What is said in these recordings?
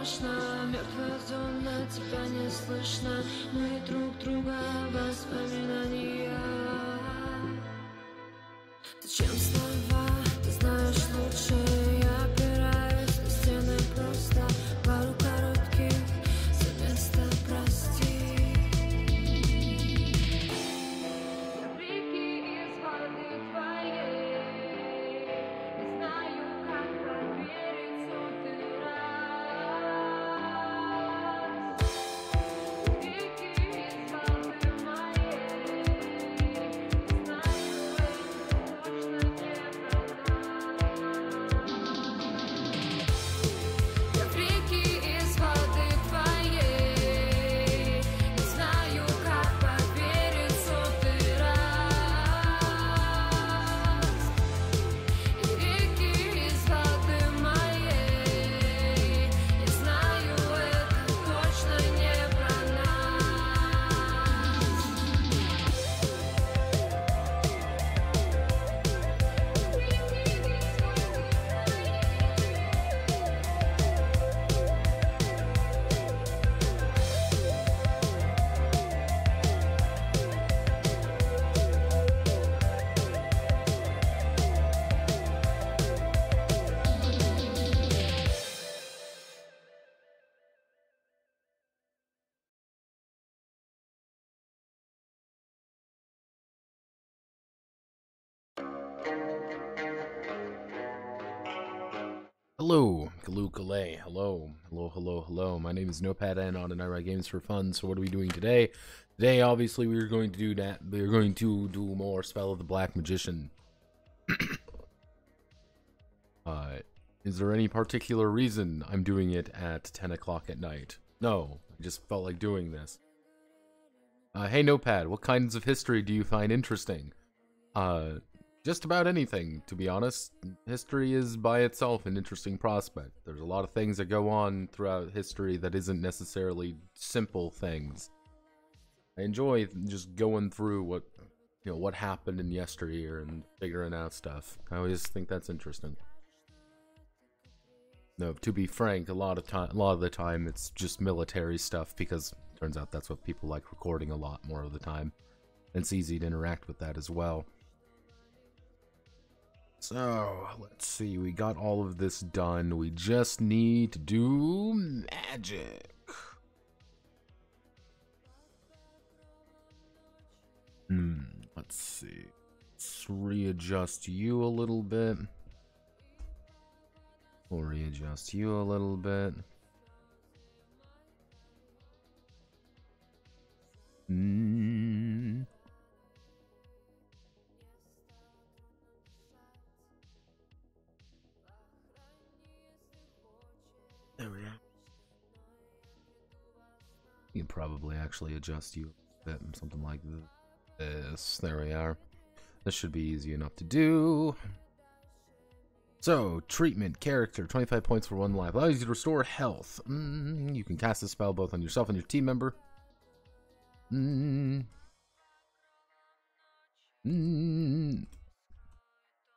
страшно, мертвая зона, тебя не слышно. Мы друг друга воспоминания. Зачем слова, ты знаешь лучше. Я опираюсь на стены просто. Пару коротких за место прости. Hello, Galoo-Galay. Hello. My name is Notepad and on and I write games for fun. So what are we doing today? Today, obviously, we're going to do that. We're going to do more Spell of the Black Magician. Is there any particular reason I'm doing it at 10 o'clock at night? No, I just felt like doing this. Hey, Notepad, what kinds of history do you find interesting? Just about anything, to be honest. History is by itself an interesting prospect. There's a lot of things that go on throughout history that isn't necessarily simple things. I enjoy just going through what happened in yesteryear and figuring out stuff. I always think that's interesting. No, to be frank, a lot of the time it's just military stuff because it turns out that's what people like recording a lot more of the time. And it's easy to interact with that as well. So, let's see, we got all of this done. We just need to do magic. Let's see. Let's readjust you a little bit. We'll readjust you a little bit. There we are. You can probably actually adjust you a bit, something like this. There we are. This should be easy enough to do. So, treatment, character, 25 points for 1 life. Allows you to restore health. You can cast a spell both on yourself and your team member.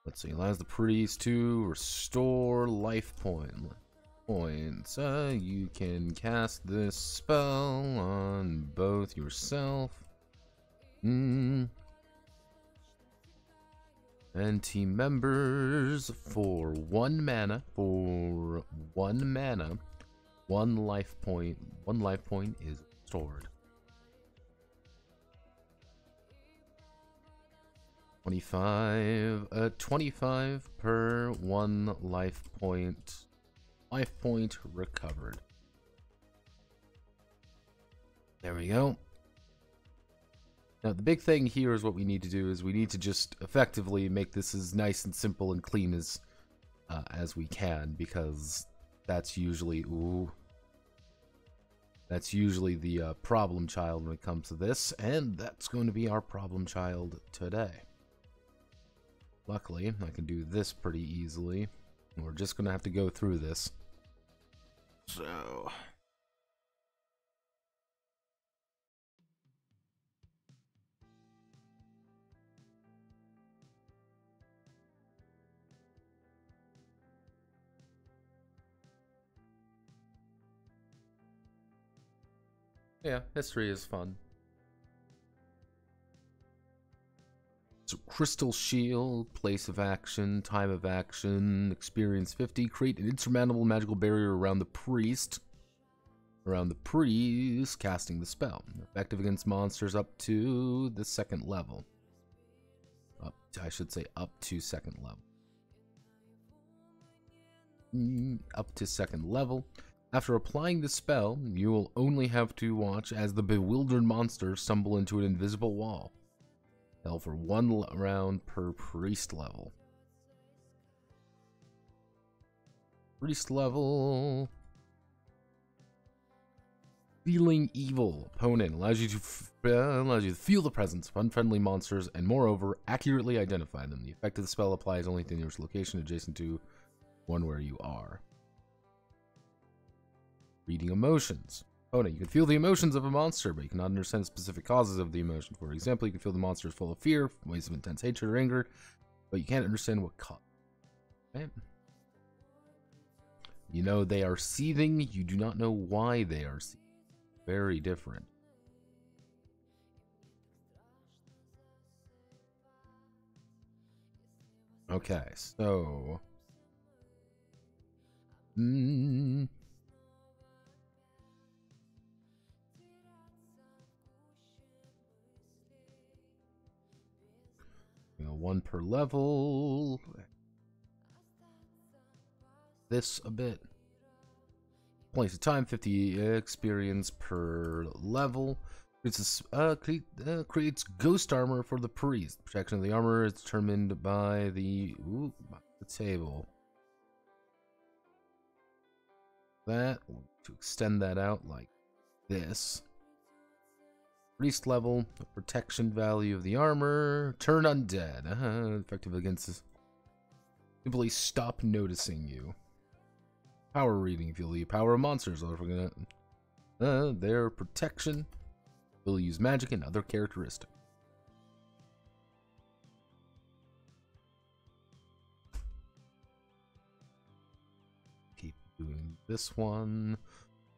Let's see, allows the priest to restore life points. You can cast this spell on both yourself and team members for 1 mana. For 1 mana, 1 life point. 1 life point is restored. 25 per 1 life point. Life point recovered. There we go. Now the big thing here is what we need to do is we need to just effectively make this as nice and simple and clean as we can, because that's usually the problem child when it comes to this, and that's going to be our problem child today. Luckily, I can do this pretty easily. We're just going to have to go through this. So... Yeah, history is fun. So, Crystal Shield, place of action, time of action, experience 50, create an insurmountable magical barrier around the priest. Around the priest, casting the spell. Effective against monsters up to the second level. I should say up to second level. Up to second level. After applying the spell, you will only have to watch as the bewildered monster stumble into an invisible wall. Held for 1 round per priest level. Priest level. Feeling evil. Opponent allows you to feel the presence of unfriendly monsters and, moreover, accurately identify them. The effect of the spell applies only to the nearest location adjacent to one where you are. Reading emotions. Opponent, you can feel the emotions of a monster, but you cannot understand the specific causes of the emotion. For example, you can feel the monster is full of fear, waves of intense hatred or anger, but you can't understand what cause. Okay. You know they are seething, you do not know why they are seething. Very different. Okay, so... one per level. This a bit. Points of time, 50 experience per level. Creates ghost armor for the priest. Protection of the armor is determined by the table. That to extend that out like this. Priest level, the protection value of the armor. Turn undead. Effective against this. Simply stop noticing you. Power reading. Feel the power of monsters. Their protection. Will use magic and other characteristics. Keep doing this one.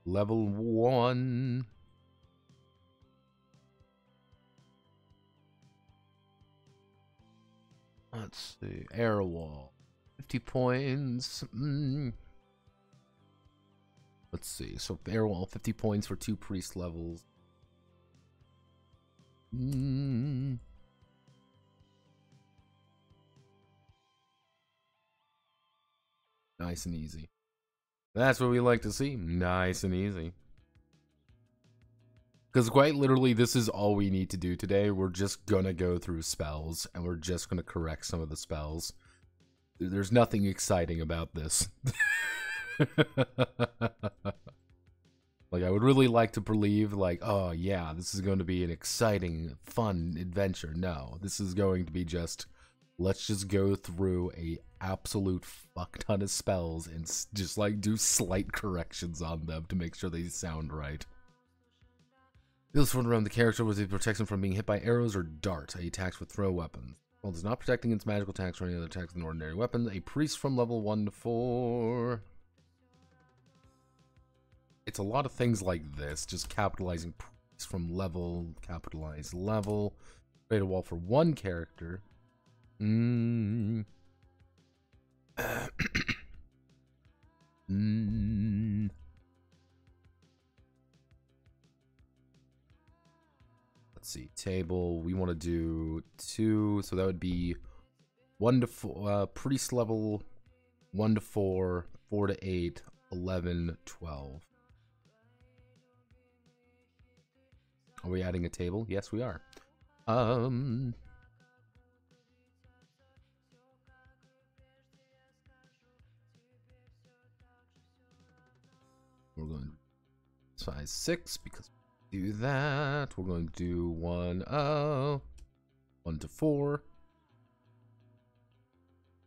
Level 1. Let's see. Air wall. 50 points. Let's see. So air wall, 50 points for 2 priest levels. Nice and easy. That's what we like to see. Nice and easy. Because quite literally, this is all we need to do today. We're just gonna go through spells, and we're just gonna correct some of the spells. There's nothing exciting about this. Like, I would really like to believe, like, oh yeah, this is going to be an exciting, fun adventure. No, this is going to be just, let's just go through a absolute fuck ton of spells and just, like, do slight corrections on them to make sure they sound right. Builds formed around the character with the protection from being hit by arrows or darts. He attacks with throw weapons. Well, does not protect against magical attacks or any other attacks than ordinary weapons. A priest from level 1 to 4. It's a lot of things like this, just capitalizing priests from level, capitalize level. Create a wall for 1 character. Let's see, table, we want to do 2, so that would be 1 to 4, priest level, 1 to 4, 4 to 8, 11, 12. Are we adding a table? Yes, we are. We're going to size 6 because we do that. We're going to do 1 to 4.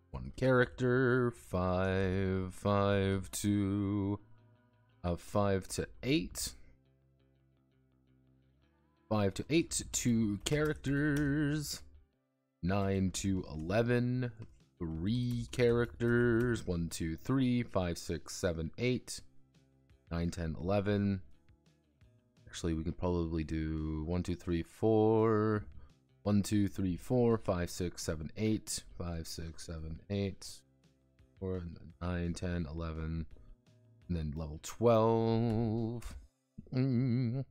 1 character, 5 to 8. 5 to 8, 2 characters. 9 to 11, 3 characters. 1, 2, 3, 5, 6, 7, 8. 9, 10, 11. Actually, we could probably do 1, 2, 3, 4. 1, 2, 3, 4, 5, 6, 7, 8. 5, 6, 7, 8. 4, 9, 10, 11. And then level 12. And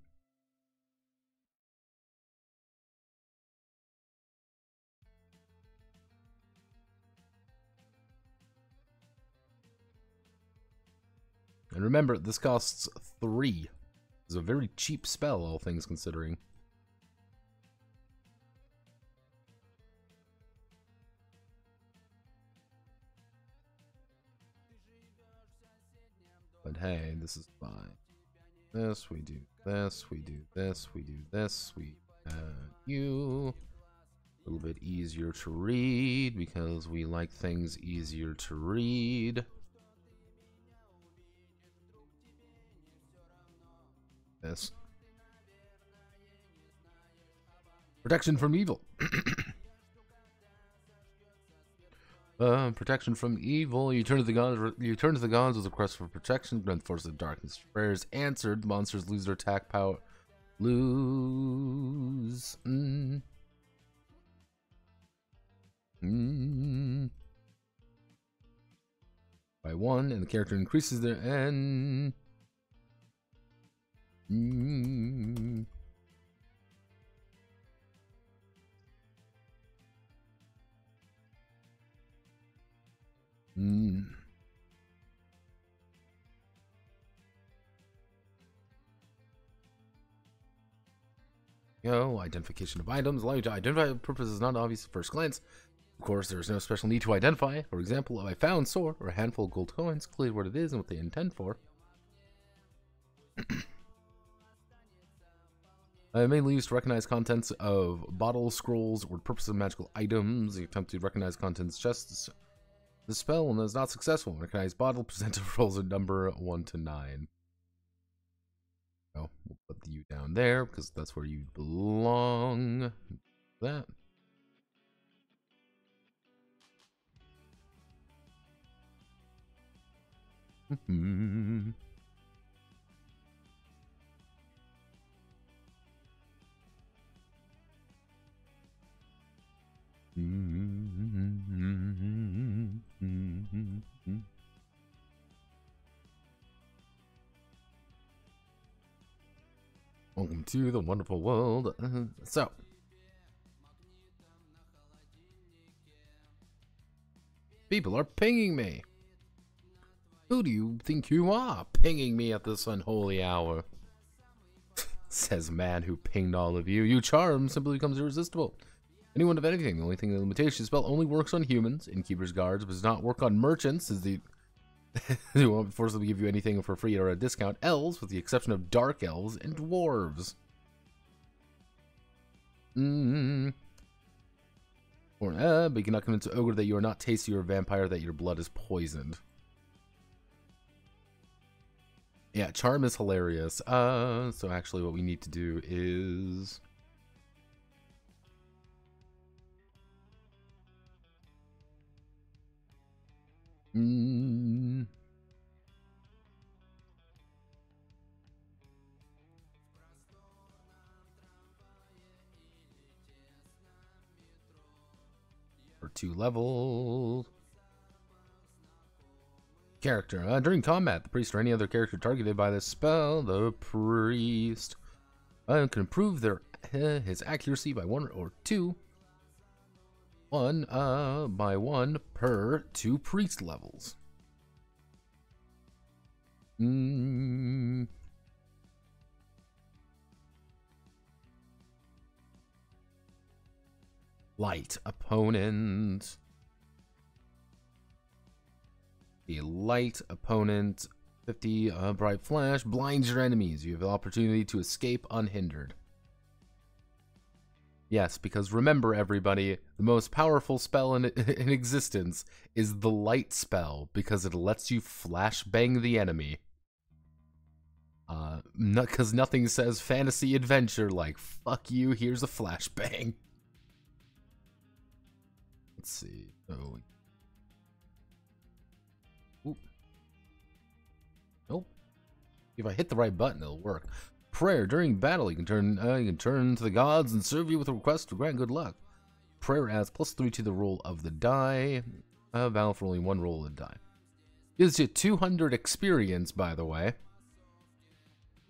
remember, this costs 3. It's a very cheap spell, all things considering. But hey, this is fine. This, we do this, we do this, we do this, we you. A little bit easier to read because we like things easier to read. This. Protection from evil. Protection from evil. You turn to the gods. You turn to the gods with a request for protection. Grant force of darkness. Prayers answered. Monsters lose their attack power. Lose. By 1, and the character increases their N. Identification of items. Allow you to identify a purpose is not obvious at first glance. Of course, there is no special need to identify. For example, if I found sword or a handful of gold coins, clear what it is and what they intend for. Mainly used to recognize contents of bottles, scrolls, or purpose of magical items. You attempt to recognize contents chests. The spell is not successful. Recognize bottle, present rolls a number 1 to 9. Oh, we'll put you down there because that's where you belong. That. Welcome to the wonderful world. So, people are pinging me. Who do you think you are, pinging me at this unholy hour? Says man who pinged all of you. Your charm simply becomes irresistible. Anyone of anything. The only thing the limitation spell only works on humans, innkeepers, guards, but does not work on merchants. Is the they won't forcibly give you anything for free or at a discount. Elves, with the exception of dark elves and dwarves. But you cannot convince an ogre that you are not tasty or a vampire that your blood is poisoned. Yeah, charm is hilarious. So actually what we need to do is... For 2 levels. Character. During combat, the priest or any other character targeted by this spell, the priest can improve his accuracy by 1 or 2. By 1 per 2 priest levels. Light opponent. The light opponent 50 bright flash blinds your enemies. You have the opportunity to escape unhindered. Yes, because remember everybody, the most powerful spell in existence is the light spell because it lets you flashbang the enemy. Because nothing says fantasy adventure like, fuck you, here's a flashbang. Let's see. Oh. Oop. Nope. If I hit the right button, it'll work. prayer during battle. You can turn to the gods and serve you with a request to grant good luck. Prayer adds +3 to the roll of the die. Valid for only one roll of the die. Gives you 200 experience, by the way.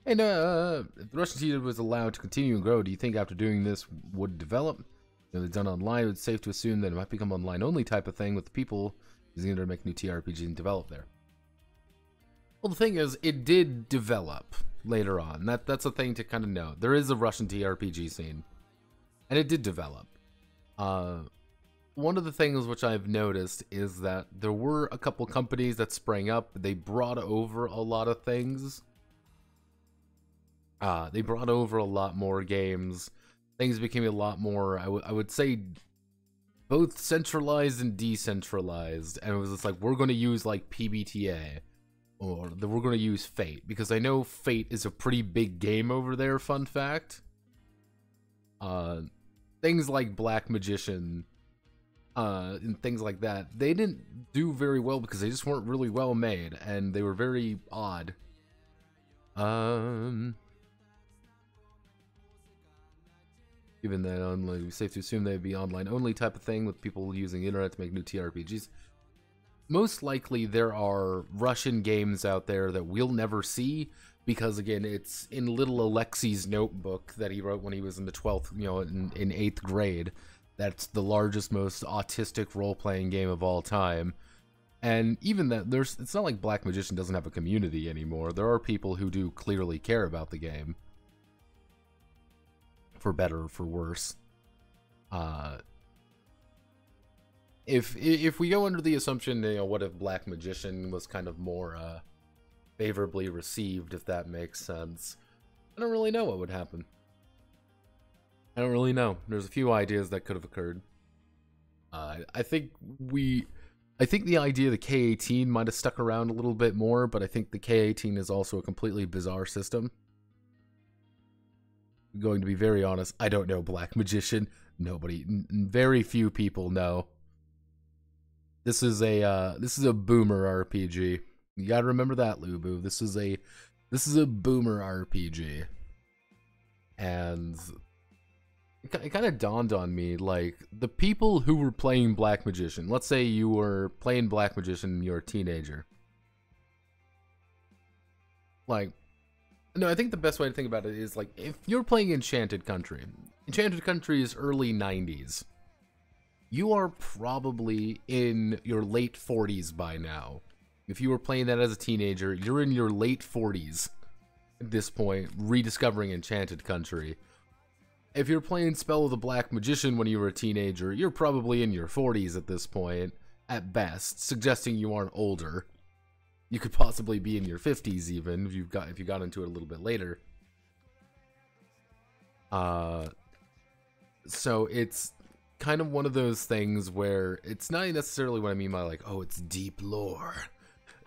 And if the Russian Tabletop was allowed to continue and grow, do you think after doing this would develop? If it's done online, it's safe to assume that it might become online-only type of thing with the people using it to make new TRPGs and develop there. Well, the thing is, it did develop later on. That's a thing to kind of know. There is a Russian TRPG scene, and it did develop. One of the things which I've noticed is that there were a couple companies that sprang up. They brought over a lot of things. They brought over a lot more games. Things became a lot more, I would say, both centralized and decentralized. And it was just like, we're going to use like PBTA, or we're going to use Fate, because I know Fate is a pretty big game over there, fun fact. Things like Black Magician, and things like that, they didn't do very well because they just weren't really well made, and they were very odd. Even then, it's safe to assume they'd be online-only type of thing with people using the internet to make new TRPGs. Most likely, there are Russian games out there that we'll never see because, again, it's in little Alexei's notebook that he wrote when he was in the 12th, in 8th grade. That's the largest, most autistic role-playing game of all time. And even that, it's not like Black Magician doesn't have a community anymore. There are people who do clearly care about the game. For better or for worse. If we go under the assumption, what if Black Magician was kind of more favorably received, if that makes sense, I don't really know what would happen. I don't really know. There's a few ideas that could have occurred. I think the idea of the K-18 might have stuck around a little bit more, but I think the K-18 is also a completely bizarre system. Going to be very honest, I don't know Black Magician. Nobody, very few people know. This is a boomer RPG. You gotta remember that, Lubu. This is a boomer RPG. And it kind of dawned on me, like, the people who were playing Black Magician, let's say you were playing Black Magician and you're a teenager. Like, no, I think the best way to think about it is, like, if you're playing Enchanted Country is early 90s. You are probably in your late 40s by now. If you were playing that as a teenager, you're in your late 40s at this point, rediscovering Enchanted Country. If you're playing Spell of the Black Magician when you were a teenager, you're probably in your 40s at this point, at best, suggesting you aren't older. You could possibly be in your 50s even if you got into it a little bit later. So it's kind of one of those things where it's not necessarily what I mean by, like, oh, it's deep lore.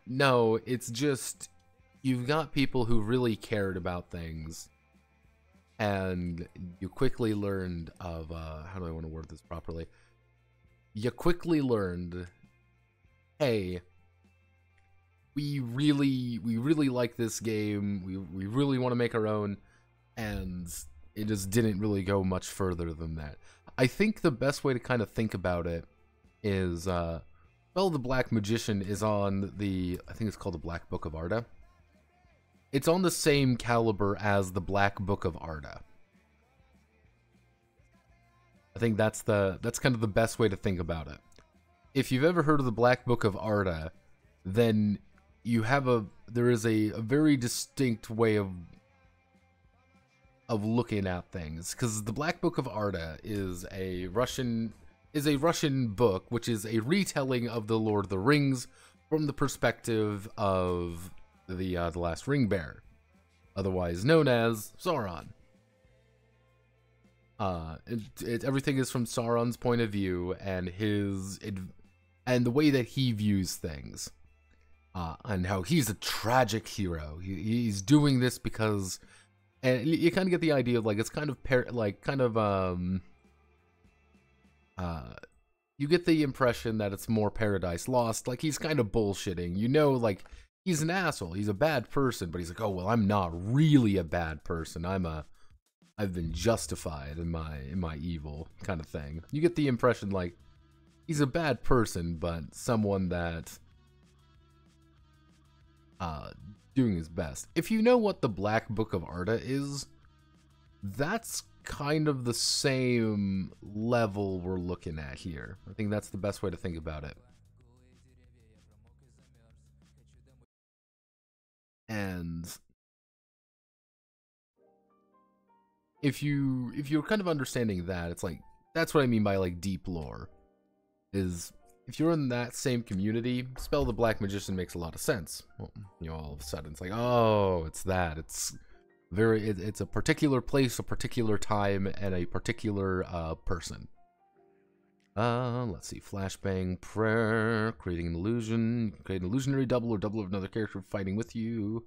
No, it's just you've got people who really cared about things, and you quickly learned of how do I want to word this properly? You quickly learned, hey, we really like this game. We really want to make our own, and it just didn't really go much further than that. I think the best way to kind of think about it is, well, the Black Magician is on the, I think it's called the Black Book of Arda. It's on the same caliber as the Black Book of Arda. I think that's kind of the best way to think about it. If you've ever heard of the Black Book of Arda, then there is a very distinct way of looking at things, because the Black Book of Arda is a Russian book, which is a retelling of the Lord of the Rings from the perspective of the Last Ring Bearer, otherwise known as Sauron. Everything is from Sauron's point of view and the way that he views things, and how he's a tragic hero. He's doing this because. And you kind of get the idea of, like, it's kind of you get the impression that it's more Paradise Lost. Like, he's kind of bullshitting. Like, he's an asshole. He's a bad person, but he's like, oh well, I'm not really a bad person. I've been justified in my evil kind of thing. You get the impression like he's a bad person, but someone that doing his best. If you know what the Black Book of Arda is, that's kind of the same level we're looking at here. I think that's the best way to think about it. And if you're kind of understanding that, it's like, that's what I mean by like deep lore. Is if you're in that same community, Spell of the Black Magician makes a lot of sense. Well, you know, all of a sudden it's like, oh, it's that. It's a particular place, a particular time, and a particular person. Let's see. Flashbang prayer, creating an illusion, create an illusionary double or double of another character fighting with you.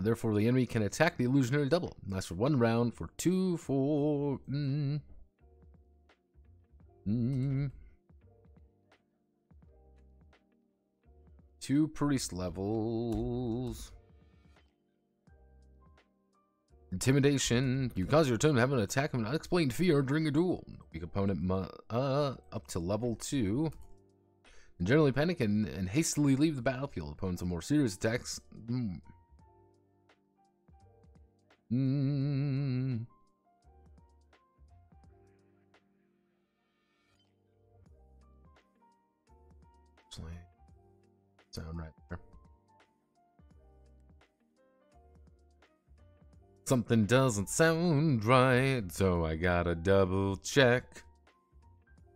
Therefore, the enemy can attack the illusionary double. Lasts for 1 round for 2, 4. 2 priest levels. Intimidation. You cause your opponent to have an attack of an unexplained fear during a duel. Weak opponent up to level 2. And generally panic and hastily leave the battlefield. Opponents of more serious attacks. Sound right there. Something doesn't sound right, so I gotta double check.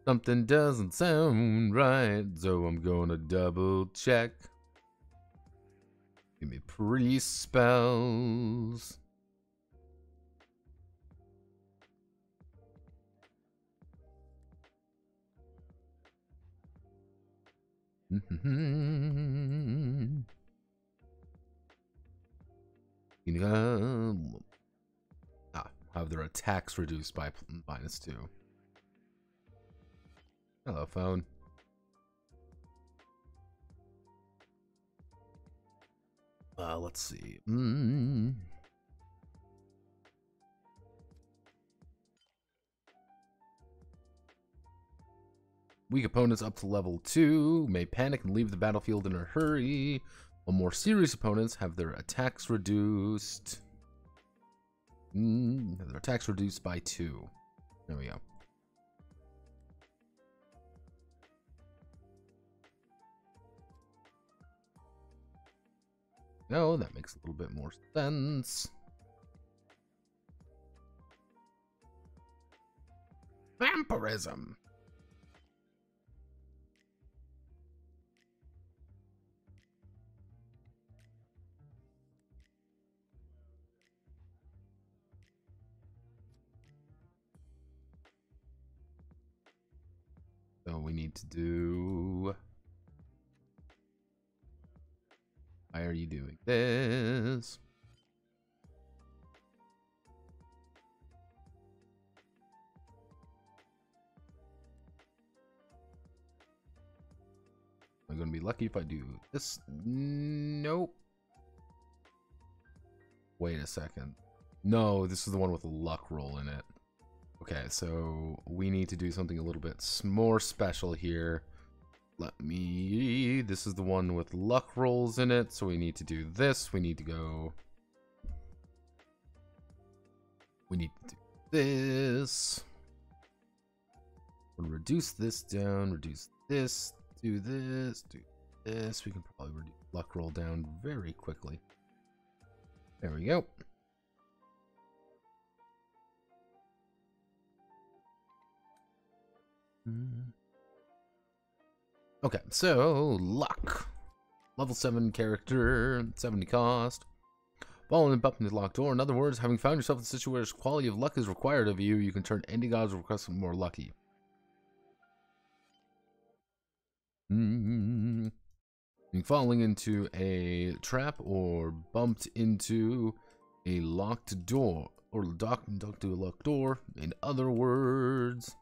Something doesn't sound right, so I'm gonna double check. Give me priest spells. Have their attacks reduced by -2. Hello, phone. Let's see. Weak opponents up to level 2 may panic and leave the battlefield in a hurry, while more serious opponents have their attacks reduced. Their attacks reduced by 2. There we go. No, that makes a little bit more sense. Vampirism. So we need to do... Why are you doing this? I'm gonna be lucky if I do this. Nope. Wait a second. No, this is the one with a luck roll in it. Okay, so we need to do something a little bit more special here. This is the one with luck rolls in it, so we need to do this. We need to do this. We'll reduce this down, reduce this, do this, do this. We can probably reduce luck roll down very quickly. There we go. Okay, so luck. Level 7 character, 70 cost. Following up in the locked door. In other words, having found yourself in a situation where quality of luck is required of you, you can turn any god's request more lucky. Falling into a trap or bumped into a locked door. Or docked to a locked door. In other words...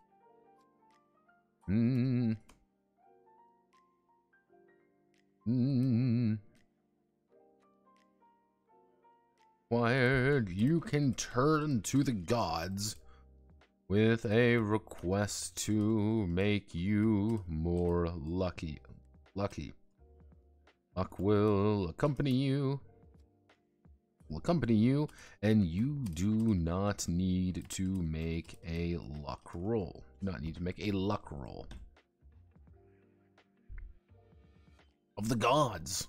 Acquired. You can turn to the gods with a request to make you more lucky. Luck will accompany you. And you do not need to make a luck roll. Of the gods.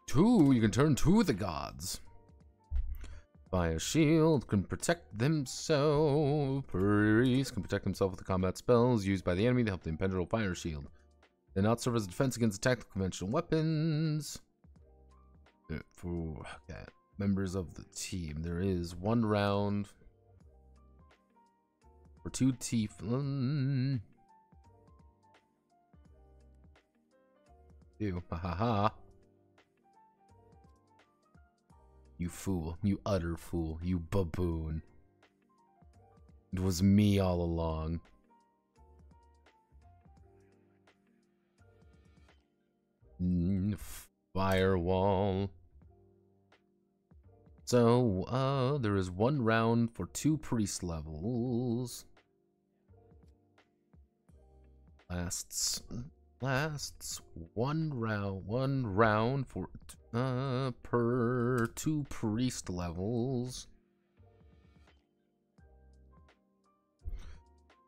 2, you can turn to the gods. Fire shield can protect themselves. Priest can protect himself with the combat spells used by the enemy to help the impenetrable fire shield. They not serve as a defense against tactical conventional weapons. For members of the team, there is 1 round for 2 tieflings. You, ha. You fool, you utter fool, you baboon. It was me all along. Firewall. So, there is 1 round for 2 priest levels. Lasts 1 round for per 2 priest levels.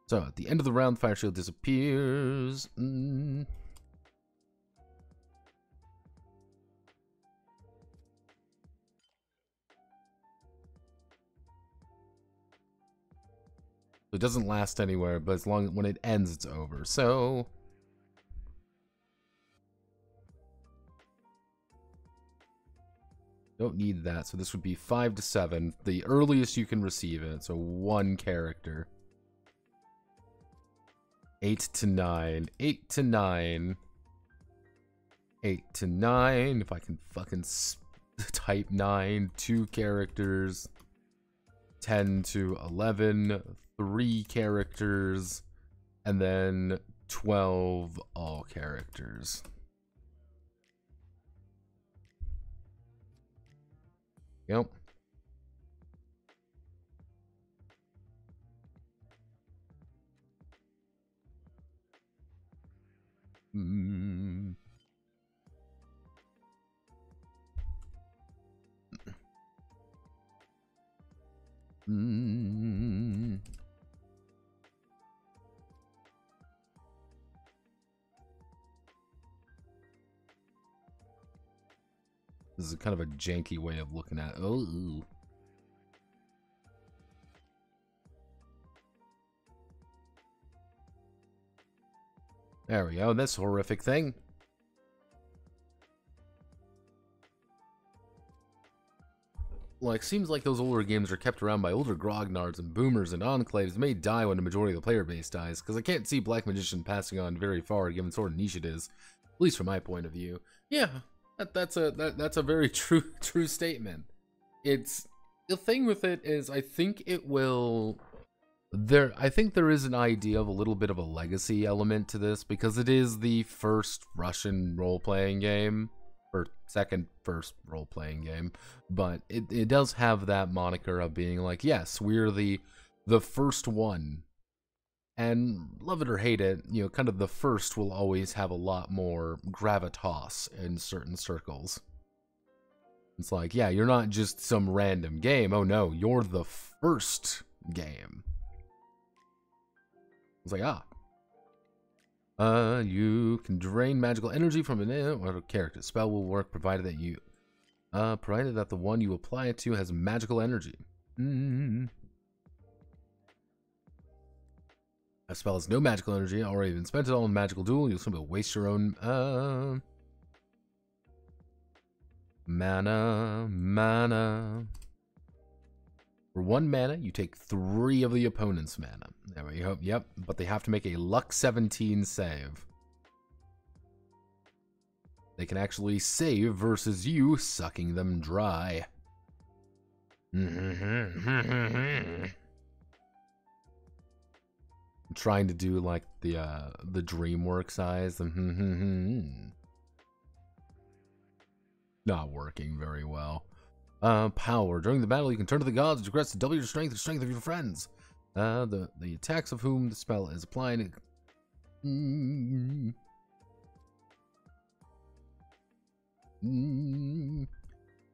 So at the end of the round, fire shield disappears. It doesn't last anywhere, but when it ends, it's over. So don't need that. So this would be 5 to 7, the earliest you can receive it. So 1 character. 8 to 9. 8 to 9. 8 to 9. If I can fucking type 9. 2 characters. 10 to 11. 3 characters. And then 12 all characters. Yep. This is kind of a janky way of looking at it. Oh. There we go. This horrific thing. Like, seems like those older games are kept around by older grognards and boomers and enclaves may die when the majority of the player base dies, because I can't see Black Magician passing on very far given sort of niche it is, at least from my point of view. Yeah, that's a very true statement. It's the thing with it is I think it will I think there is an idea of a little bit of a legacy element to this because it is the first Russian role-playing game. Or first role-playing game, but it does have that moniker of being like, yes, we're the first one, and love it or hate it, you know, kind of the first will always have a lot more gravitas in certain circles. It's like, yeah, you're not just some random game. Oh no, you're the first game. It's like, ah. You can drain magical energy from an or character. Spell will work provided that the one you apply it to has magical energy. A spell has no magical energy, already been spent it all in magical duel. You'll simply waste your own mana. For 1 mana, you take 3 of the opponent's mana. There we go. Yep, but they have to make a Luck 17 save. They can actually save versus you sucking them dry. I'm trying to do like the DreamWorks eyes. Not working very well. Power. During the battle, you can turn to the gods to request to double your strength or strength of your friends. The attacks of whom the spell is applied. The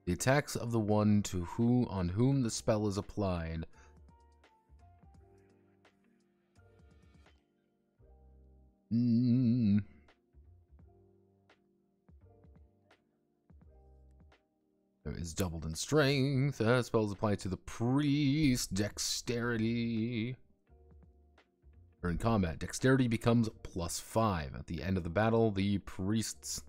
attacks of the one on whom the spell is applied. Is doubled in strength. Spells applied to the priest. Dexterity. During combat, dexterity becomes +5. At the end of the battle, the priest's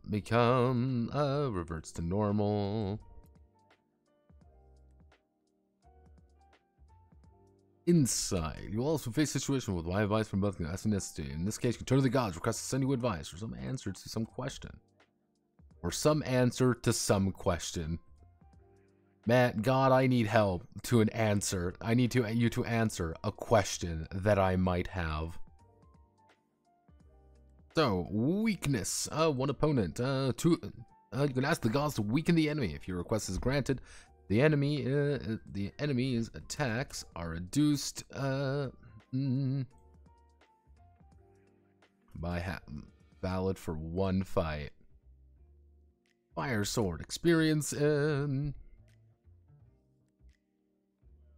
become reverts to normal. Inside, you will also face a situation with why advice from both as necessary. In this case, you can turn to the gods, request to send you advice or some answer to some question. Or some answer to some question. Matt, God, I need help to an answer. I need you to answer a question that I might have. So, weakness. One opponent. You can ask the gods to weaken the enemy. If your request is granted, the enemy's attacks are reduced by valid for 1 fight. Fire sword experience or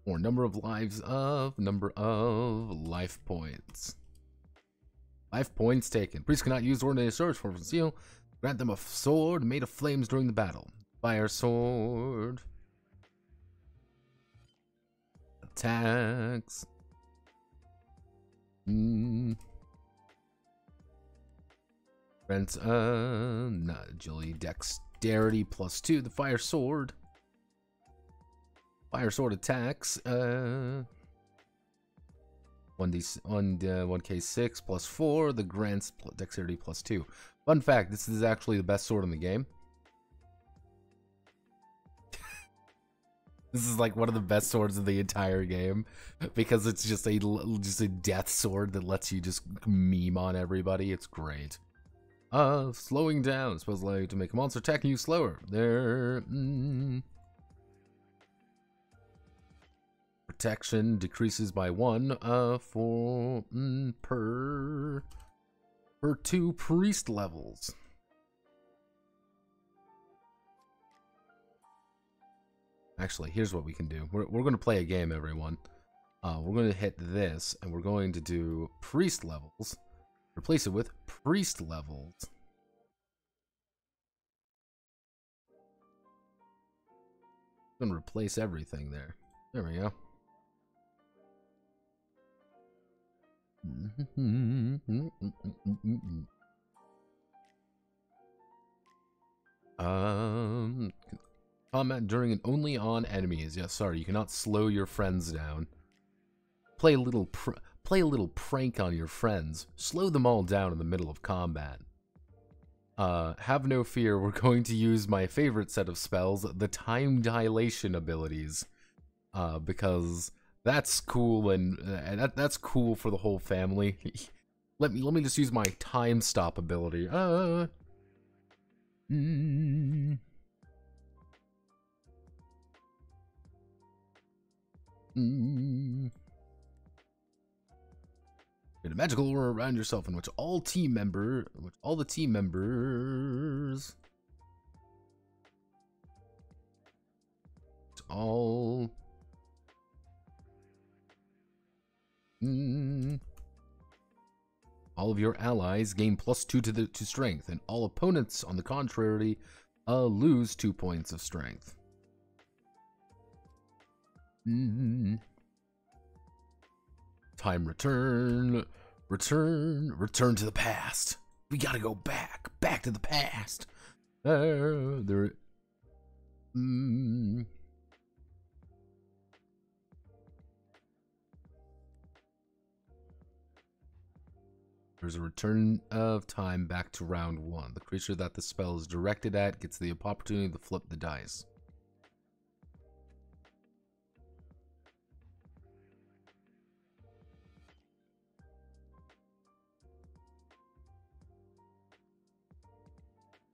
number of life points. 5 points taken. Priests cannot use ordinary swords for conceal. Grant them a sword made of flames during the battle. Fire sword. Attacks. Grants not agility, dexterity +2. The fire sword. Fire sword attacks. 1k6 +4. The grants dexterity +2. Fun fact: this is actually the best sword in the game. This is like one of the best swords in the entire game because it's just a death sword that lets you just meme on everybody. It's great. Slowing down. Supposed to allow you to make a monster attacking you slower. There. Protection decreases by 1 per 2 priest levels. Actually, here's what we can do. We're going to play a game, everyone. We're going to hit this, and we're going to do priest levels. Replace it with priest levels. I'm going to replace everything there. There we go. Comment during and only on enemies. Yes, sorry, you cannot slow your friends down. Play a little prank on your friends. Slow them all down in the middle of combat. Have no fear, we're going to use my favorite set of spells, the time dilation abilities. Because that's cool and that's cool for the whole family. let me just use my time stop ability. Get a magical aura around yourself in which all the team members all of your allies gain +2 to strength, and all opponents, on the contrary, lose 2 points of strength. Time return to the past. We gotta go back to the past. There's a return of time back to round 1. The creature that the spell is directed at gets the opportunity to flip the dice.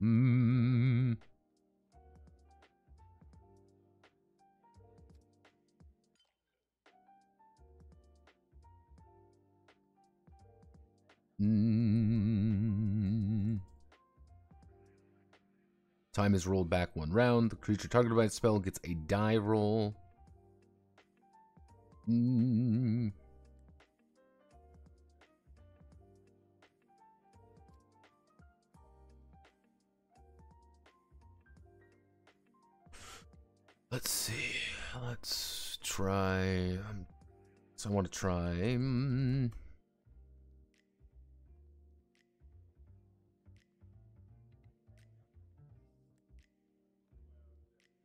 Mm. Mm. Time is rolled back 1 round. The creature targeted by the spell gets a die roll. Mm. Let's see. Let's try. So I want to try.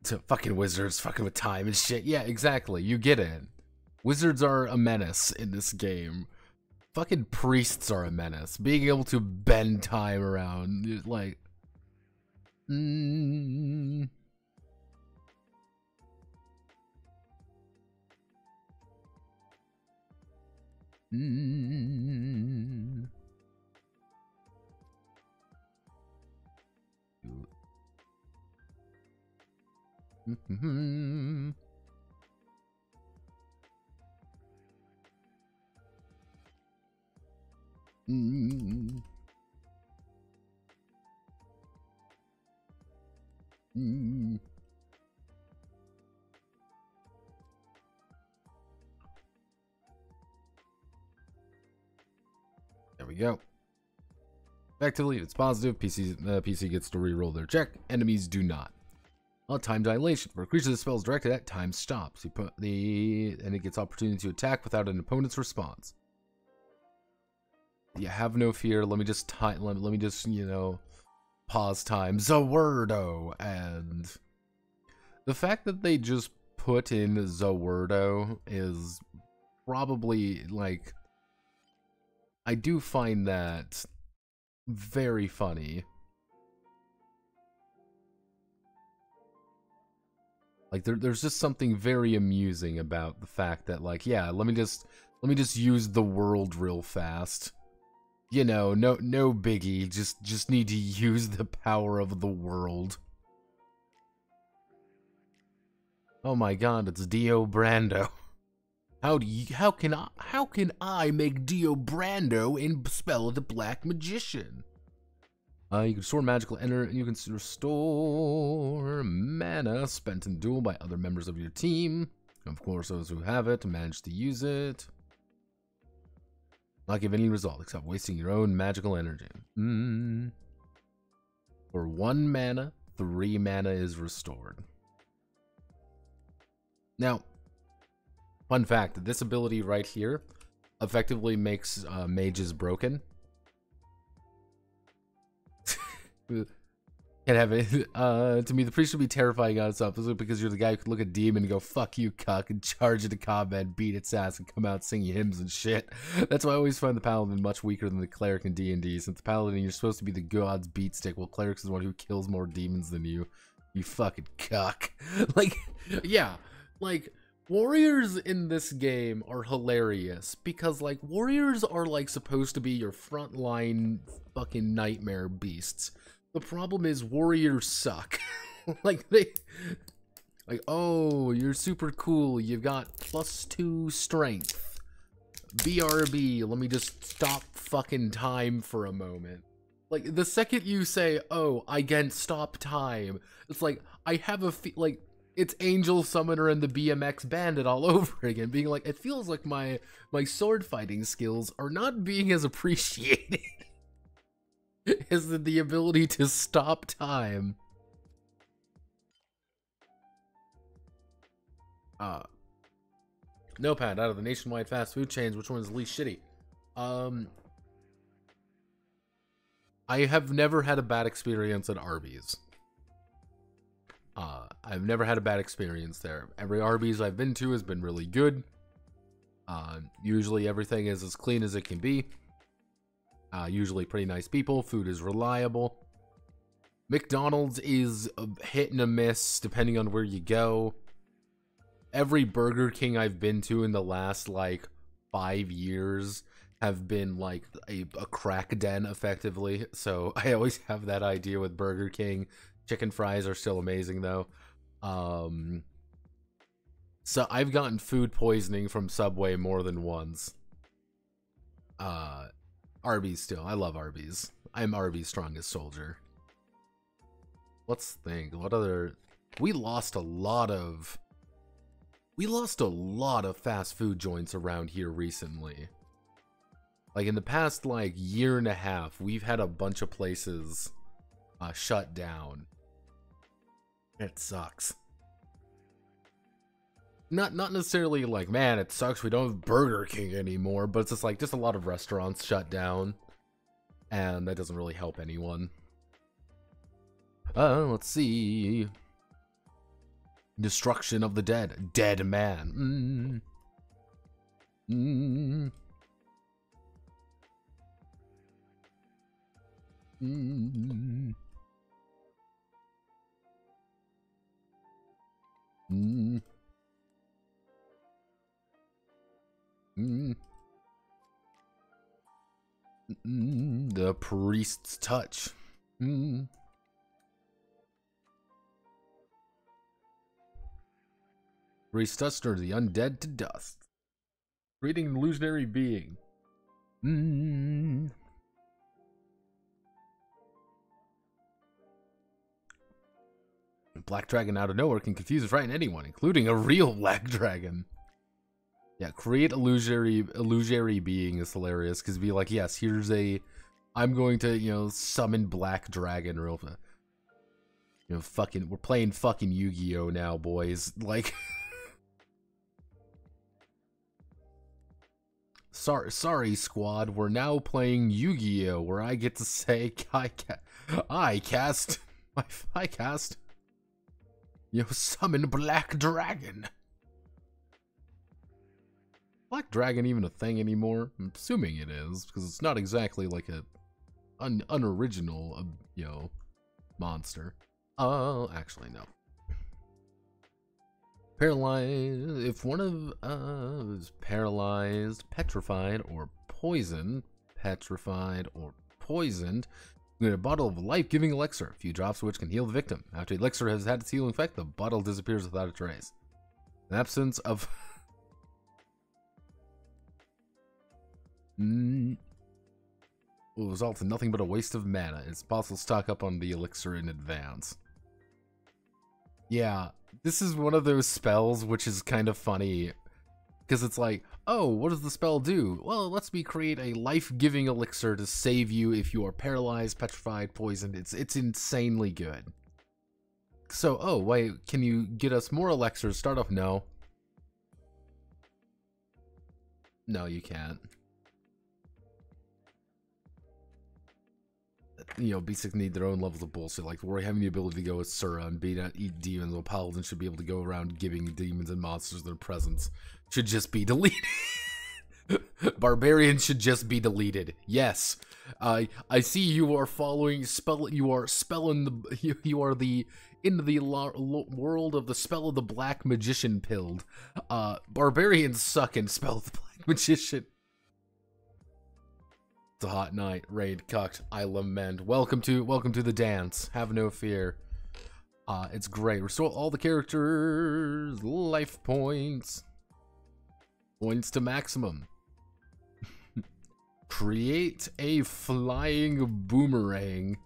To fucking wizards, fucking with time and shit. Yeah, exactly. You get it. Wizards are a menace in this game. Fucking priests are a menace. Being able to bend time around, like. Mm. Mm. Mm-hmm. Mm. Mm. There we go. Back to the lead. It's positive. PC gets to reroll their check. Enemies do not. Time dilation. For a creature that spells directed at, time stops. You put and it gets opportunity to attack without an opponent's response. Yeah, have no fear. Let me just you know, pause time. Zawerdo. And the fact that they just put in Zawerdo is probably, like, I do find that very funny. Like, there's just something very amusing about the fact that, like, yeah, let me just use the world real fast. You know, no biggie. Just need to use the power of the world. Oh my God, it's Dio Brando. How can I make Dio Brando and spell the Black Magician? You can restore magical energy. You can restore mana spent in duel by other members of your team. Of course, those who have it manage to use it. Not give any result except wasting your own magical energy. For 1 mana, 3 mana is restored. Now, fun fact, this ability right here effectively makes mages broken. Can't have it. To me, the priest should be terrifying on itself. This is because you're the guy who could look at demon and go, fuck you, cuck, and charge into combat, beat its ass, and come out singing hymns and shit. That's why I always find the paladin much weaker than the cleric in D&D. Since the paladin, you're supposed to be the god's beatstick, while cleric is the one who kills more demons than you. You fucking cuck. Like, yeah, like, warriors in this game are hilarious because, like, warriors are, like, supposed to be your frontline fucking nightmare beasts. The problem is warriors suck. Like, oh, you're super cool. You've got +2 strength. BRB, let me just stop fucking time for a moment. Like, the second you say, oh, I can stop time, it's like, I have a like, it's Angel Summoner and the BMX Bandit all over again, being like, it feels like my sword fighting skills are not being as appreciated as the ability to stop time. Notepad, out of the nationwide fast food chains, which one is the least shitty? I have never had a bad experience at Arby's. I've never had a bad experience there. Every Arby's I've been to has been really good. Usually everything is as clean as it can be. Usually pretty nice people. Food is reliable. McDonald's is a hit and a miss depending on where you go. Every Burger King I've been to in the last, like, 5 years have been like a crack den effectively. So I always have that idea with Burger King. Chicken fries are still amazing though. So I've gotten food poisoning from Subway more than once. Arby's still. I love Arby's. I'm Arby's strongest soldier. Let's think. What other... We lost a lot of fast food joints around here recently. Like in the past like year and a half, we've had a bunch of places shut down. It sucks. Not necessarily like, man, it sucks we don't have Burger King anymore, but it's just like a lot of restaurants shut down, and that doesn't really help anyone. Let's see. Destruction of the dead. Dead man. The priest's touch. Priest's touch turns the undead to dust, creating an illusionary being. Black dragon out of nowhere can confuse and frighten anyone, including a real black dragon. Yeah, create illusionary being is hilarious, because be like, yes, here's a... I'm going to, you know, summon black dragon real... You know, fucking... We're playing fucking Yu-Gi-Oh! Now, boys. Like... Sorry, squad. We're now playing Yu-Gi-Oh! Where I get to say, I cast... You know, summon black dragon. Black dragon even a thing anymore? I'm assuming it is, because it's not exactly like a unoriginal, you know, monster. Actually, no. Paralyzed. If one of is paralyzed, petrified, or poisoned, you get a bottle of life-giving elixir, a few drops of which can heal the victim. After the elixir has had its healing effect, the bottle disappears without a trace. In absence of... will result in nothing but a waste of mana. It's possible to stock up on the elixir in advance. Yeah, this is one of those spells which is kind of funny. Because it's like, oh, what does the spell do? Well, it lets me create a life-giving elixir to save you if you are paralyzed, petrified, poisoned. It's insanely good. So, oh, wait, can you get us more elixirs? Start off, no. No, you can't. You know, beasts need their own levels of bullshit. Like, we're having the ability to go with Sura and eat demons, while paladins should be able to go around giving demons and monsters their presence. Should just be deleted. Barbarians should just be deleted. Yes. I see you are following you are into the world of the spell of the black magician pilled. Barbarians suck in spell of the black magician. It's a hot night. Raid cucked. I lament. Welcome to the dance. Have no fear. It's great. Restore all the characters' life points. Points to maximum. Create a flying boomerang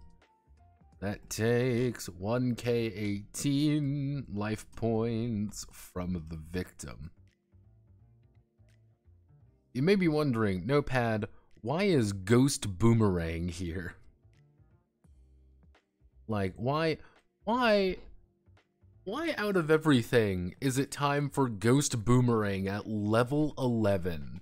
that takes 1k18 life points from the victim. You may be wondering, Notepad, why is Ghost Boomerang here? Like, why out of everything is it time for Ghost Boomerang at level 11?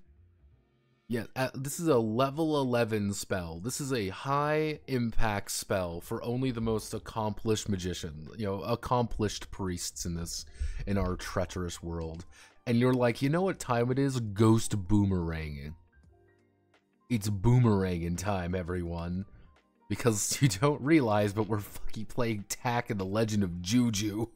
Yeah, this is a level 11 spell. This is a high impact spell for only the most accomplished magicians, you know, accomplished priests in our treacherous world. And you're like, you know what time it is? Ghost Boomerang. It's boomeranging time, everyone. Because you don't realize, but we're fucking playing Tak and the Legend of Juju.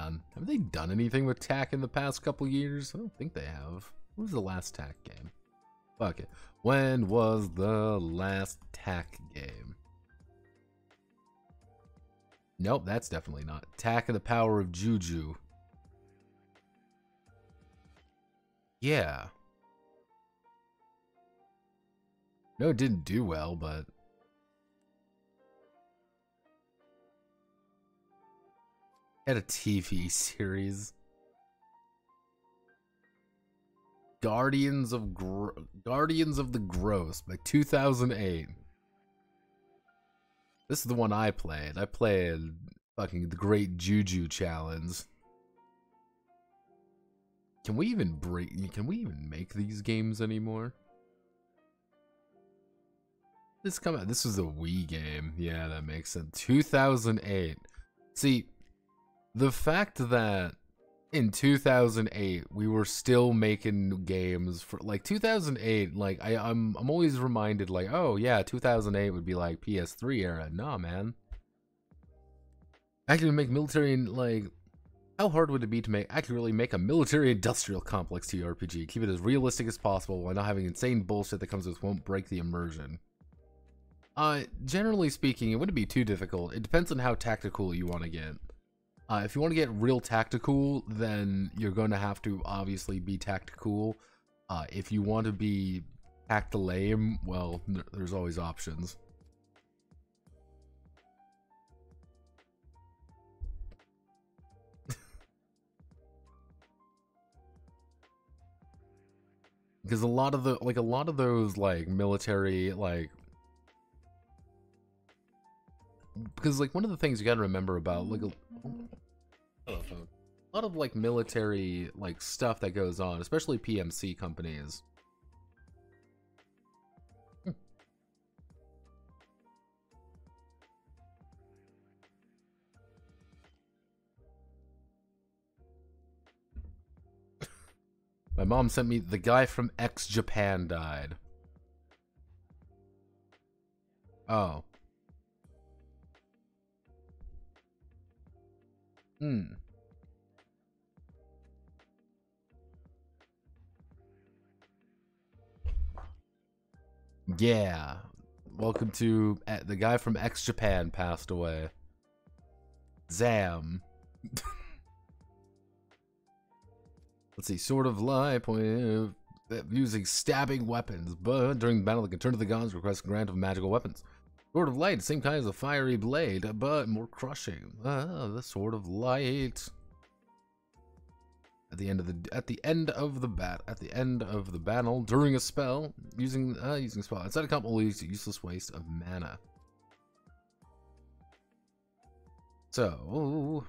man. Have they done anything with TAC in the past couple years? I don't think they have. What was the last TAC game? Fuck it. When was the last TAC game? Nope, that's definitely not. TAC and the Power of Juju. Yeah. No, it didn't do well, but... Had a TV series. Guardians of the Gross by 2008. This is the one I played. I played fucking the Great Juju Challenge. Can we even make these games anymore? This was a Wii game. Yeah, that makes sense. 2008. See, the fact that in 2008 we were still making games for like 2008, like I'm always reminded like, oh yeah, 2008 would be like PS3 era. Nah, man. Actually make military and like, how hard would it be to accurately make a military industrial complex TRPG? Keep it as realistic as possible while not having insane bullshit that comes with won't break the immersion. Generally speaking, it wouldn't be too difficult. It depends on how tactical you want to get. If you want to get real tactical, then you're going to have to obviously be tactical. If you want to be tact-lame, well, there's always options. Because a lot of those military because one of the things you got to remember about a lot of military stuff that goes on, especially PMC companies. My mom sent me the guy from X Japan died. Oh. Yeah. Welcome to the guy from X Japan passed away. Zam. Let's see. Sword of Light using stabbing weapons, but during battle they can turn to the gods, request grant of magical weapons. Sword of Light, same kind as a fiery blade, but more crushing. The Sword of Light. At the end of the battle, during a spell, using spell. Inside a comp will use a useless waste of mana. So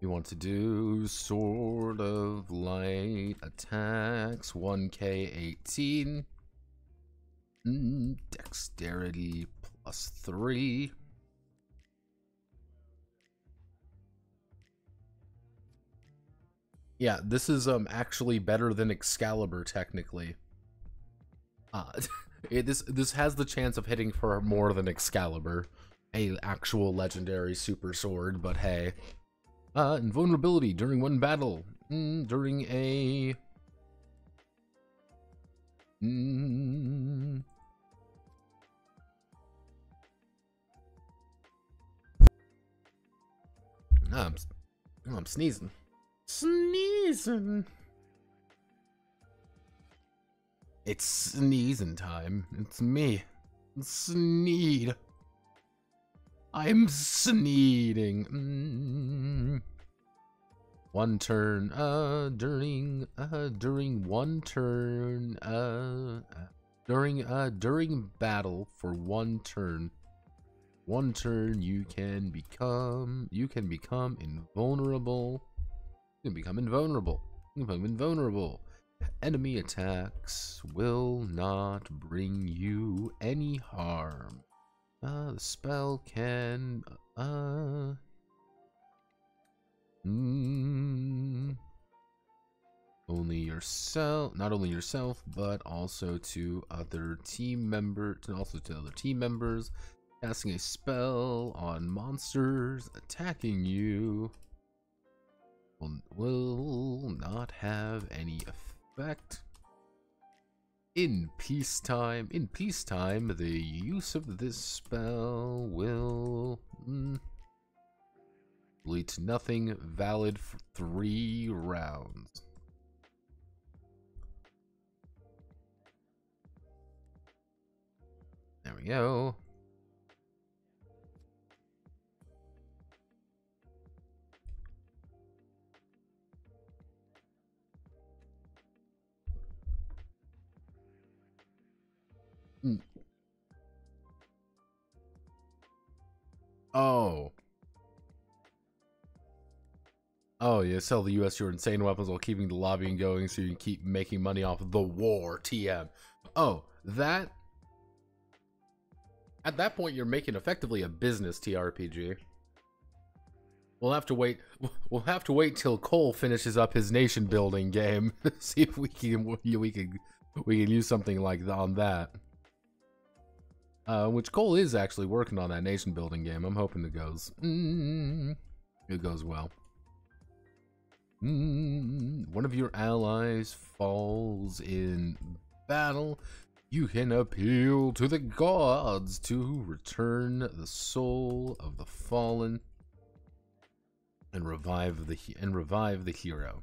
you want to do Sword of Light attacks 1k18. Dexterity +3. Yeah, this is actually better than Excalibur technically. This has the chance of hitting for more than Excalibur, a actual legendary super sword, but hey. Invulnerability during one battle. During a I'm sneezing. It's sneezing time. It's me. Sneed. I'm sneeding. One turn, during battle for one turn. One turn you can become invulnerable. You can become invulnerable. Enemy attacks will not bring you any harm. The spell can not only yourself, but also to other team members, Casting a spell on monsters attacking you will not have any effect. In peacetime, the use of this spell will lead to nothing valid for 3 rounds. There we go. Oh. Oh, you sell the US your insane weapons while keeping the lobbying going so you can keep making money off of the war, TM. Oh, that... At that point, you're making effectively a business TRPG. We'll have to wait till Cole finishes up his nation building game. See if we can use something like on that. Which Cole is actually working on that nation building game. I'm hoping it goes well. One of your allies falls in battle. You can appeal to the gods to return the soul of the fallen and revive the hero.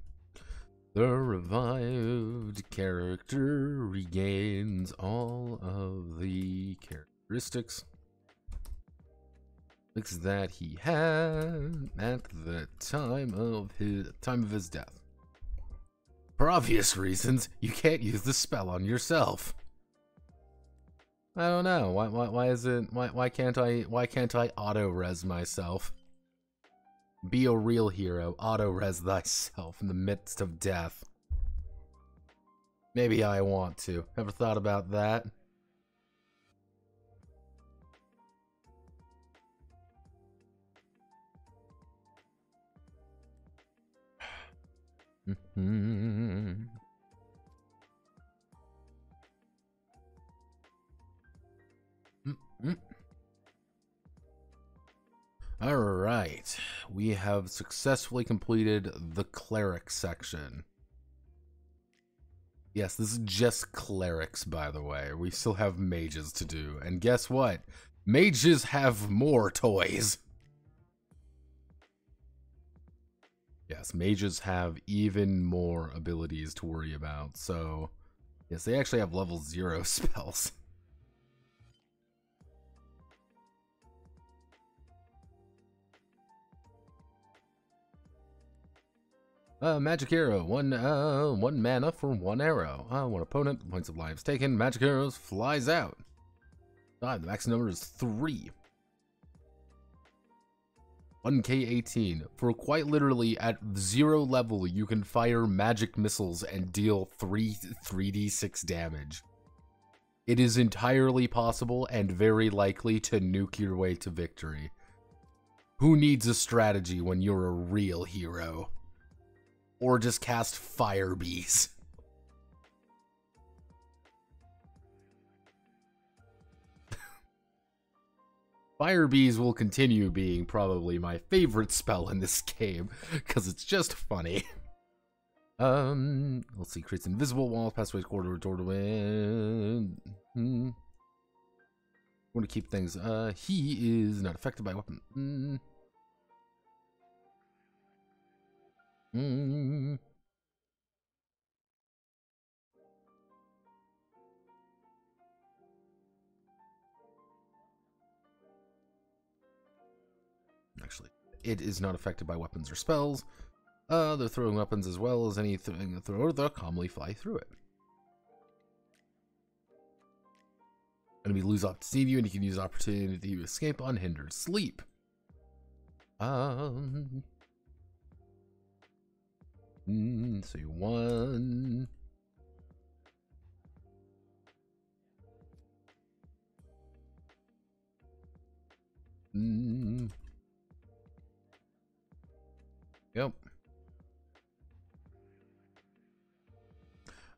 The revived character regains all of the characteristics that he had at the time of his death. For obvious reasons, you can't use the spell on yourself. I don't know. Why can't I auto-res myself? Be a real hero. Auto-res thyself in the midst of death. Maybe I want to. Ever thought about that? Alright, we have successfully completed the cleric section. Yes, this is just clerics, by the way. We still have mages to do. And guess what? Mages have more toys. Yes, mages have even more abilities to worry about. So, yes, they actually have level 0 spells. Magic arrow, one mana for 1 arrow. One opponent, points of lives taken, magic arrows flies out. The max number is 3. 1k18. For quite literally at 0 level, you can fire magic missiles and deal 3d6 damage. It is entirely possible and very likely to nuke your way to victory. Who needs a strategy when you're a real hero? Or just cast fire bees. Fire bees will continue being probably my favorite spell in this game, because it's just funny. Let's see, creates invisible walls, pathways, corridor, door to win. Want to keep things, he is not affected by weapon. Actually, it is not affected by weapons or spells. They're throwing weapons as well as anything throw, they'll calmly fly through it. Enemy lose up to see you, and you can use opportunity to escape unhindered. Sleep. So you 1. Yep.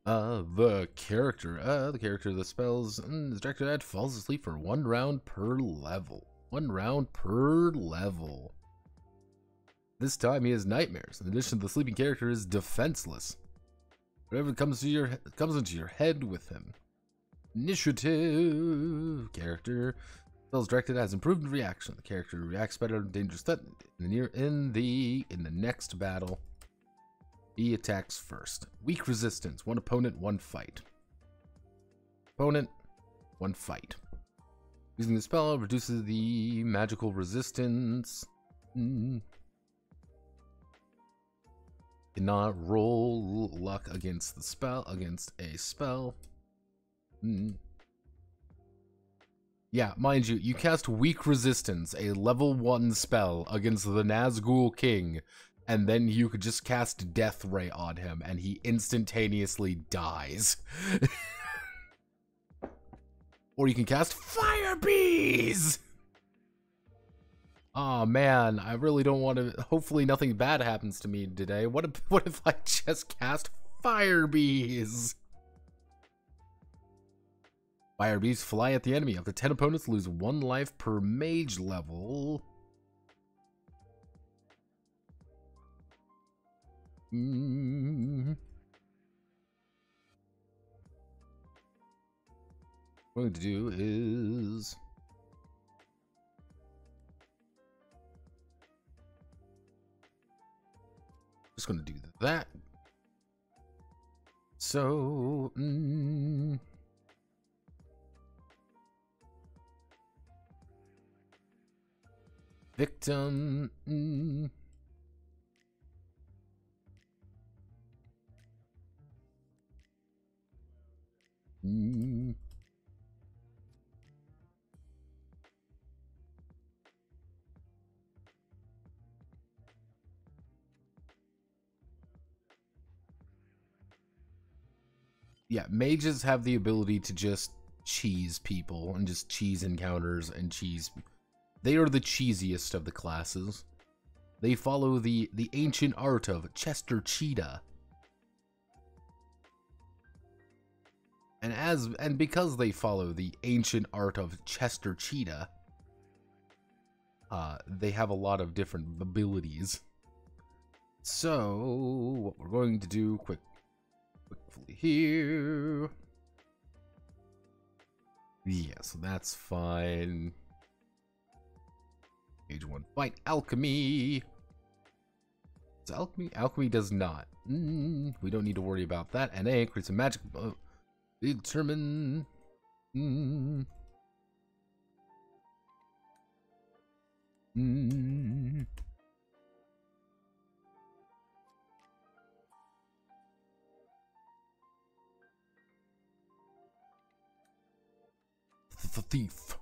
The character of the spells is directed at falls asleep for 1 round per level. 1 round per level. This time he has nightmares. In addition, the sleeping character is defenseless. Whatever comes into your head with him. Initiative character. Spells directed has improved reaction. The character reacts better to dangerous threat in the next battle. He attacks first. Weak resistance. 1 opponent, 1 fight. Opponent, 1 fight. Using the spell reduces the magical resistance. Cannot roll luck against a spell. Yeah, mind you, you cast Weak Resistance, a level 1 spell against the Nazgul King, and then you could just cast Death Ray on him, and he instantaneously dies. Or you can cast Fire Bees! Oh man, I really don't want to. Hopefully nothing bad happens to me today. What if I just cast Fire Bees? Fire Bees fly at the enemy. Up to 10 opponents lose 1 life per mage level. What I'm going to do is just going to do that. So, victim. Yeah, mages have the ability to just cheese people and just cheese encounters and cheese. They are the cheesiest of the classes. They follow the ancient art of Chester Cheetah. And because they follow the ancient art of Chester Cheetah, they have a lot of different abilities. So what we're going to do quickly here. Yeah, so that's fine. Page 1 fight alchemy. Does alchemy does not. We don't need to worry about that. NA creates a magic determine. The thief.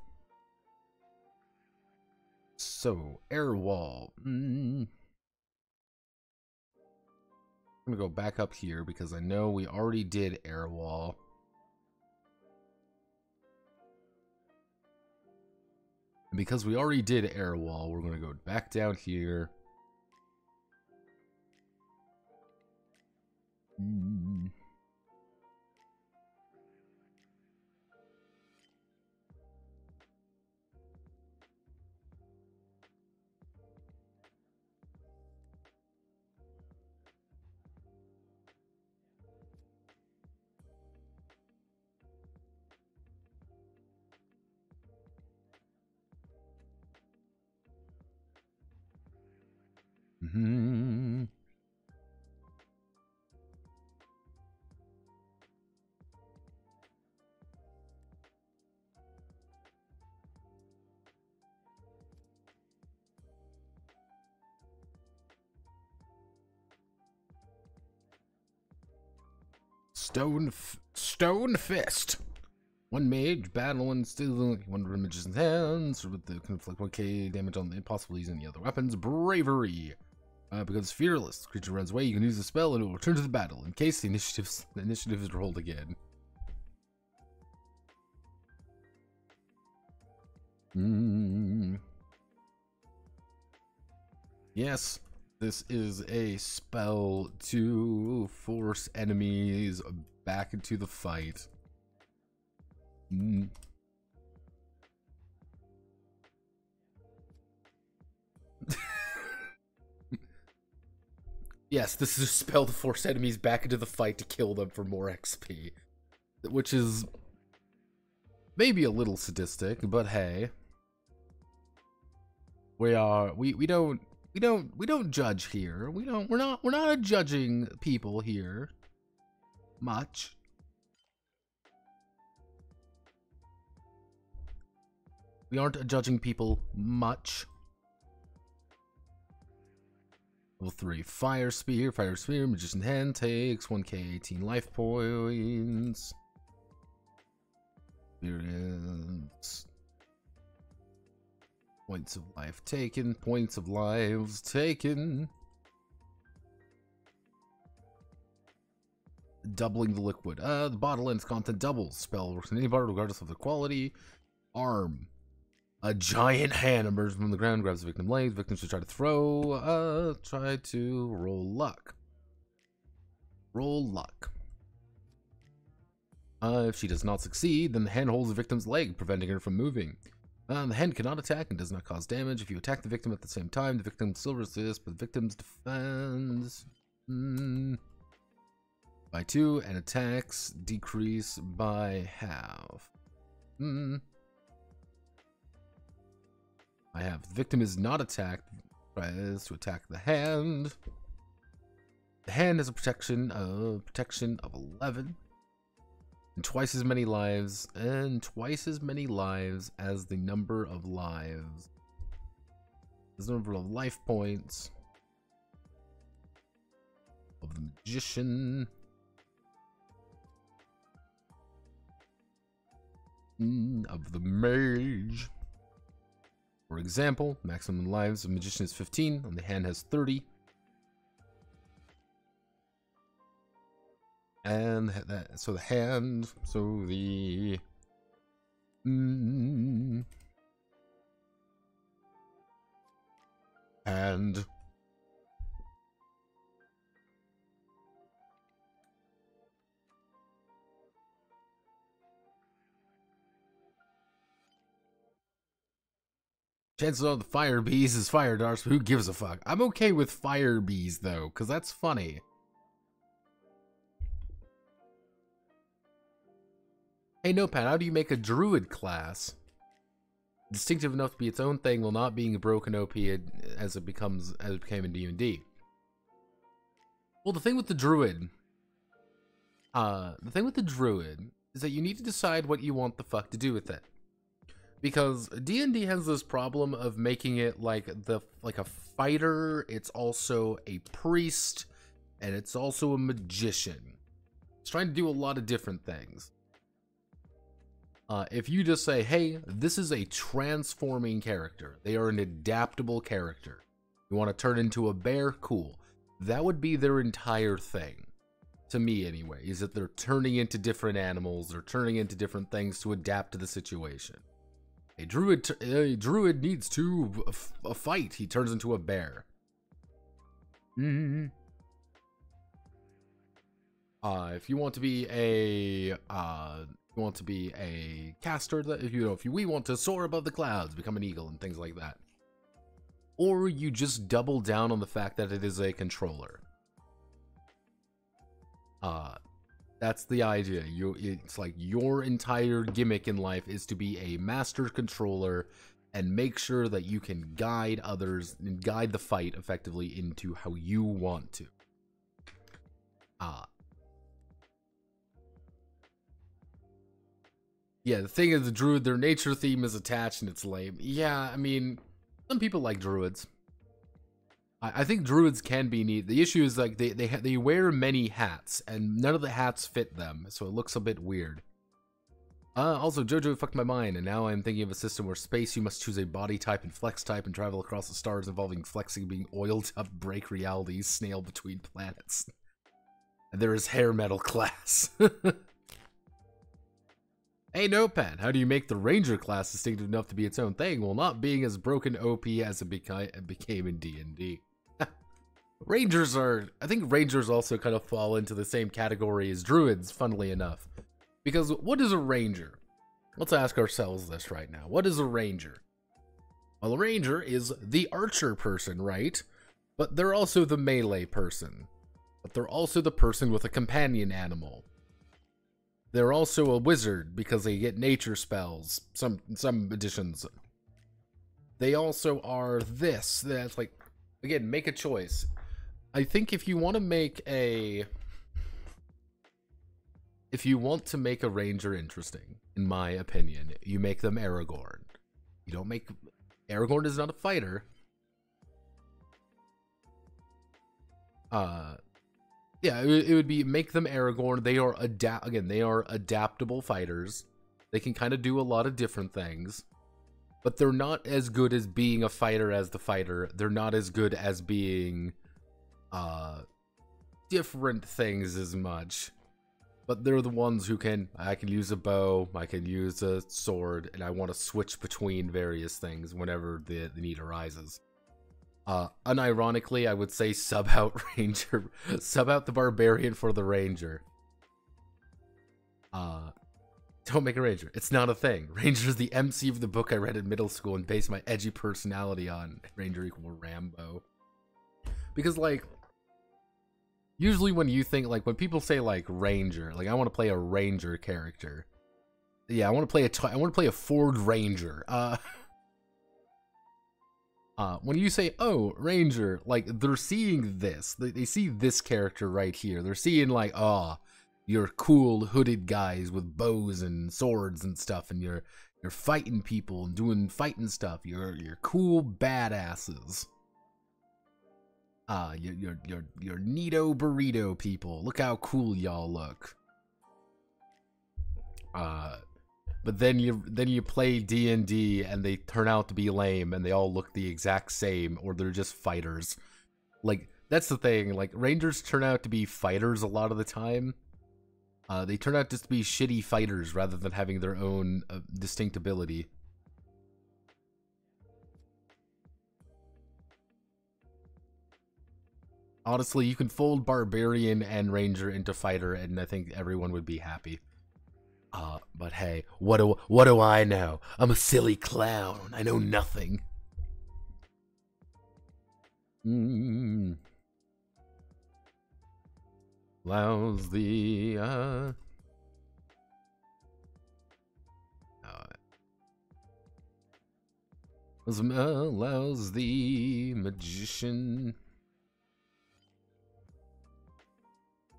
So, air wall. I'm gonna go back up here because I know we already did air wall. And because we already did air wall, we're gonna go back down here. Stone Fist. 1 mage, battle and still 1 magician's hands with the conflict 1k damage on the impossible use any other weapons. Bravery. Because fearless, the creature runs away, you can use the spell and it will return to the battle in case the initiative is rolled again. Yes. This is a spell to force enemies back into the fight. Yes, this is a spell to force enemies back into the fight to kill them for more XP. Which is maybe a little sadistic, but hey. We don't judge here. We're not judging people here much. We aren't judging people much. Level 3, Fire Spear. Fire Spear, Magician Hand takes 1k 18 life points. Experience. Points of life taken. Points of lives taken. Doubling the liquid. The bottle and its content doubles. Spell works in any bottle regardless of the quality. Arm. A giant hand emerges from the ground, grabs the victim's legs. Victims should try to throw. Try to roll luck. Roll luck. If she does not succeed, then the hand holds the victim's leg, preventing her from moving. The hand cannot attack and does not cause damage. If you attack the victim at the same time, the victim still resists, but the victim's defense by 2 and attacks decrease by half. I have the victim is not attacked, tries to attack the hand. The hand has a protection of 11. And twice as many lives, as the number of lives. As the number of life points of the magician. Of the mage. For example, maximum lives of magician is 15, and the hand has 30. And so the hand, so the and chances are the fire bees is fire darts, but who gives a fuck? I'm okay with fire bees though, because that's funny. Hey Notepad, how do you make a druid class? Distinctive enough to be its own thing while not being a broken OP as it became in D&D. Well, the thing with the druid is that you need to decide what you want the fuck to do with it. Because D&D has this problem of making it like a fighter, it's also a priest, and it's also a magician. It's trying to do a lot of different things. If you just say, hey, this is a transforming character. They are an adaptable character. You want to turn into a bear? Cool. That would be their entire thing. To me, anyway, is that they're turning into different animals. They're turning into different things to adapt to the situation. A druid needs to fight. He turns into a bear. If you want to be a caster, we want to soar above the clouds, become an eagle and things like that. Or you just double down on the fact that it is a controller. That's the idea. It's like your entire gimmick in life is to be a master controller and make sure that you can guide others and guide the fight effectively into how you want to. Yeah, the thing is, the druid, their nature theme is attached and it's lame. Yeah, I mean, some people like druids. I think druids can be neat. The issue is like they wear many hats and none of the hats fit them, so it looks a bit weird. Also, JoJo fucked my mind, and now I'm thinking of a system where space you must choose a body type and flex type and travel across the stars involving flexing, being oiled up, break realities, snail between planets. And there is hair metal class. Hey Notepad, how do you make the Ranger class distinctive enough to be its own thing while not being as broken OP as it became in D&D? Rangers are... I think Rangers also kind of fall into the same category as Druids, funnily enough. Because what is a Ranger? Let's ask ourselves this right now. What is a Ranger? Well, a Ranger is the archer person, right? But they're also the melee person. But they're also the person with a companion animal. They're also a wizard because they get nature spells, some editions. They also are this. That's like, again, make a choice. I think if you want to make a... If you want to make a Ranger interesting, in my opinion, you make them Aragorn. You don't make... Aragorn is not a fighter. Yeah, it would be make them Aragorn. They are they are adaptable fighters. They can kind of do a lot of different things. But they're not as good as being a fighter as the fighter. They're not as good as being different things as much. But they're the ones who I can use a bow, I can use a sword, and I want to switch between various things whenever the need arises. Unironically, I would say sub out Ranger, sub out the Barbarian for the Ranger. Don't make a Ranger. It's not a thing. Ranger is the MC of the book I read in middle school and based my edgy personality on. Ranger equal Rambo. Because, like, usually when you think, like, when people say, like, Ranger, like, I want to play a Ranger character. Yeah, I want to play a Ford Ranger. When you say, oh, Ranger, like, they're seeing this. They see this character right here. They're seeing, like, oh, you're cool hooded guys with bows and swords and stuff, and you're fighting people and doing fighting stuff. You're cool badasses. You're neato burrito people. Look how cool y'all look. But then you play D&D and they turn out to be lame and they all look the exact same, or they're just fighters. Like, that's the thing. Like, Rangers turn out to be fighters a lot of the time. They turn out just to be shitty fighters rather than having their own distinct ability. Honestly, you can fold Barbarian and Ranger into Fighter, and I think everyone would be happy. But hey, what do I know? I'm a silly clown. I know nothing. Allows the allows the magician.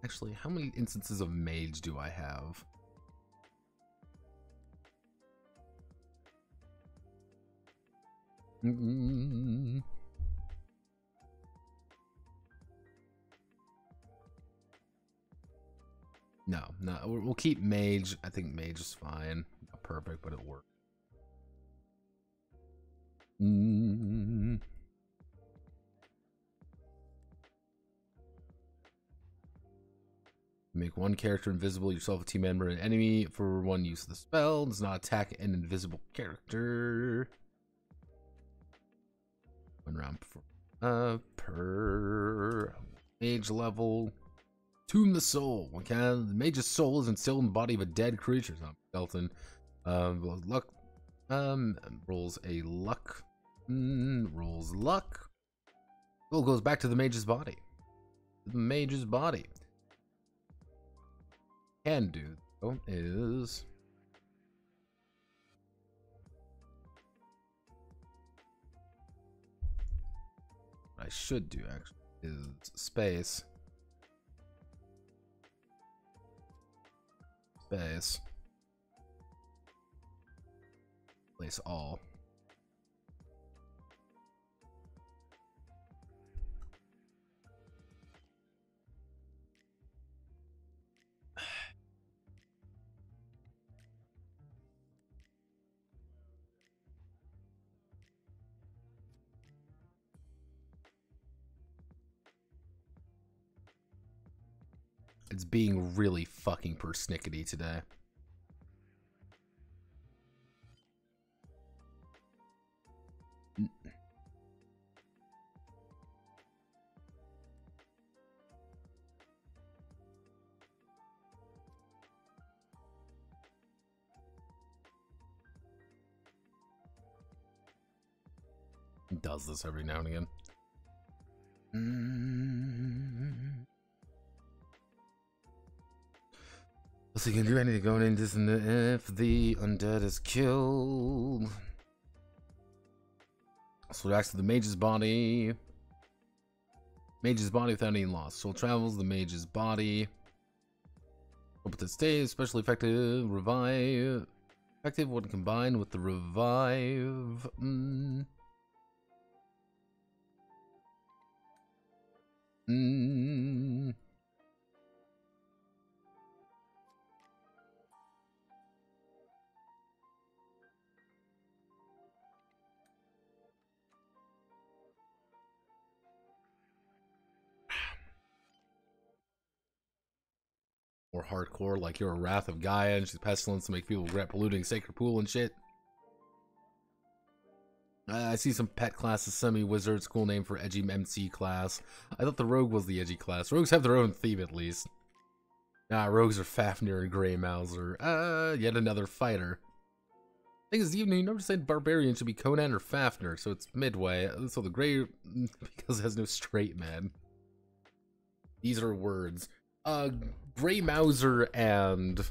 Actually, how many instances of mage do I have? No, we'll keep mage. I think mage is fine. Not perfect, but it works. Make one character invisible, yourself, a team member, and enemy for one use of the spell. Does not attack an invisible character. One round per mage level. Tune the soul. One can. The mage's soul is instilled in the body of a dead creature. Skeleton. Luck. Rolls a luck. Rolls luck. Soul goes back to the mage's body. The mage's body. Can do though is what I should do actually is space. Place all. It's being really fucking persnickety today. does this every now and again. So you can do anything going in this if the undead is killed. So it acts to the mage's body. Mage's body without any loss. Soul travels the mage's body. Hope that stays especially effective. Revive. Effective when combined with the revive. More hardcore, like you're a Wrath of Gaia and she's pestilence to make people regret polluting sacred pool and shit. I see some pet classes, semi-wizards, cool name for edgy MC class. I thought the rogue was the edgy class. Rogues have their own theme at least. Nah, rogues are Fafnir and Grey Mouser. Yet another fighter. Thing is, you never said barbarian should be Conan or Fafnir, so it's midway. So the Grey, because it has no straight man. These are words. Grey Mouser and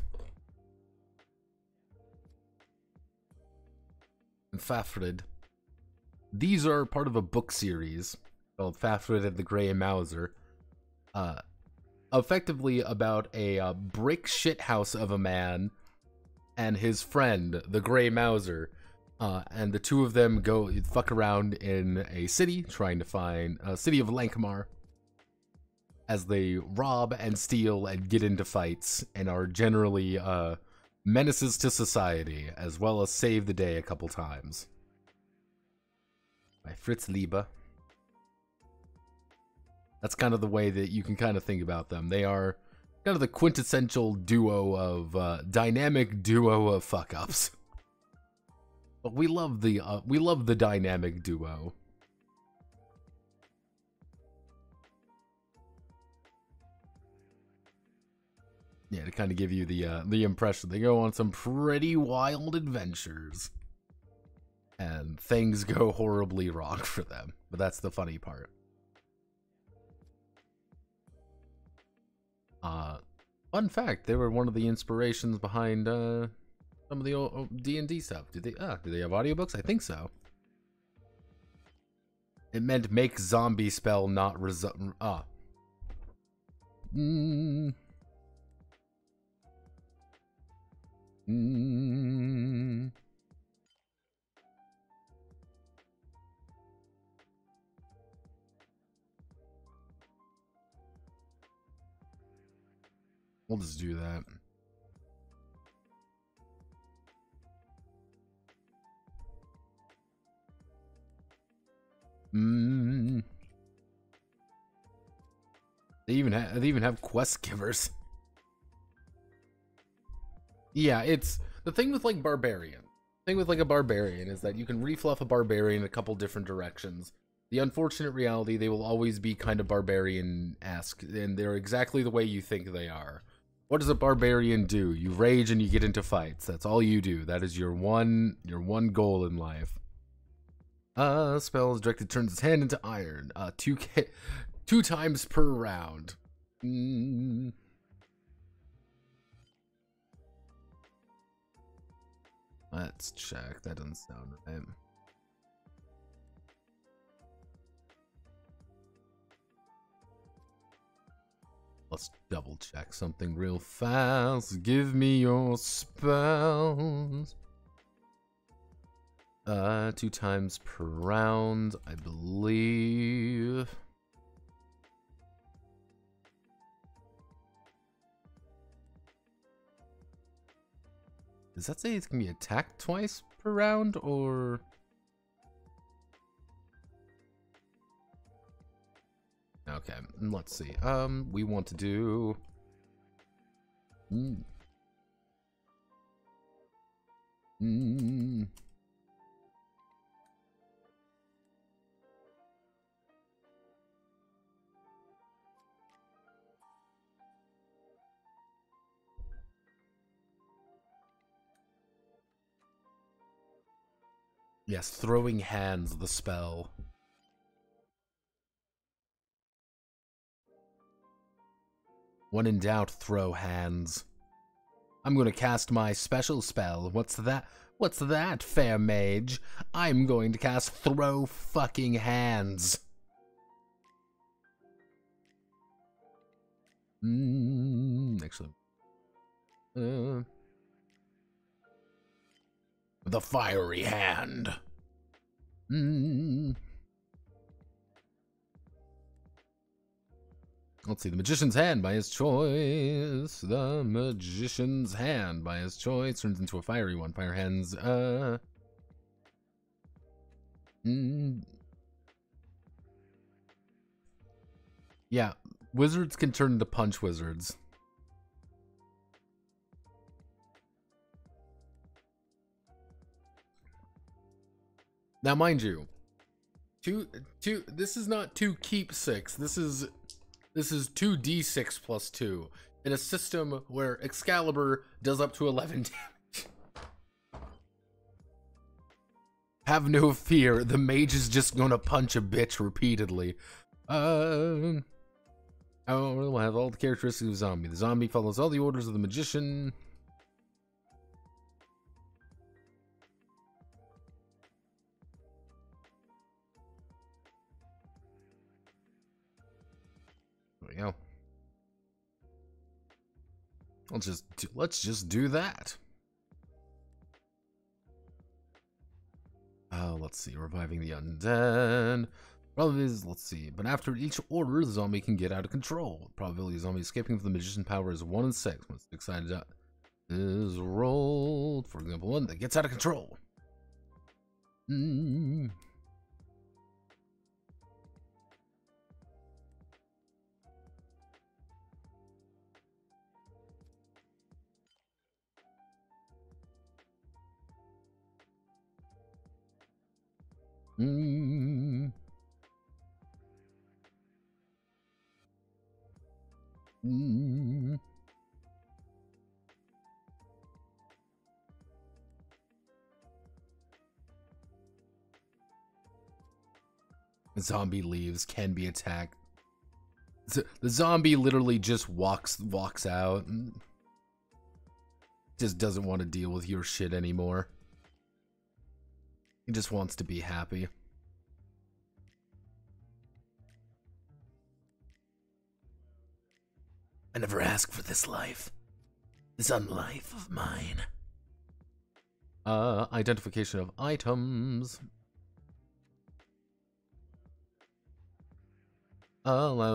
Fafnir. These are part of a book series called Fafnir and the Grey Mouser. Effectively about a brick shithouse of a man and his friend, the Grey Mouser. And the two of them go fuck around in a city trying to find a city of Lankmar, as they rob and steal and get into fights and are generally menaces to society, as well as save the day a couple times. By Fritz Liebe. That's kind of the way that you can kind of think about them. They are kind of the quintessential duo of dynamic duo of fuck-ups. But we love the dynamic duo. Yeah, to kind of give you the impression they go on some pretty wild adventures, and things go horribly wrong for them. But that's the funny part. Fun fact: they were one of the inspirations behind some of the old D&D stuff. Did they have audiobooks? I think so. It meant make zombie spell not We'll just do that. They even have quest givers. Yeah, it's the thing with like barbarian. The thing with like a barbarian is that you can refluff a barbarian a couple different directions. The unfortunate reality, they will always be kind of barbarian-esque, and they're exactly the way you think they are. What does a barbarian do? You rage and you get into fights. That's all you do. That is your one goal in life. Spell is directed, turns its hand into iron. 2 times per round. Let's check. That doesn't sound right. Let's double check something real fast. Give me your spells. 2 times per round, I believe. Does that say it can be attacked twice per round, or? Okay, let's see. We want to do... Yes, throwing hands, the spell. When in doubt, throw hands. I'm gonna cast my special spell. What's that? What's that, fair mage? I'm going to cast throw fucking hands. Actually. The fiery hand. Let's see, the magician's hand by his choice. The magician's hand by his choice turns into a fiery one. Fire hands, yeah, wizards can turn into punch wizards. Now, mind you, this is not 2 keepsakes. This is 2d6 plus 2 in a system where Excalibur does up to 11 damage. Have no fear, the mage is just gonna punch a bitch repeatedly. We'll have all the characteristics of a zombie. The zombie follows all the orders of the magician. There we go. Let's just do that. Let's see, reviving the undead. Problem is, let's see, but after each order, the zombie can get out of control. The probability of zombie escaping from the magician power is 1 in 6. When 6 sided out is rolled, for example, 1 that gets out of control. The zombie leaves, can be attacked. The zombie literally just walks out and just doesn't want to deal with your shit anymore. He just wants to be happy. I never asked for this life. This unlife of mine. Identification of items. Allows.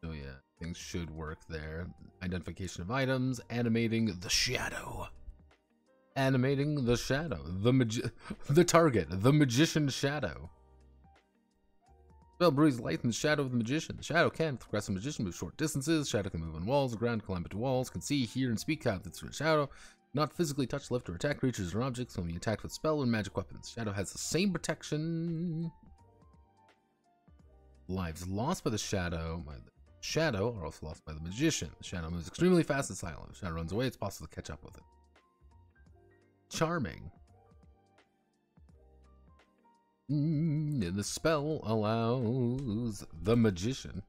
So yeah, things should work there. Identification of items. Animating the shadow. Animating the shadow. The target. The magician's shadow. Spell breathes light in the shadow of the magician. The shadow can progress a magician, move short distances. Shadow can move on walls, ground, climb into walls, can see, hear, and speak out through the shadow. Not physically touch, lift, or attack creatures or objects when be attacked with spell and magic weapons. Shadow has the same protection. Lives lost by the shadow are also lost by the magician. The shadow moves extremely fast and silent. If the shadow runs away, it's possible to catch up with it. Charming. The spell allows the magician.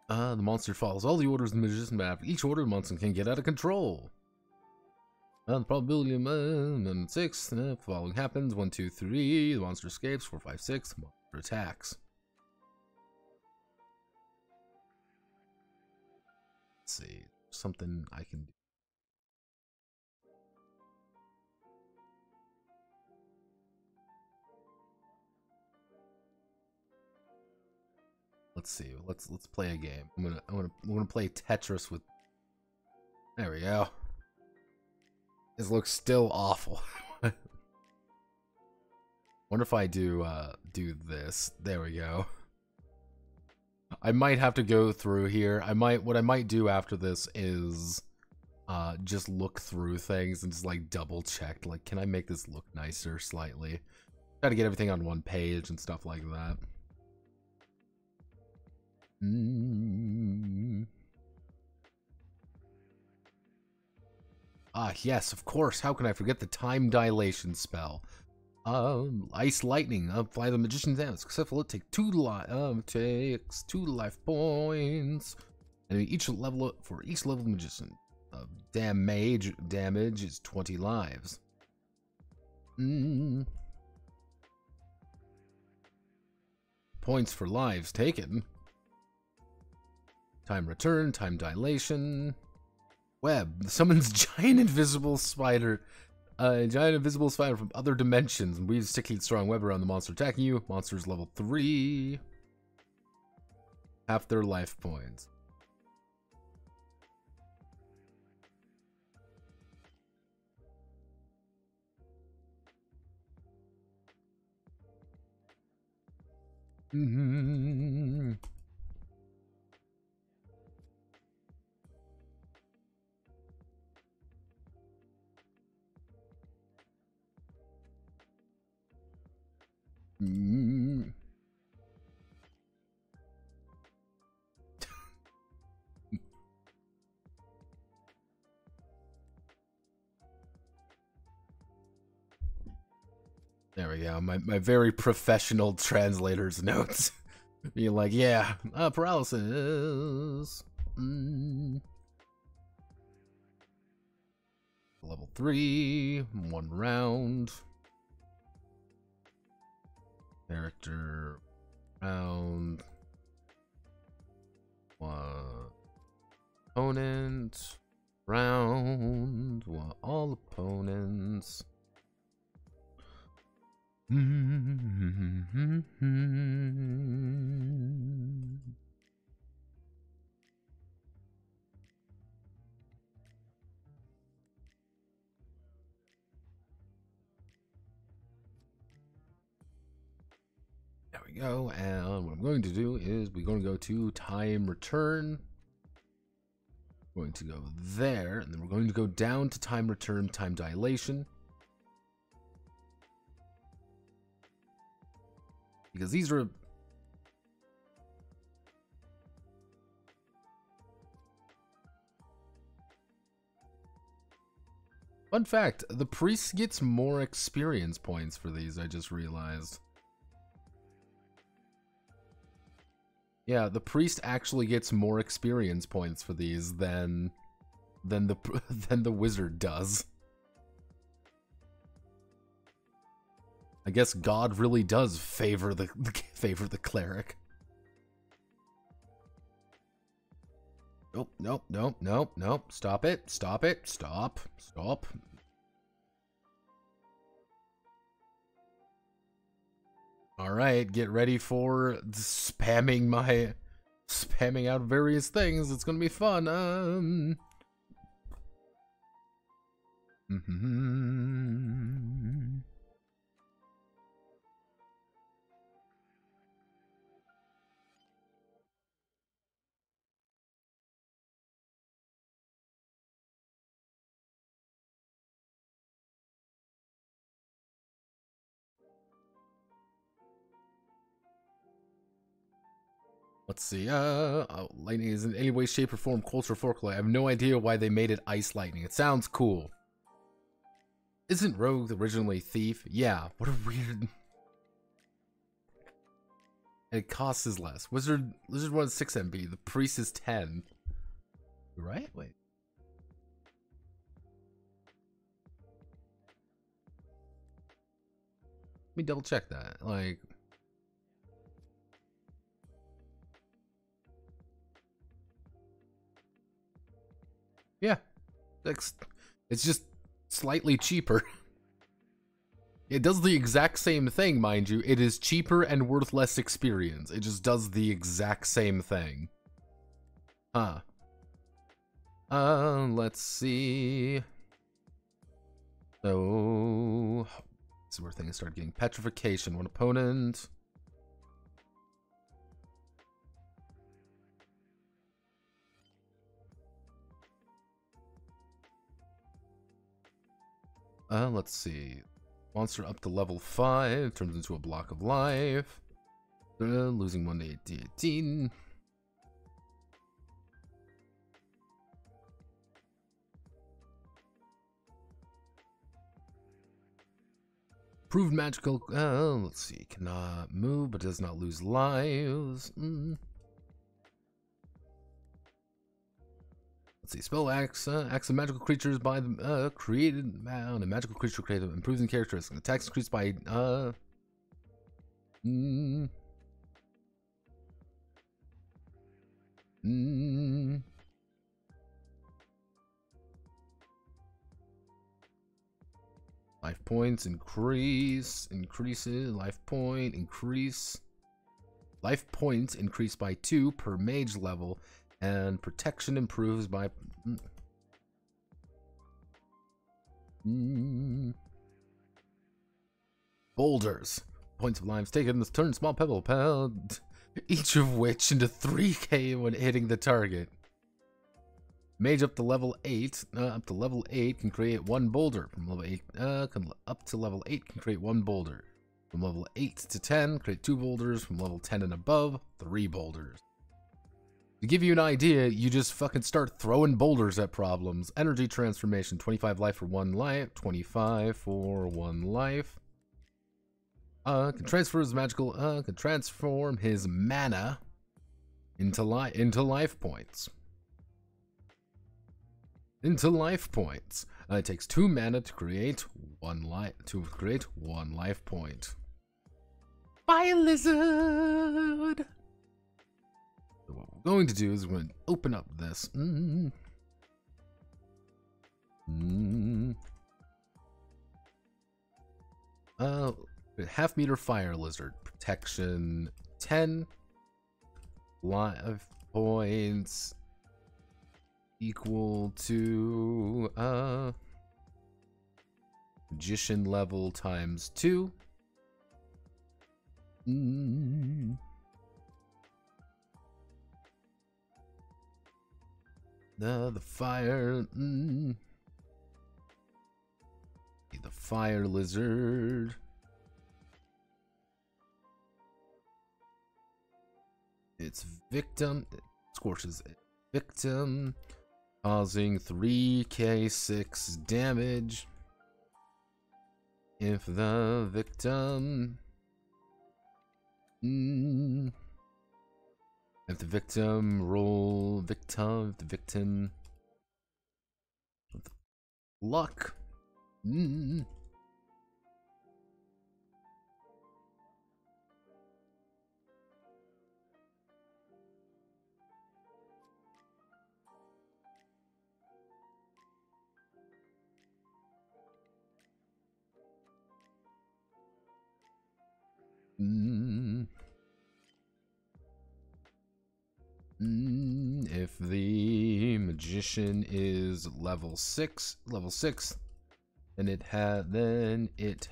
The monster follows all the orders of the magician, but after each order, the monster can get out of control. The probability of 6. The following happens: 1, 2, 3. The monster escapes. 4, 5, 6. The monster attacks. Let's see. Something I can do. Let's see. Let's play a game. I'm gonna play Tetris with. There we go. This looks still awful. Wonder if I do this. There we go. I might have to go through here. What I might do after this is just look through things and just like double check. Like, can I make this look nicer slightly? Try to get everything on one page and stuff like that. Ah, yes, of course. How can I forget the time dilation spell? Ice lightning. Apply the magician's dance. Successful. It takes takes 2 life points. And each level for each level of magician. Damage is 20 lives. Points for lives taken. Time return, time dilation. Web summons giant invisible spider. Giant invisible spider from other dimensions and weaves sticky strong web around the monster attacking you. Monster's level 3. Half their life points. There we go. My very professional translator's notes. Being like, yeah, paralysis. Level 3, 1 round. Character round. 1 opponent round. 1 all opponents. There we go, and what I'm going to do is we're going to go to time return. We're going to go there, and then we're going to go down to time return, time dilation. Because these are... Fun fact, the priest gets more experience points for these, I just realized. Yeah, the priest actually gets more experience points for these than the wizard does. I guess God really does favor the cleric. Nope. Stop it. Stop. All right, get ready for spamming out various things. It's gonna be fun. Let's see, lightning is in any way, shape, or form culture folklore. I have no idea why they made it ice lightning. It sounds cool. Isn't Rogue originally Thief? Yeah, what a weird... And it costs is less. Lizard 1 is 6 MB, the Priest is 10. Right? Wait. Let me double check that, like... Yeah, it's just slightly cheaper. It does the exact same thing, mind you. It is cheaper and worth less experience. It just does the exact same thing. Let's see. So, this is where things start getting petrification. 1 opponent. Let's see. Monster up to level 5 turns into a block of life. Losing 1 to 18. Improved magical, let's see, cannot move but does not lose lives. Let's see, spell acts of magical creatures by the created mound. A magical creature created improves in characteristics. Attacks increased by 5 points increases, life point increase. Life points increase by 2 per mage level, and protection improves by boulders. Points of lives taken this turn, small pebble pound, each of which into 3k when hitting the target. Mage up to level 8, can create 1 boulder. From level 8, up to level 8 can create 1 boulder. From level 8 to 10, create 2 boulders. From level 10 and above, 3 boulders. To give you an idea, you just fucking start throwing boulders at problems. Energy transformation, 25 life for 1 life, 25 for 1 life. Can transfer his magical, can transform his mana into life points. It takes 2 mana to create 1 life point. Fire lizard. So what we're going to do is we're going to open up this. Half-meter fire lizard, protection 10, life points equal to magician level times 2. The fire, the fire lizard. Its victim scorches it. Victim, causing 3k6 damage. If the victim luck. If the magician is level 6, then it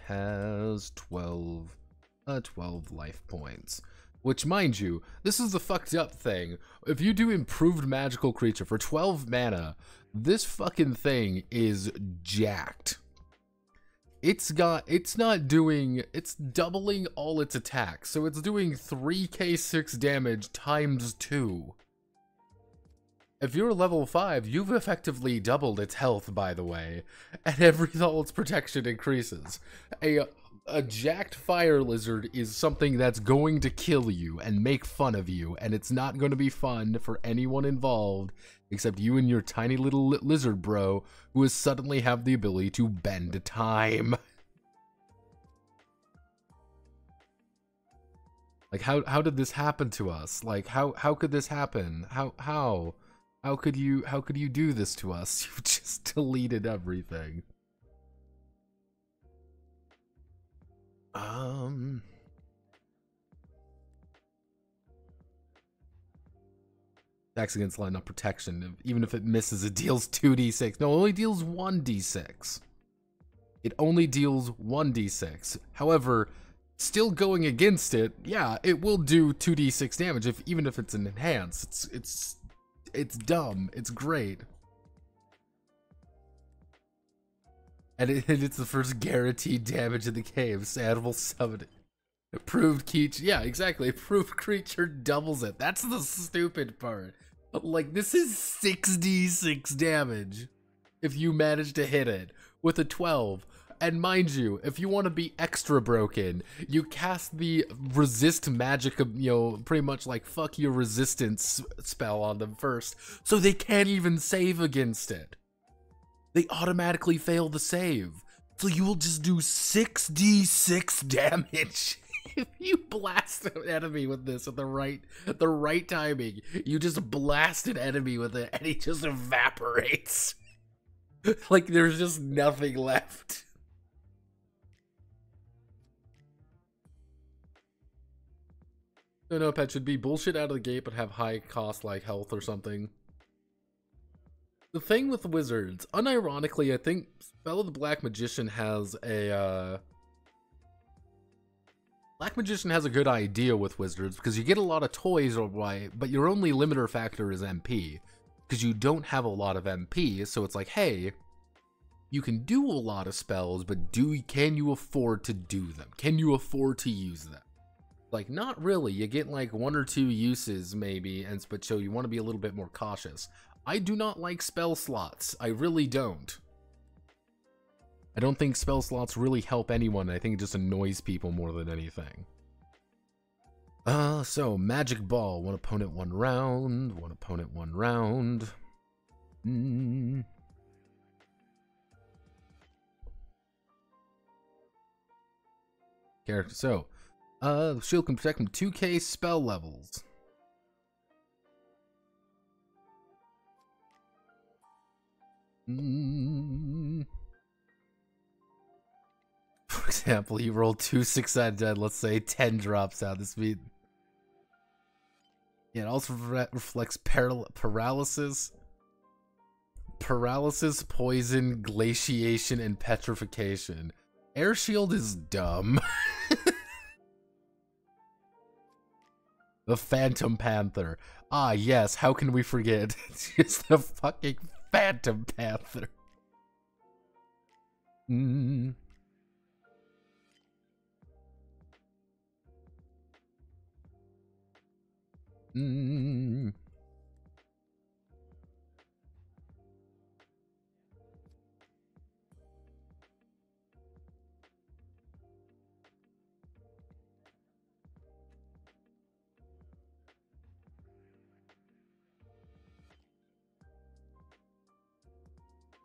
has 12 life points. Which, mind you, this is the fucked up thing. If you do improved magical creature for 12 mana, this fucking thing is jacked. It's doubling all its attacks, so it's doing 3k6 damage times 2. If you're level 5, you've effectively doubled its health, by the way, and all its protection increases. A jacked fire lizard is something that's going to kill you and make fun of you, and it's not going to be fun for anyone involved except you and your tiny little lizard bro who has suddenly have the ability to bend time. Like, how did this happen to us? Like, how could this happen? How could you do this to us? You just deleted everything. Attacks against line, not protection. Even if it misses, it deals 2d6. No, it only deals 1d6. It only deals 1d6. However, still going against it, yeah, it will do 2d6 damage even if it's an enhance. It's dumb. It's great. And it's the first guaranteed damage in the game. Animal summon. Approved creature. Yeah, exactly. Approved creature doubles it. That's the stupid part. Like, this is 6d6 damage if you manage to hit it with a 12. And mind you, if you want to be extra broken, you cast the resist magic, you know, pretty much like fuck your resistance spell on them first, so they can't even save against it. They automatically fail the save. So you will just do 6d6 damage. If you blast an enemy with this at the right timing, you just blast an enemy with it and he just evaporates. Like there's just nothing left. No, pet should be bullshit out of the gate but have high cost like health or something. The thing with wizards, unironically, I think Spell of the Black Magician has a Black Magician has a good idea with wizards because you get a lot of toys, but your only limiter factor is MP because you don't have a lot of MP. So it's like, hey, you can do a lot of spells, but can you afford to do them? Can you afford to use them? Like, not really. You get like 1 or 2 uses maybe, but so you want to be a little bit more cautious. I do not like spell slots. I really don't. I don't think spell slots really help anyone. I think it just annoys people more than anything. So Magic Ball. One opponent 1 round. One opponent 1 round. Character. So, the shield can protect from 2k spell levels. For example, you roll 2 6-sided dead, let's say 10 drops out. This means it also reflects paralysis, poison, glaciation, and petrification. Air shield is dumb. The Phantom Panther. Ah, yes, how can we forget? It's just the fucking Phantom Panther.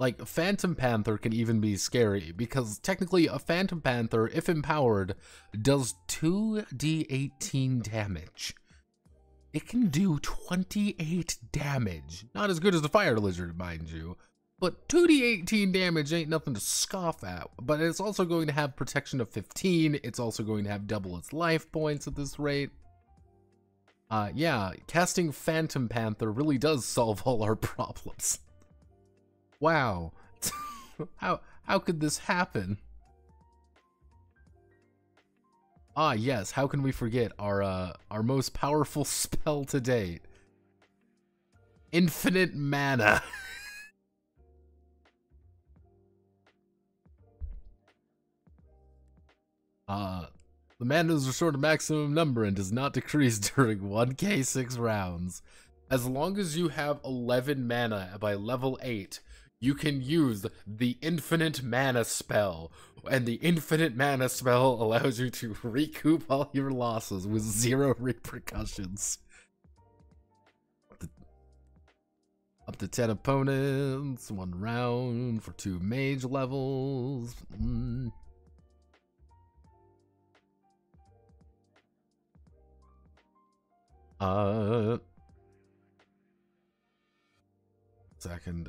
Like, Phantom Panther can even be scary, because technically a Phantom Panther, if empowered, does 2d18 damage. It can do 28 damage. Not as good as the Fire Lizard, mind you, but 2d18 damage ain't nothing to scoff at. But it's also going to have protection of 15, it's also going to have double its life points at this rate. Yeah, casting Phantom Panther really does solve all our problems. Wow. How could this happen? Ah, yes, how can we forget our most powerful spell to date? Infinite mana. The mana is restored to maximum number and does not decrease during 1k6 rounds. As long as you have 11 mana by level 8, you can use the Infinite Mana spell, and the Infinite Mana spell allows you to recoup all your losses with 0 repercussions. Up to 10 opponents, 1 round for 2 mage levels. Second,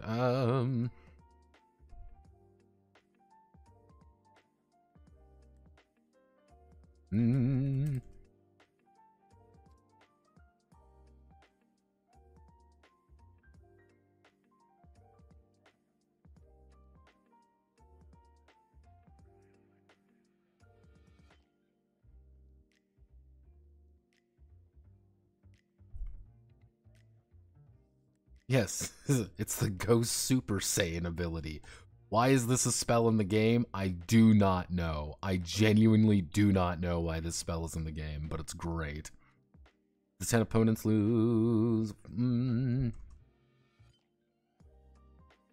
yes, it's the Ghost Super Saiyan ability. Why is this a spell in the game? I do not know. I genuinely do not know why this spell is in the game, but it's great. The 10 opponents lose.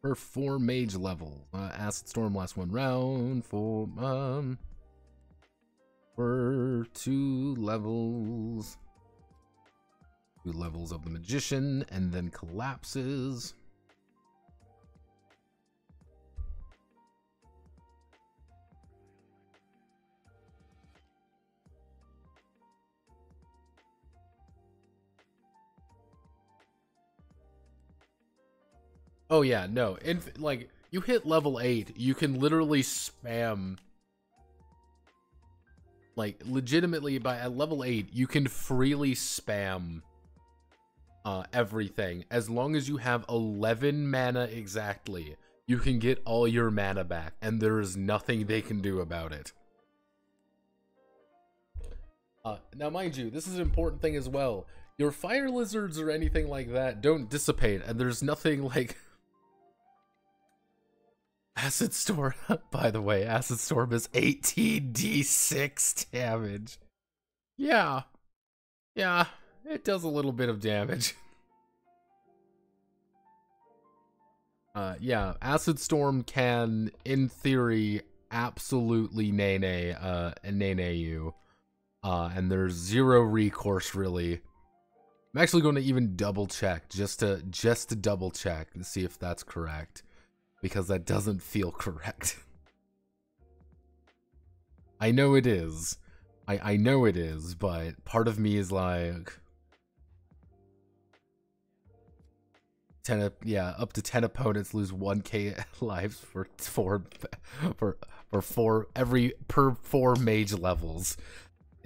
for 4 mage levels. Acid Storm lasts 1 round for 2 levels. 2 levels of the Magician, and then collapses. Oh yeah, no. Like, you hit level 8, you can literally spam. Like, legitimately, at level 8, you can freely spam everything. As long as you have 11 mana exactly, you can get all your mana back, and there is nothing they can do about it. Now, mind you, this is an important thing as well. Your fire lizards or anything like that don't dissipate, and there's nothing like... Acid Storm, by the way, Acid Storm is 18d6 damage. Yeah, it does a little bit of damage. Yeah, Acid Storm can, in theory, absolutely nene you. And there's 0 recourse, really. I'm actually going to even double check, just to double check and see if that's correct. Because that doesn't feel correct. I know it is. I know it is, but part of me is like... up to 10 opponents lose 1k lives per 4 mage levels.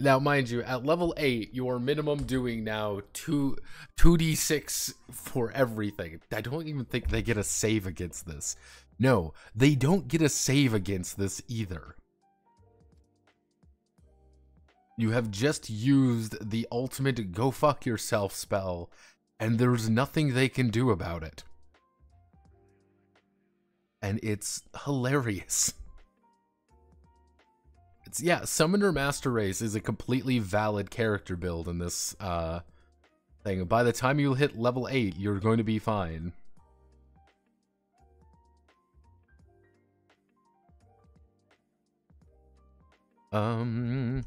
Now, mind you, at level 8, you are minimum doing now 2d6 for everything. I don't even think they get a save against this. No, they don't get a save against this either. You have just used the ultimate go fuck yourself spell, and there's nothing they can do about it. And it's hilarious. Yeah, Summoner Master Race is a completely valid character build in this thing. By the time you hit level 8, you're going to be fine. With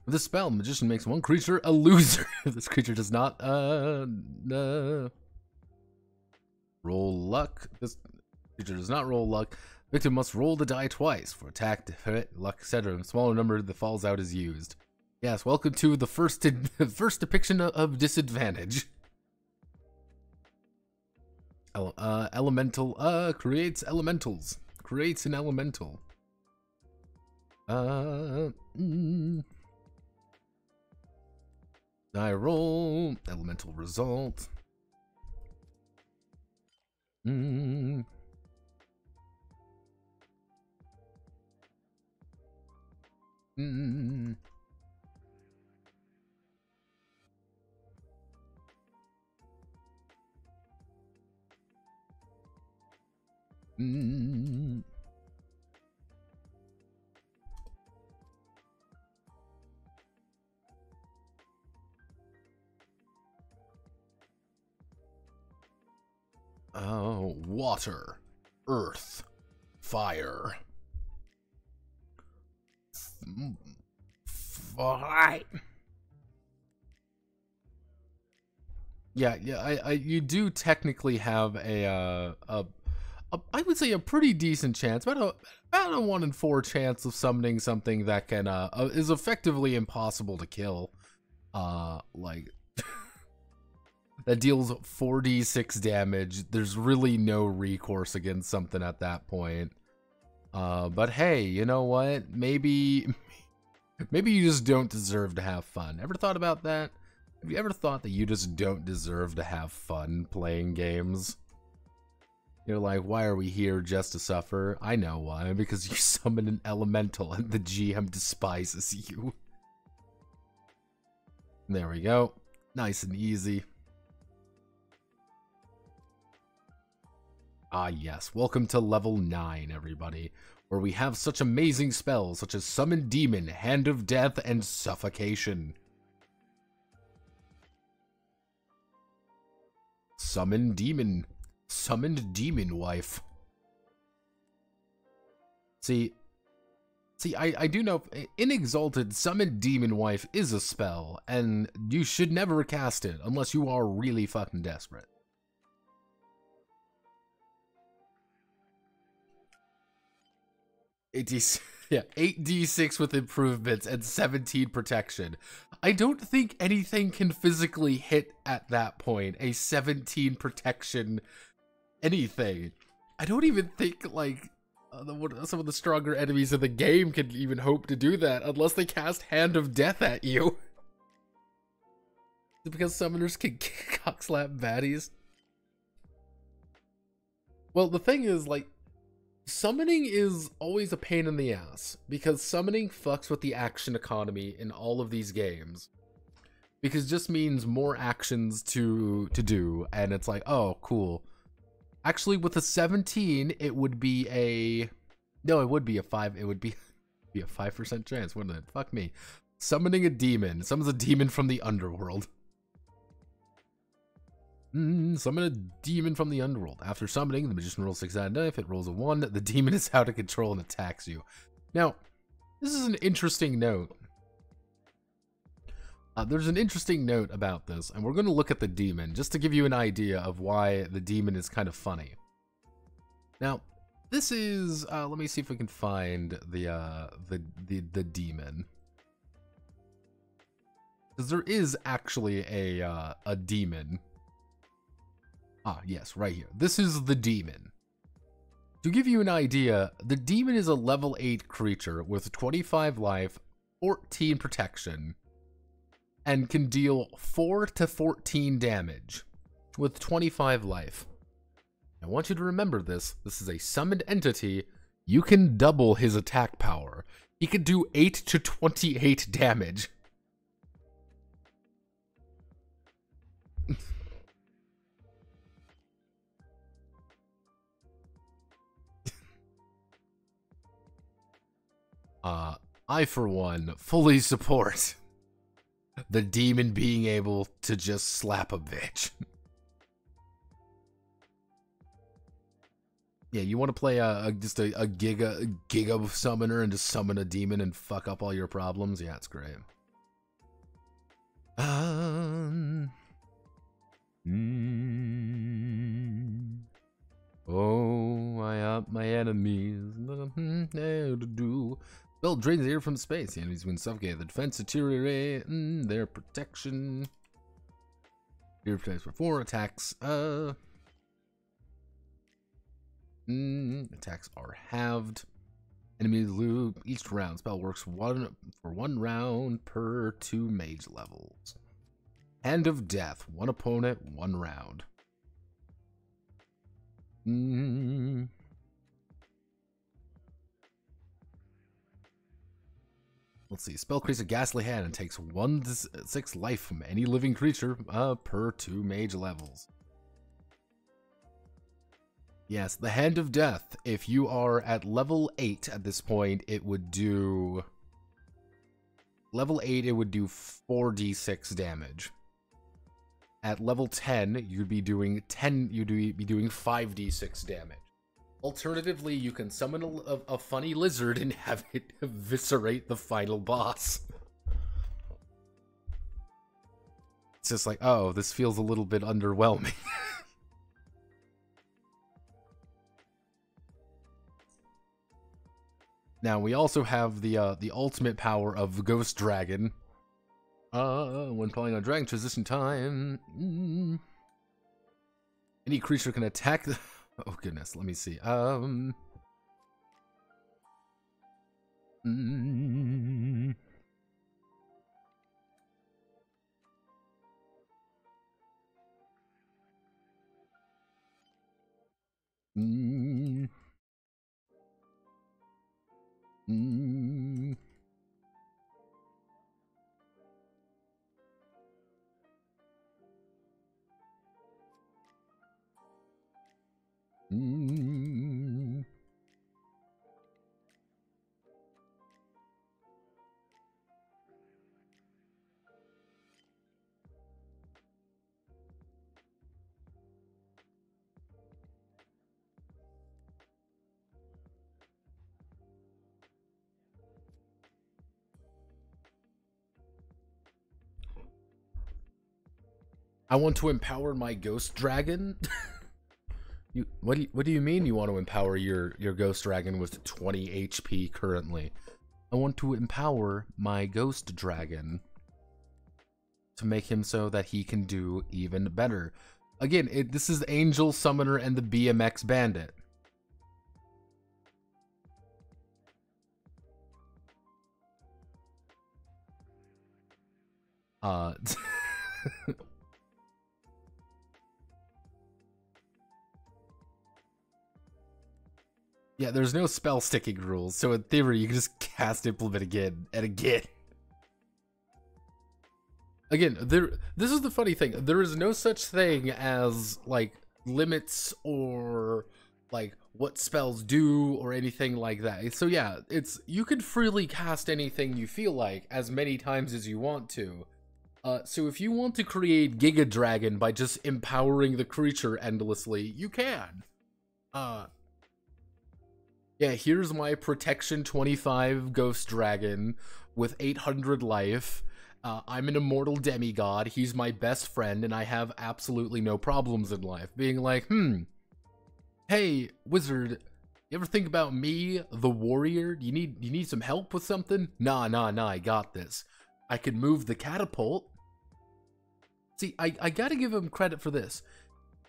this spell, Magician makes 1 creature a loser. This creature does not roll luck. This creature does not roll luck. Victim must roll the die twice for attack, hit, luck, etc. A smaller number that falls out is used. Yes, welcome to the first depiction of disadvantage. Elemental creates elementals. Creates an elemental. Die roll. Elemental result. Water, earth, fire. Yeah, you do technically have a I would say a pretty decent chance, about a 1 in 4 chance of summoning something that can is effectively impossible to kill. Like that deals 4d6 damage. There's really no recourse against something at that point. But hey, you know what? Maybe you just don't deserve to have fun. Ever thought about that? Have you ever thought that you just don't deserve to have fun playing games? You're like, why are we here, just to suffer? I know why. Because you summon an elemental and the GM despises you. There we go. Nice and easy. Ah yes, welcome to level 9, everybody, where we have such amazing spells such as Summon Demon, Hand of Death, and Suffocation. Summon Demon. summoned demon wife. See, I do know Inexalted Summoned Demon Wife is a spell, and you should never cast it unless you are really fucking desperate. Yeah, 8d6 with improvements and 17 protection. I don't think anything can physically hit at that point. A 17 protection anything. I don't even think, like, some of the stronger enemies in the game can even hope to do that unless they cast Hand of Death at you. Is it because summoners can cockslap baddies? Well, the thing is, like, summoning is always a pain in the ass, because summoning fucks with the action economy in all of these games. Because it just means more actions to do, and it's like, oh, cool. Actually, with a 17, it would be a... No, it would be a 5. It would be a 5% chance, wouldn't it? Fuck me. Summoning a demon. Summons a demon from the underworld. Summon a demon from the underworld. After summoning, the magician rolls 6 out of 9. If it rolls a 1, the demon is out of control and attacks you. Now, this is an interesting note. There's an interesting note about this, and we're going to look at the demon, just to give you an idea of why the demon is kind of funny. Now, this is, let me see if we can find the demon. Because there is actually a demon. Ah, yes, right here. This is the demon. To give you an idea, the demon is a level 8 creature with 25 life, 14 protection, and can deal 4 to 14 damage with 25 life. I want you to remember this. This is a summoned entity. You can double his attack power. He could do 8 to 28 damage. I, for one, fully support the demon being able to just slap a bitch. Yeah, you want to play just a giga summoner and just summon a demon and fuck up all your problems? Yeah, it's great. Oh, I up my enemies. Nothing to do. Spell drains air from space. The enemies when suffocated. The defense deteriorate. Their protection. Fear protects for 4 attacks. Attacks are halved. Enemies loop each round. Spell works for 1 round per 2 mage levels. Hand of Death. 1 opponent, 1 round. Let's see. Spell creates a ghastly hand and takes 1 to 6 life from any living creature per 2 mage levels. Yes, the Hand of Death. If you are at level 8 at this point, it would do... Level 8, it would do 4d6 damage. At level 10, you'd be doing 5d6 damage. Alternatively, you can summon a funny lizard and have it eviscerate the final boss. It's just like, oh, this feels a little bit underwhelming. Now, we also have the ultimate power of Ghost Dragon. When playing on Dragon Transition Time, any creature can attack the... Oh goodness, let me see. I want to empower my ghost dragon. What do you mean you want to empower your ghost dragon with 20 HP currently? I want to empower my ghost dragon to make him so that he can do even better. Again, this is Angel Summoner and the BMX Bandit. Yeah, there's no spell sticking rules, so in theory you can just cast Implement again and again. Again, this is the funny thing. There is no such thing as, like, limits or, like, what spells do or anything like that. So yeah, you can freely cast anything you feel like as many times as you want to. So if you want to create Giga Dragon by just empowering the creature endlessly, you can. Yeah, here's my Protection 25 Ghost Dragon with 800 life. I'm an immortal demigod, he's my best friend, and I have absolutely no problems in life. Being like, hey, wizard, you ever think about me, the warrior? You need some help with something? Nah, I got this. I could move the catapult. See, I gotta give him credit for this.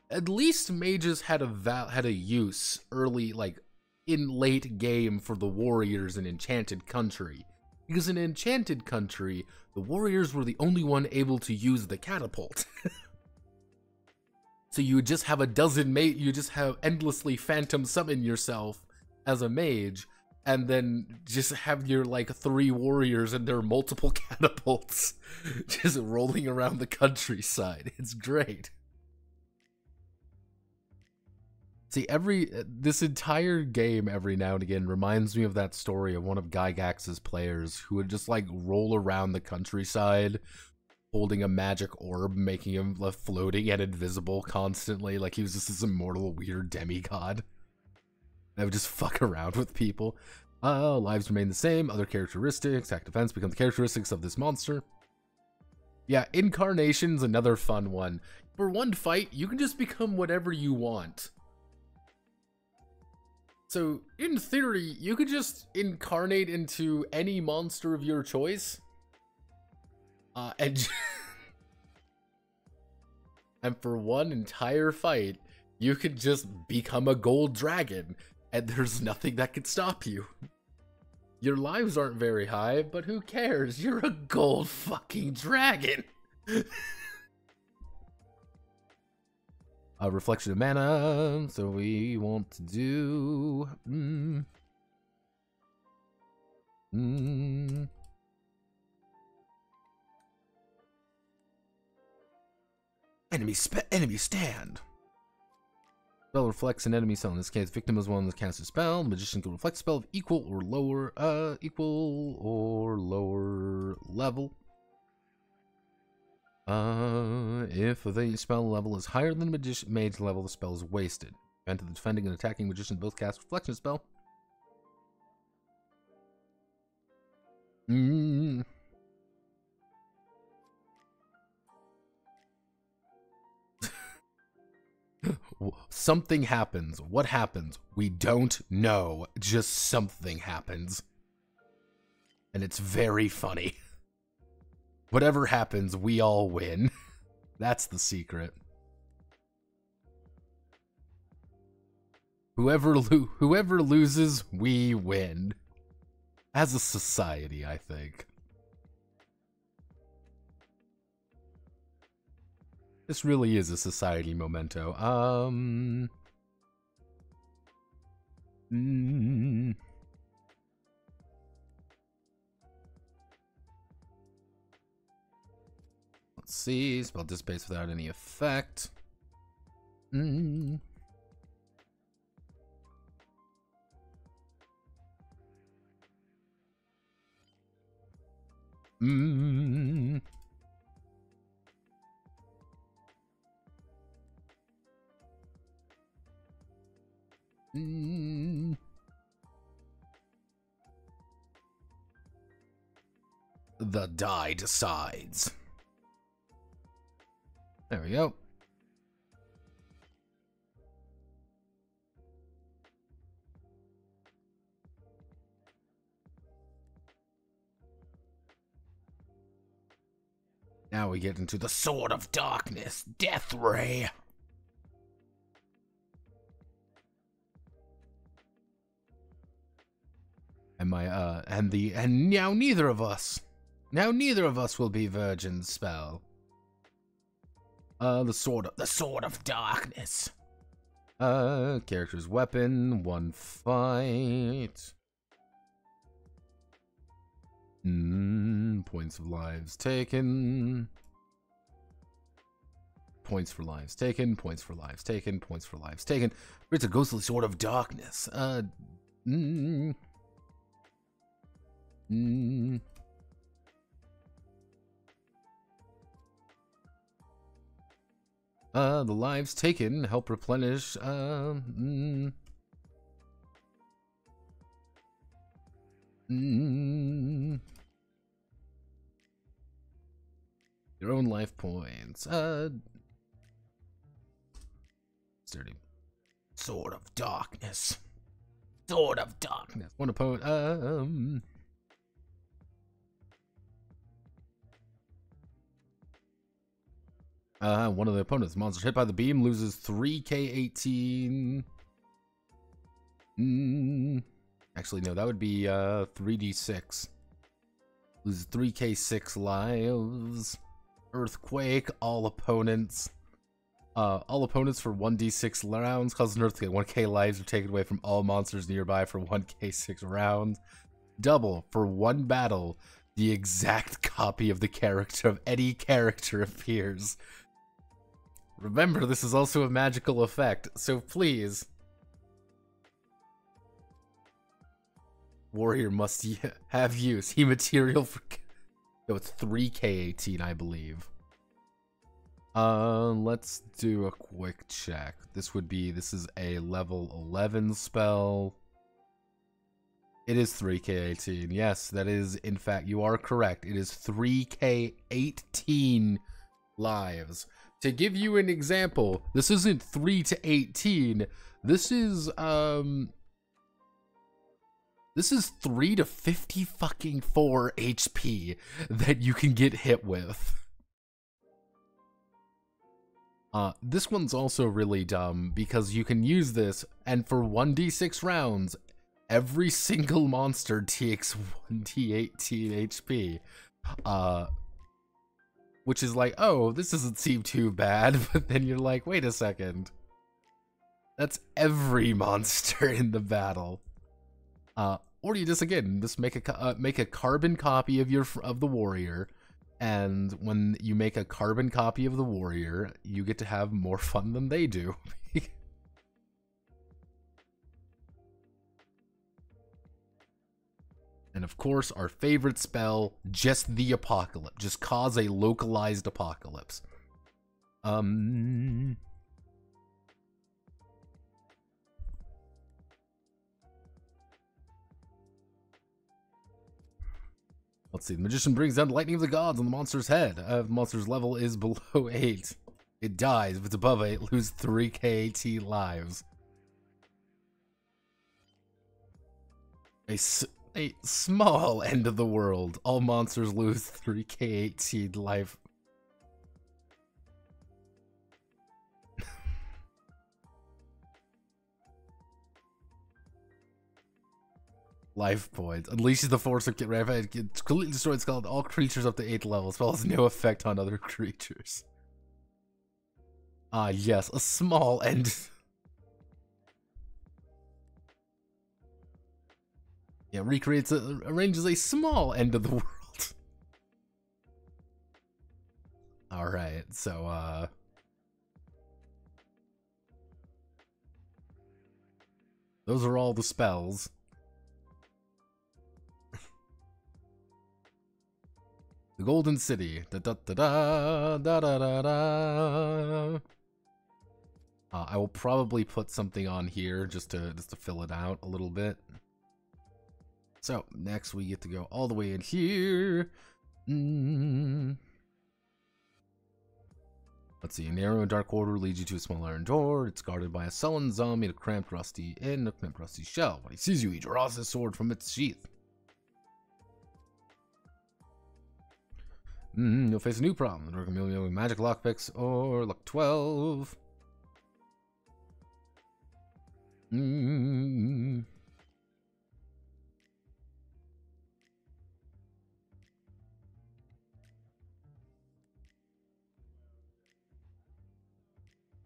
At least mages had a use early, like, in late game for the warriors in Enchanted Country. Because in Enchanted Country, the warriors were the only one able to use the catapult. So you would just have you just have endlessly phantom summon yourself as a mage, and then just have your, like, 3 warriors and their multiple catapults just rolling around the countryside. It's great. See, this entire game every now and again reminds me of that story of one of Gygax's players who would just, like, roll around the countryside holding a magic orb, making him floating and invisible constantly, like he was just this immortal weird demigod that would just fuck around with people. Lives remain the same, other characteristics, attack defense become the characteristics of this monster. Yeah, Incarnation's another fun one. For one fight, you can just become whatever you want. So, in theory, you could just incarnate into any monster of your choice. And for one entire fight, you could just become a gold dragon, and there's nothing that could stop you. Your lives aren't very high, but who cares? You're a gold fucking dragon! A reflection of mana, so we want to do... Enemy stand. Spell reflects an enemy spell. In this case, victim is one that casts a spell. The magician can reflect a spell of equal or lower level. If the spell level is higher than the mage level, the spell is wasted. Event of the defending and attacking magician both cast reflection spell. Something happens. What happens? We don't know. Just something happens. And it's very funny. Whatever happens, we all win. That's the secret. Whoever loses, we win. As a society, I think. This really is a society memento. Let's see. Spell dissipates without any effect. The die decides. There we go. Now we get into the Sword of Darkness, Death Ray. And now neither of us will be virgins spell. The Sword of Darkness. Character's weapon, 1 fight. Points of lives taken. Points for lives taken, points for lives taken, points for lives taken. It's a ghostly Sword of Darkness. The lives taken help replenish, your own life points. Sturdy. Sword of Darkness. Sword of Darkness. One opponent. One of the opponents' monsters hit by the beam loses 3k18. Actually, no, that would be 3d6. Loses 3k6 lives. Earthquake. All opponents for 1d6 rounds cause an earthquake. 1k lives are taken away from all monsters nearby for 1k6 rounds. Double. For one battle, the exact copy of the character of any character appears. Remember, this is also a magical effect, so please. Warrior must have use. He material for... No, it's 3k18, I believe. Let's do a quick check. This is a level 11 spell. It is 3k18. Yes, that is, in fact, you are correct. It is 3k18 lives. To give you an example, this isn't 3 to 18. This is 3 to 50 fucking 4 HP that you can get hit with. This one's also really dumb because you can use this, and for 1d6 rounds, every single monster takes 1d18 HP. Which is like, oh, this doesn't seem too bad, but then you're like, wait a second. That's every monster in the battle. Or you just make a carbon copy of the warrior, and when you make a carbon copy of the warrior, you get to have more fun than they do. And of course, our favorite spell, just the apocalypse. Just cause a localized apocalypse. Let's see. The magician brings down the lightning of the gods on the monster's head. The monster's level is below 8. It dies. If it's above 8, it loses 3k18 lives. A small end of the world. All monsters lose 3k18 life. Life points. Unleashes the force of Rampage. Completely destroyed skull. All creatures up to 8th level. Spell has no effect on other creatures. Ah, yes. A small end. Yeah, arranges a small end of the world. Alright, so, those are all the spells. The Golden City. Da da da da da da da da. I will probably put something on here just to fill it out a little bit. So next we get to go all the way in here. Let's see. A narrow and dark corridor leads you to a small iron door. It's guarded by a sullen zombie in a cramped rusty shell. When he sees you, he draws his sword from its sheath. You'll face a new problem. The with magic lockpicks or luck 12.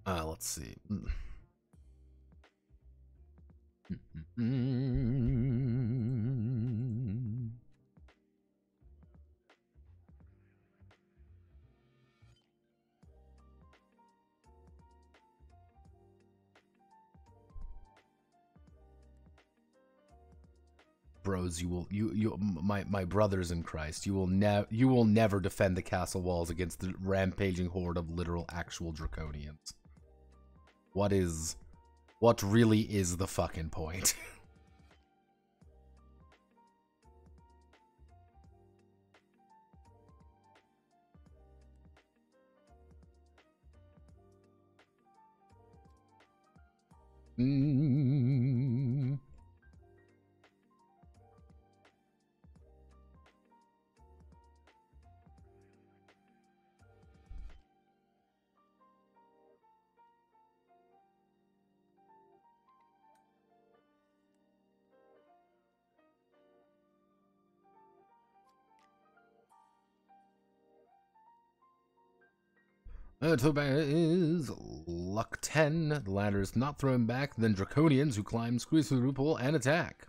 Let's see. Bros, my brothers in Christ, you will never defend the castle walls against the rampaging horde of literal actual draconians. What really is the fucking point? Is luck 10. The ladder is not thrown back. Then draconians who climb, squeeze through the loophole, and attack.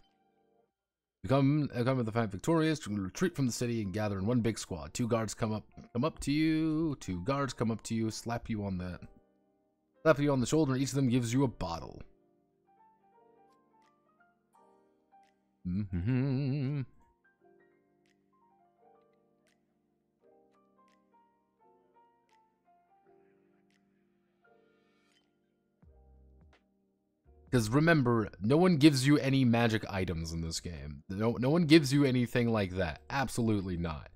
You come with the fight victorious. You retreat from the city and gather in one big squad. 2 guards come up to you. 2 guards come up to you, slap you on the shoulder. And each of them gives you a bottle. Because remember, no one gives you any magic items in this game. No one gives you anything like that. Absolutely not.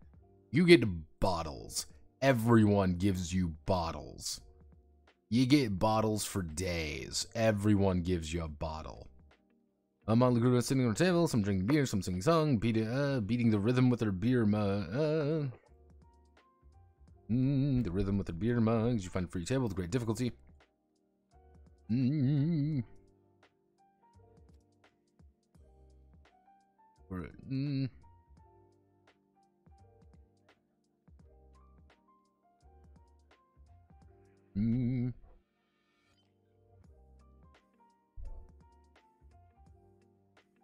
You get bottles. Everyone gives you bottles. You get bottles for days. Everyone gives you a bottle. I'm on the group sitting on a table, some drinking beer, some singing song, beating the rhythm with their beer mug. The rhythm with their beer mugs. You find a free table with great difficulty.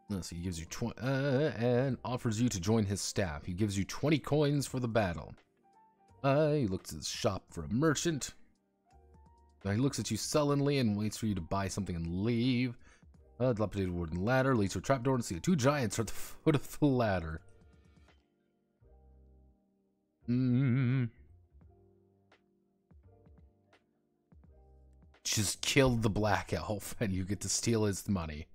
Let's see, he gives you 20 and offers you to join his staff. He gives you 20 coins for the battle. He looks at his shop for a merchant. He looks at you sullenly and waits for you to buy something and leave. Dilapidated wooden ladder leads to a trapdoor and see 2 giants are at the foot of the ladder. Just kill the black elf and you get to steal his money.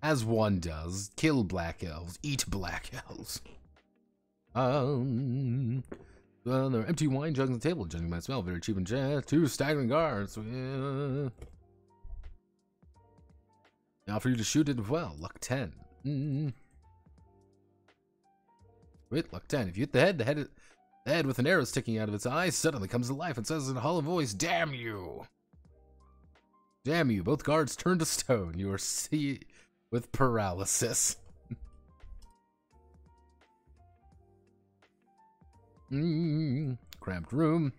As one does. Kill black elves. Eat black elves. Well, there are empty wine jugs on the table, judging by the smell. Very cheap and jazz. 2 staggering guards. They offer you to shoot it as well. Luck 10. Wait, luck 10. If you hit the head with an arrow sticking out of its eye suddenly comes to life and says in a hollow voice, "Damn you! Damn you!" Both guards turn to stone. You are seized with paralysis. Cramped room.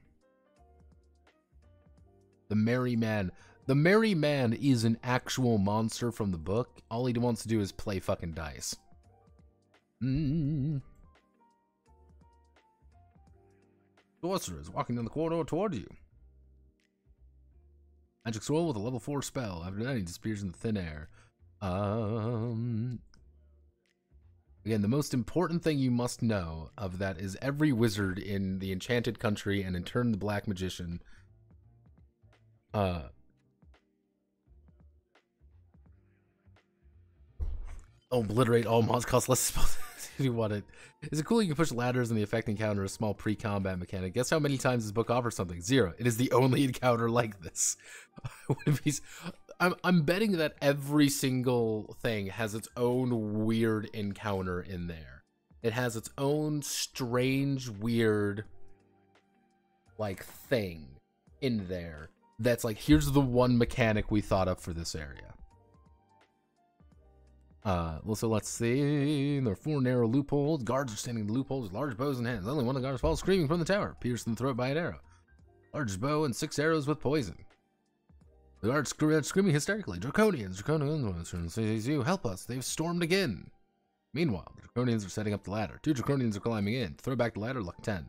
The Merry Man. The Merry Man is an actual monster from the book. All he wants to do is play fucking dice. Sorcerer is walking down the corridor toward you. Magic swirl with a level 4 spell. After that, he disappears in the thin air. Again, the most important thing you must know of that is every wizard in the Enchanted Country and in turn the Black Magician Obliterate all mods, cost less spells if you want it. Is it cool you can push ladders and the effect encounter a small pre-combat mechanic? Guess how many times this book offers something? 0. It is the only encounter like this. I'm betting that every single thing has its own weird encounter in there. It has its own strange, weird, like, thing in there that's like, here's the one mechanic we thought of for this area. So let's see. There are 4 narrow loopholes. Guards are standing in the loopholes with large bows in hands. Only one of the guards falls screaming from the tower, pierced in the throat by an arrow. Large bow and 6 arrows with poison. The guards screaming hysterically. Draconians, you help us. They've stormed again. Meanwhile, the Draconians are setting up the ladder. 2 Draconians are climbing in. Throw back the ladder, luck 10.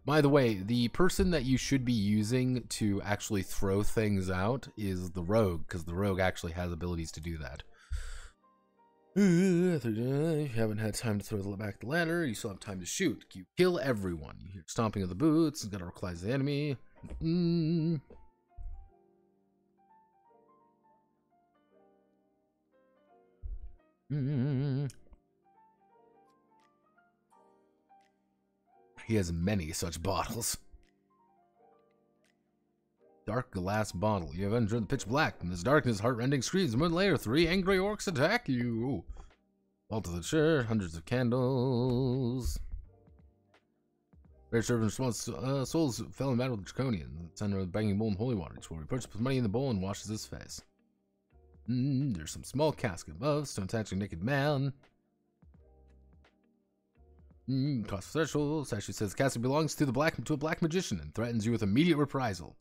By the way, the person that you should be using to actually throw things out is the rogue, because the rogue actually has abilities to do that. If you haven't had time to throw back the ladder, you still have time to shoot. You kill everyone. You hear stomping of the boots. You gotta localize the enemy. He has many such bottles. Dark glass bottle. You have entered the pitch black. In this darkness, heart-rending screams. A minute later, 3 angry orcs attack you. Fall to the chair. Hundreds of candles. Rare servant response. Souls fell in battle with the Draconian. The center of the banging bowl in holy water. Each warrior puts money in the bowl and washes his face. There's some small casket above. Stone statue, naked man. Cost threshold. Statue says the casket belongs to a black magician and threatens you with immediate reprisal.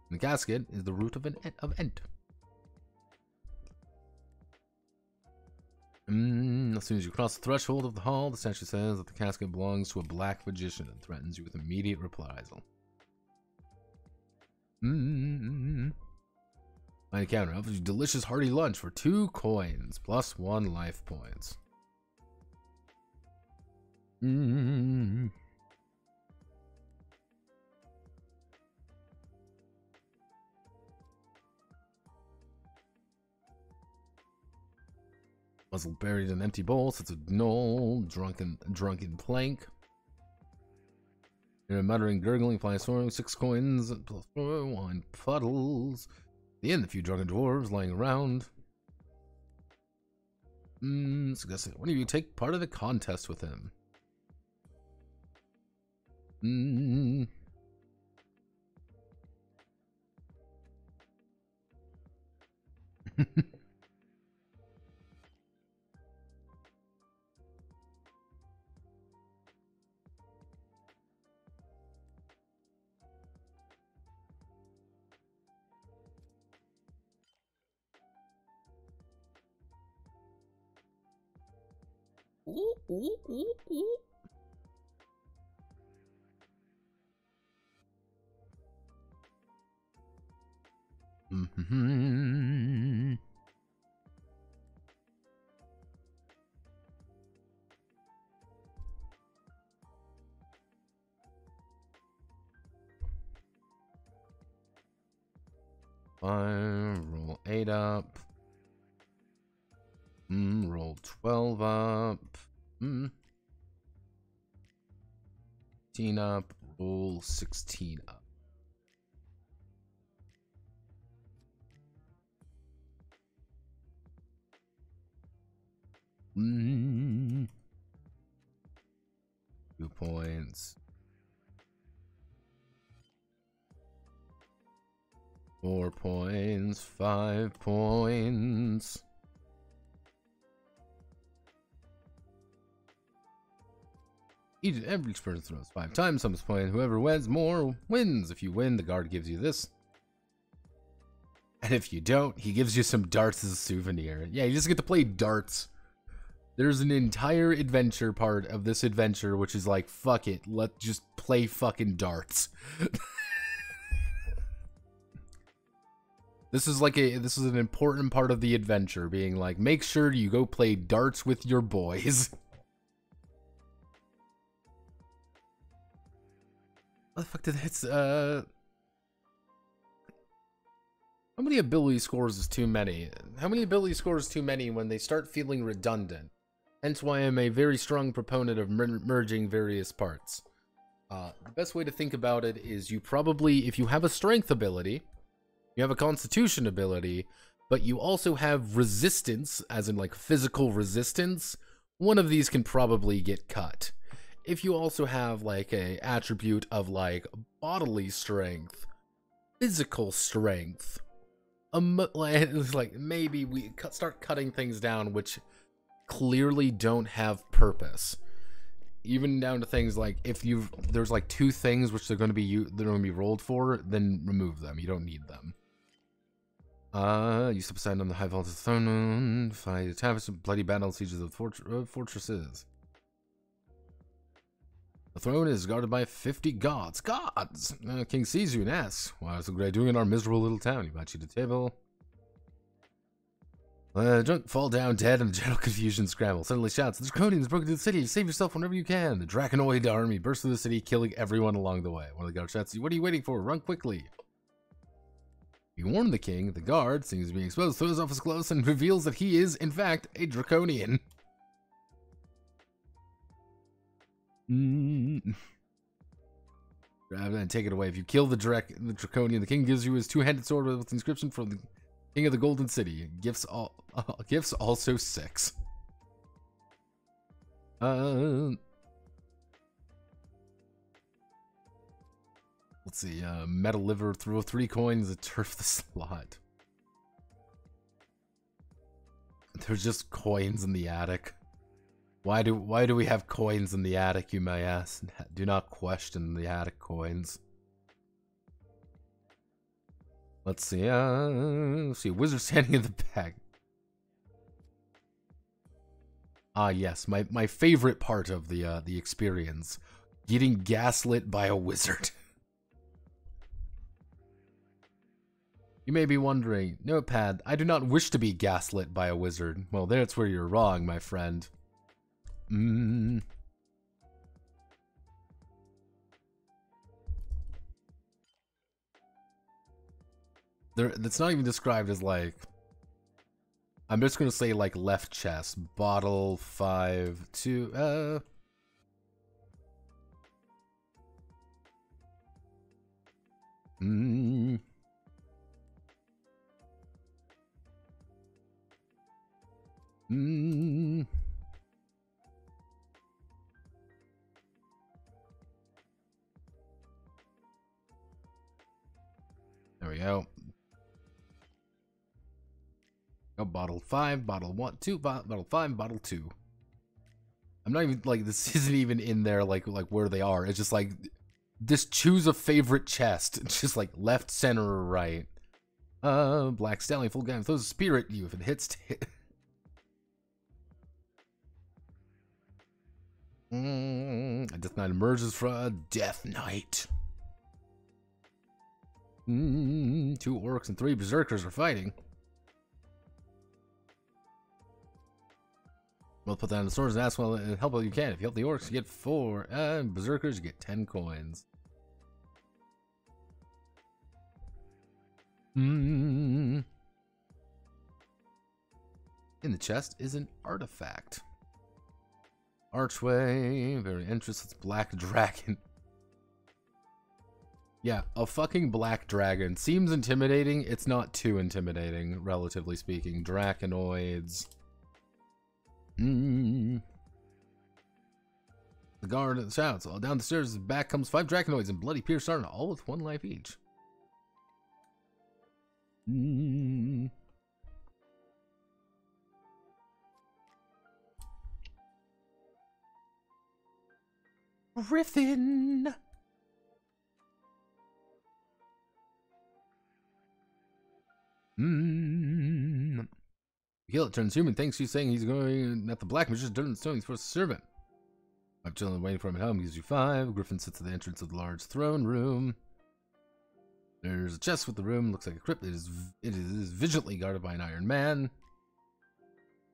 And the casket is the root of Ent. As soon as you cross the threshold of the hall, the statue says that the casket belongs to a black magician and threatens you with immediate reprisal. My encounter offers you delicious hearty lunch for 2 coins plus 1 life points. Muzzle buried in an empty bowl sits a gnoll, drunken plank. You're muttering, gurgling, flying, soaring, 6 coins plus 4 wine puddles. At the end, a few drunken dwarves lying around. Suggesting one of you take part of the contest with him. Roll 8 up. Roll 12 up. 15 up. Roll 16 up. Mm. 2 points. 4 points. 5 points. Every person throws 5 times. Some point. Whoever wins more wins. If you win, the guard gives you this. And if you don't, he gives you some darts as a souvenir. Yeah, you just get to play darts. There's an entire adventure part of this adventure which is like, fuck it, let's just play fucking darts. This is an important part of the adventure, being like, make sure you go play darts with your boys. What the fuck did it hit? How many ability scores is too many? How many ability scores is too many when they start feeling redundant? Hence why I'm a very strong proponent of merging various parts. The best way to think about it is you probably, if you have a strength ability, you have a constitution ability, but you also have resistance, as in like physical resistance, one of these can probably get cut. If you also have like a attribute of like bodily strength, physical strength, like maybe we start cutting things down which clearly don't have purpose. Even down to things like if there's like two things which they're going to be rolled for, then remove them. You don't need them. You step aside on the high vault of the throne, fight attacks, bloody battle, sieges of fortresses. The throne is guarded by 50 gods. Gods! King sees you and asks, "Why is the great doing in our miserable little town?" He invites you to the table. Drunk fall down dead in the general confusion scramble. Suddenly shouts, "The Draconians broke into the city. Save yourself whenever you can." The Draconoid army bursts through the city, killing everyone along the way. One of the guards shouts, "What are you waiting for? Run quickly." You warn the king. The guard, seeing he's being exposed, throws off his clothes and reveals that he is, in fact, a Draconian. Grab it and take it away. If you kill the Draconian, the king gives you his two-handed sword with the inscription from the King of the Golden City. Gifts also 6. Let's see. Metal liver. Throw 3 coins to turf the slot. There's just coins in the attic. Why do we have coins in the attic, you may ask? Do not question the attic coins. Let's see. Wizard standing in the back. Ah, yes, my favorite part of the experience, getting gaslit by a wizard. You may be wondering, Notepad, I do not wish to be gaslit by a wizard. Well, that's where you're wrong, my friend. That's not even described as like. I'm just gonna say like left chest, bottle 5, 2. There we go. Oh, bottle 5, bottle 1, 2, bottle 5, bottle 2. I'm not even like this isn't even in there like where they are. It's just like just choose a favorite chest. It's just like left, center, or right. Black Stallion, full gun, throws a spear at you if it hits. A Death Knight emerges from a Death Knight. 2 orcs and 3 berserkers are fighting. Well, put that on the swords and ask, well, help all you can. If you help the orcs, you get 4. Berserkers, you get 10 coins. In the chest is an artifact. Archway, very interesting. It's black dragon. Yeah, a fucking black dragon. Seems intimidating. It's not too intimidating, relatively speaking. Draconoids. The guard shouts. All down the stairs, back comes 5 Draconoids and bloody pierced armor, all with 1 life each. Griffin. Kill it turns human. Thanks you saying he's going at the black magician turns stone. He's supposed to serve him. I'm chilling waiting for him at home. Gives you 5. Griffin sits at the entrance of the large throne room. There's a chest with the room. Looks like a crypt. It is vigilantly guarded by an iron man.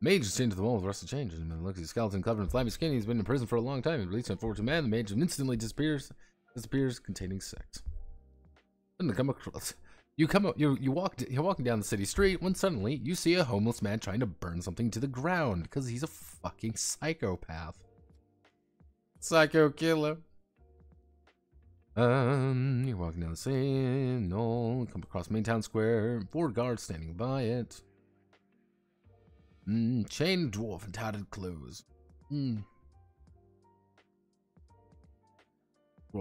Mage is chained to the wall with rusted chains. And looks like a skeleton covered in flabby skin. He's been in prison for a long time. He released an unfortunate man. The mage instantly disappears containing sex. Doesn't come across. You're walking down the city street when suddenly you see a homeless man trying to burn something to the ground because he's a fucking psychopath. Psycho killer. You're walking down the city, no, come across main town square, 4 guards standing by it. Chained dwarf and tattered clothes. Dwarf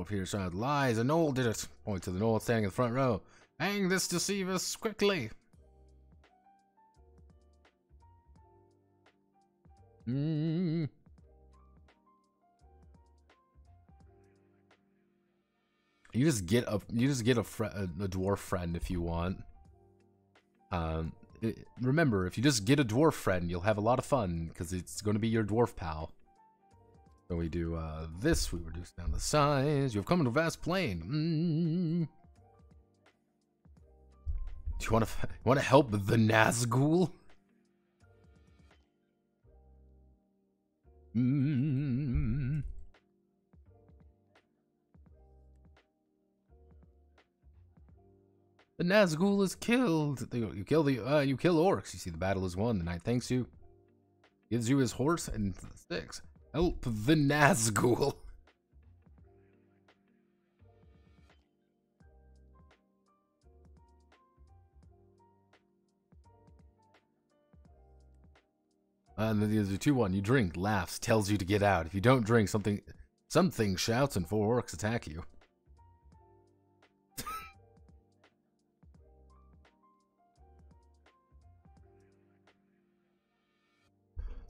here shouted, lies, a gnoll did it. Point to the gnoll standing in the front row. Hang this deceivers quickly. You just get a dwarf friend if you want. Remember, if you just get a dwarf friend, you'll have a lot of fun because it's going to be your dwarf pal. So we do this. We reduce down the size. You've come to a vast plain. Do you want to help the Nazgul? The Nazgul is killed. You kill orcs. You see the battle is won. The knight thanks you. Gives you his horse and sticks. Help the Nazgul. And then there's a 2-1. You drink, laughs, tells you to get out. If you don't drink, something shouts and 4 orcs attack you.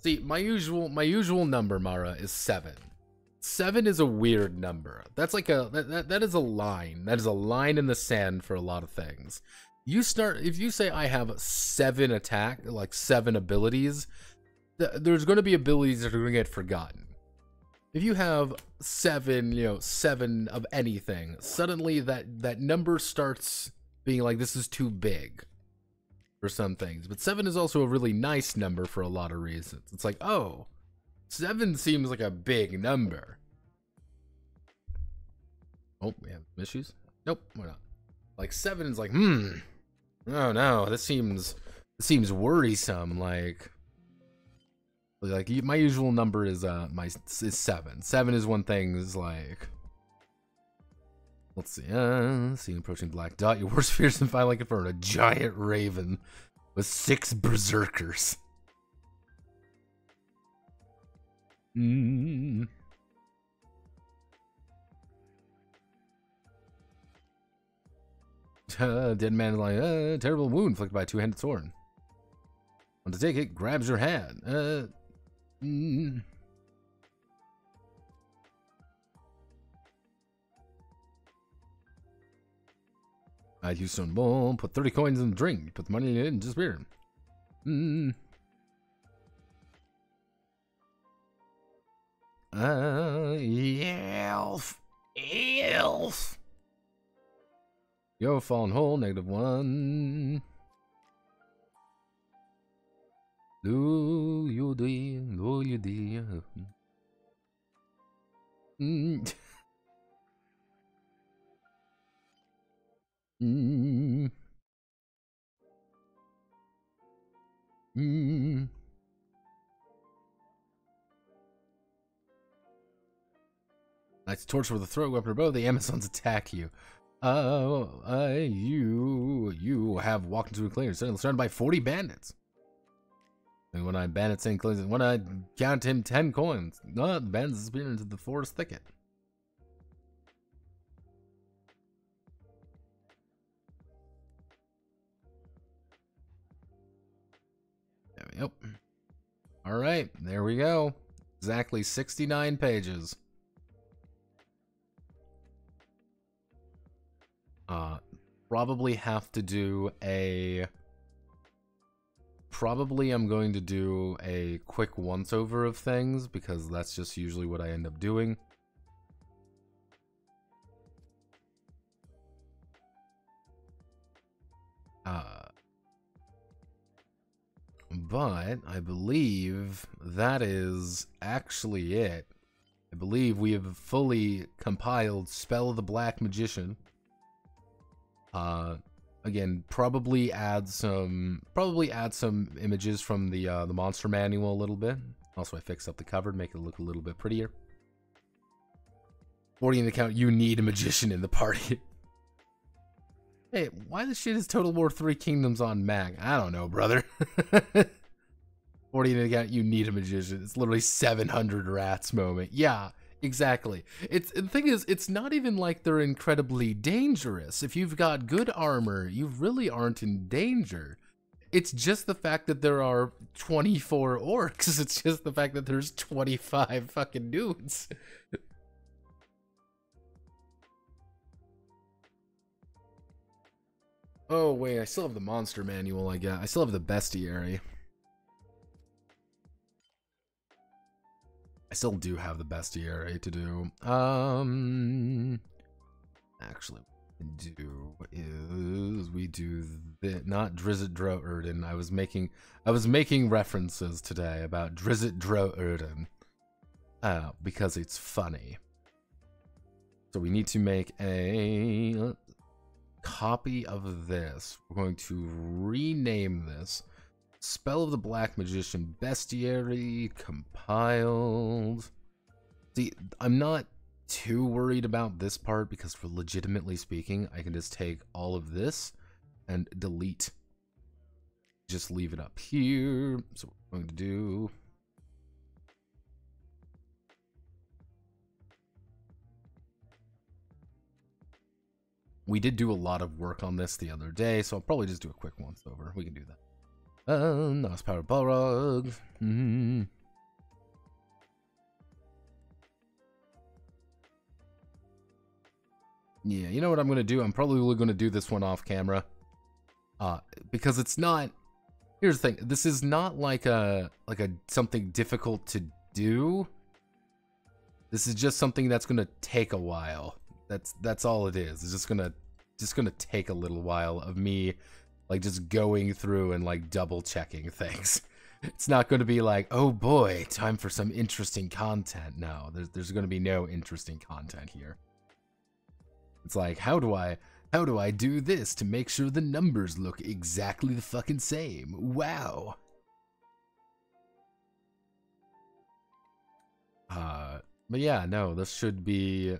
See, my usual number, Mara, is 7. 7 is a weird number. That's like that is a line. That is a line in the sand for a lot of things. If you say I have 7 attack, like 7 abilities, there's going to be abilities that are going to get forgotten. If you have 7, 7 of anything, suddenly that number starts being like, this is too big for some things. But 7 is also a really nice number for a lot of reasons. It's like, oh, 7 seems like a big number. Oh, we have issues? Nope, we're not. Like 7 is like, oh no, this seems worrisome. Like my usual number is 7. 7 is one thing is like, let's see, approaching black dot. Your worst fears and find like it for a giant raven with 6 berserkers. Dead man like terrible wound inflicted by a 2-handed sword. Want to take it? Grabs your hand. I'd use stone bowl, put 30 coins in the drink, put the money in it, and disappear. Elf. Yo, fallen hole, -1. Do you do? Nice torch for the throat weapon or bow. The Amazons attack you. You have walked into a clearing surrounded by 40 bandits. And when I bandits in clearing, when I count him 10 coins, the bandits disappear into the forest thicket. Yep. All right, there we go. Exactly 69 pages. Probably have to do a... Probably I'm going to do a quick once-over of things, because that's just usually what I end up doing. But I believe that is actually it. I believe we have fully compiled Spell of the Black Magician. Again, probably add some images from the monster manual a little bit. Also, I fixed up the cover to make it look a little bit prettier. 40 in the count, you need a magician in the party. Hey, why the shit is Total War 3 Kingdoms on Mac? I don't know, brother. 40 in the count, you need a magician. It's literally 700 rats moment. Yeah, exactly. The thing is, it's not even like they're incredibly dangerous. If you've got good armor, you really aren't in danger. It's just the fact that there are 24 orcs. It's just the fact that there's 25 fucking dudes. Oh, wait, I still have the monster manual, I guess. I still have the bestiary. I still do have the bestiary to do. Actually, what we do is we do the not Drizzt Dro Erden. I was making references today about Drizzt Dro Erden. Because it's funny. So we need to make a copy of this. We're going to rename this Spell of the Black Magician Bestiary compiled. See, I'm not too worried about this part because, for legitimately speaking, I can just take all of this and delete. Just leave it up here. So what we're going to do. We did do a lot of work on this the other day, so I'll probably just do a quick once over. We can do that. Nice power Balrog. Yeah, you know what I'm gonna do? I'm probably gonna do this one off camera. Because it's not. Here's the thing. This is not like a something difficult to do. This is just something that's gonna take a while. That's all it is. It's just gonna take a little while of me, like, just going through and like double checking things. It's not going to be like, oh boy, time for some interesting content. No, there's going to be no interesting content here. It's like, how do I do this to make sure the numbers look exactly the fucking same? Wow. But yeah, no, this should be.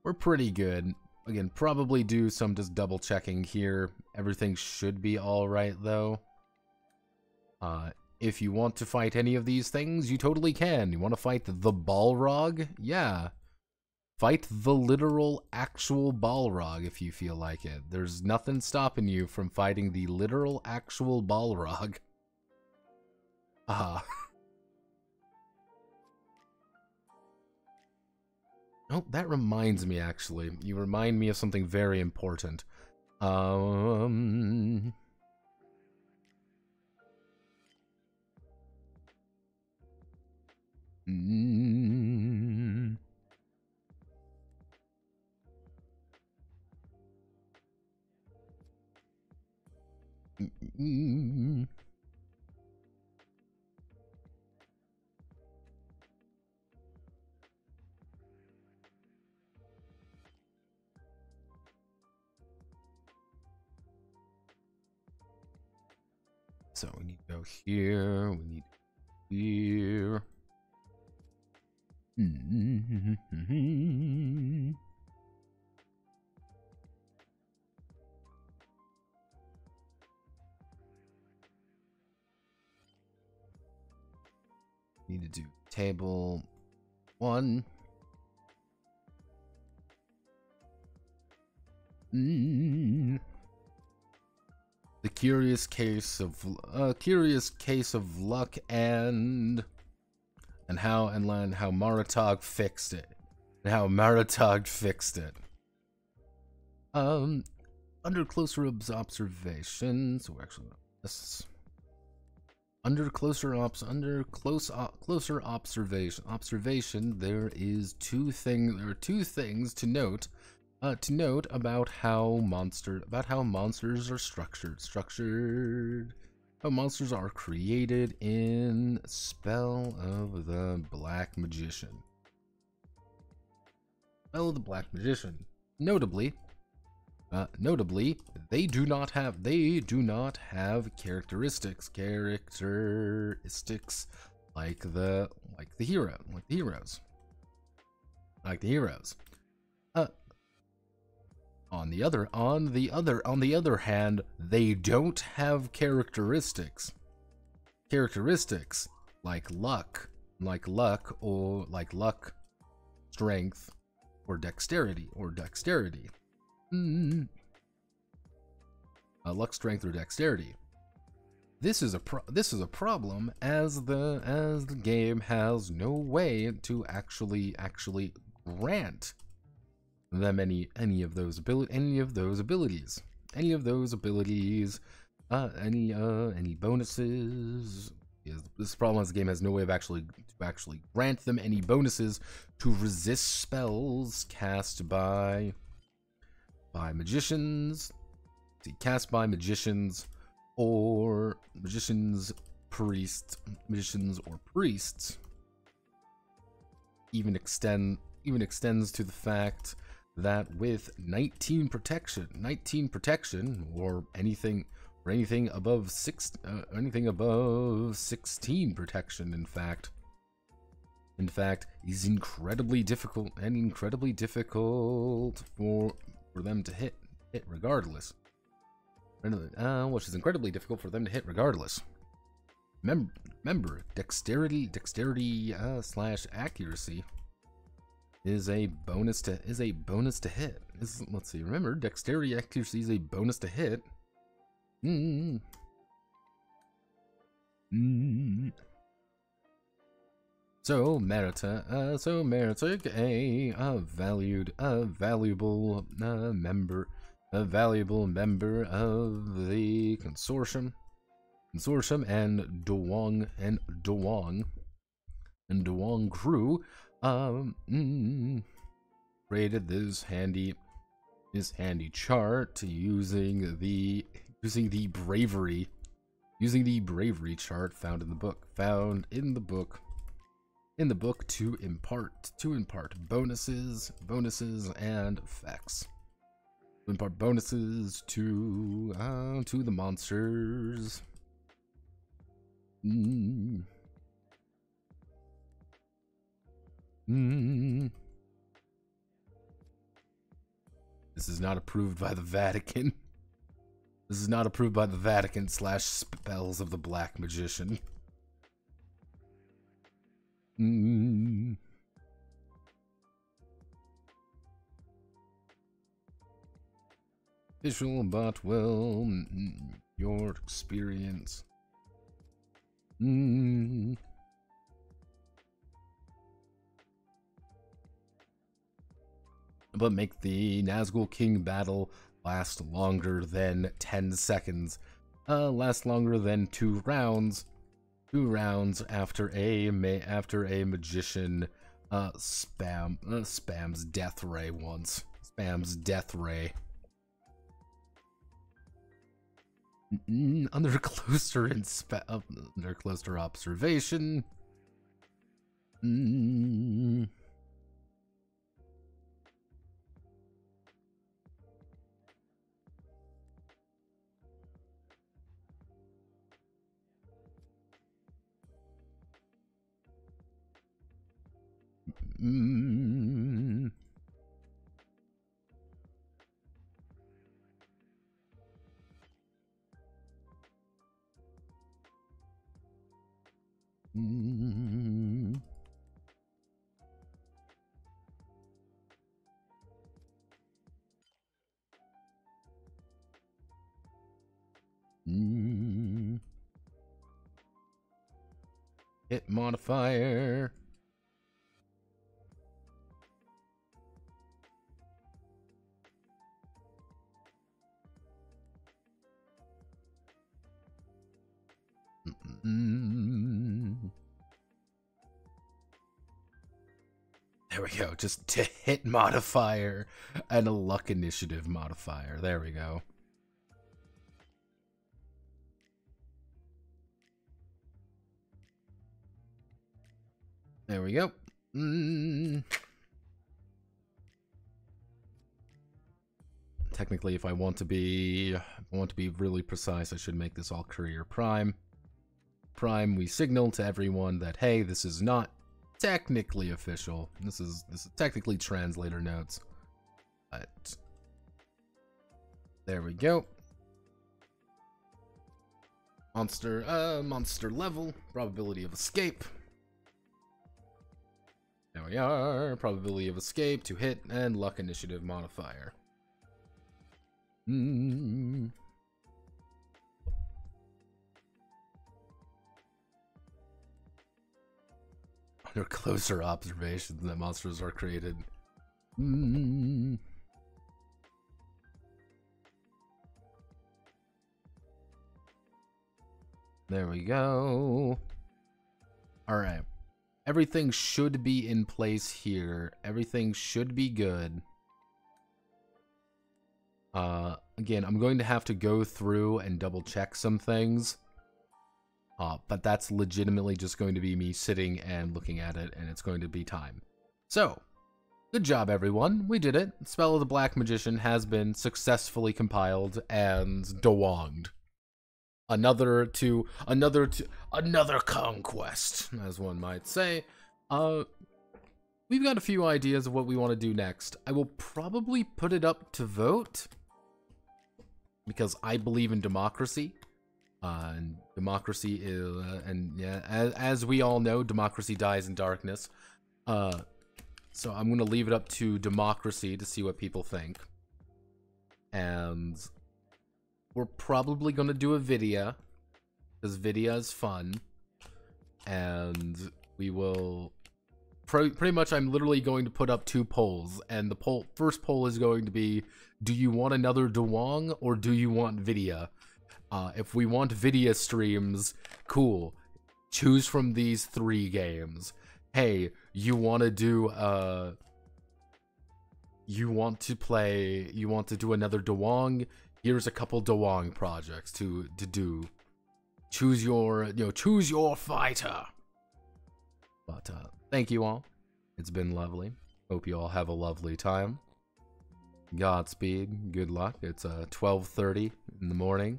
We're pretty good. Again, probably do some just double checking here. Everything should be alright though. If you want to fight any of these things, you totally can. You want to fight the Balrog? Yeah. Fight the literal actual Balrog if you feel like it. There's nothing stopping you from fighting the literal actual Balrog. Oh, that reminds me, actually. You remind me of something very important. So we need to go here, we need here. Need to do table 1. The curious case of luck and how Maratog fixed it. And how Maratog fixed it. Under closer observation, so actually this under closer observation, there are two things to note. About how monsters are structured. How monsters are created in Spell of the Black Magician. Spell of the Black Magician. Notably, Notably, they do not have characteristics like the heroes. On the other hand, they don't have characteristics like luck, strength, or dexterity. Luck, strength, or dexterity. This is a problem, as the game has no way to actually grant them any bonuses. This problem is the game has no way of actually grant them any bonuses to resist spells cast by magicians. Cast by magicians or priests. Even extends to the fact that with 19 protection, or anything above 16 protection, in fact, is incredibly difficult for them to hit regardless. Which is incredibly difficult for them to hit regardless. Remember, dexterity slash accuracy is a bonus to hit. Let's see. Remember, dexterity accuracy is a bonus to hit. So Meritic, a valuable member of the consortium and DUWANG crew, created this handy chart using the bravery chart found in the book to impart bonuses and effects. Impart bonuses to the monsters. This is not approved by the Vatican. This is not approved by the Vatican / spells of the Black Magician. Visual, but well, your experience. But make the Nazgul King battle last longer than 10 seconds. Last longer than 2 rounds. 2 rounds after a magician spams Death Ray once. Spams Death Ray. Under closer observation. Hit modifier. There we go. Just to hit modifier and a luck initiative modifier. There we go. There we go. technically, if I want to be really precise, I should make this all Courier Prime. Prime, we signal to everyone that, hey, this is not technically official. This is technically translator notes. But there we go. Monster level, probability of escape. There we are. Probability of escape to hit and luck initiative modifier. Under closer observation that monsters are created. There we go. Alright. Everything should be in place here. Everything should be good. Again, I'm going to have to go through and double check some things. But that's legitimately just going to be me sitting and looking at it, and it's going to be time. So, good job everyone. We did it. Spell of the Black Magician has been successfully compiled and DUWANGed. Another conquest, as one might say. We've got a few ideas of what we want to do next. I will probably put it up to vote because I believe in democracy. And democracy is, and yeah, as we all know, democracy dies in darkness. So I'm gonna leave it up to democracy to see what people think. And we're probably gonna do a video, because video is fun. And we will pretty much, I'm literally going to put up 2 polls, and the first poll is going to be, do you want another DUWANG or do you want video? If we want video streams, cool. Choose from these 3 games. Hey, you want to do you want to do another DUWANG? Here's a couple DUWANG projects to do. Choose your fighter. But thank you all. It's been lovely. Hope you all have a lovely time. Godspeed. Good luck. It's 12:30 in the morning.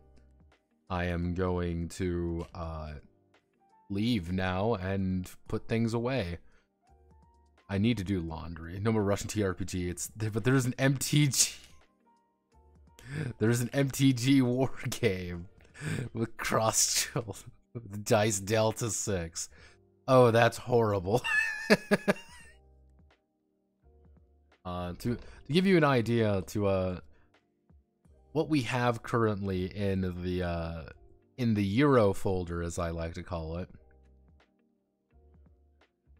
I am going to leave now and put things away. I need to do laundry. No more Russian TRPG. But there's an MTG. There's an MTG war game with cross-chill with dice Delta 6. Oh, that's horrible. To give you an idea to what we have currently in the Euro folder, as I like to call it.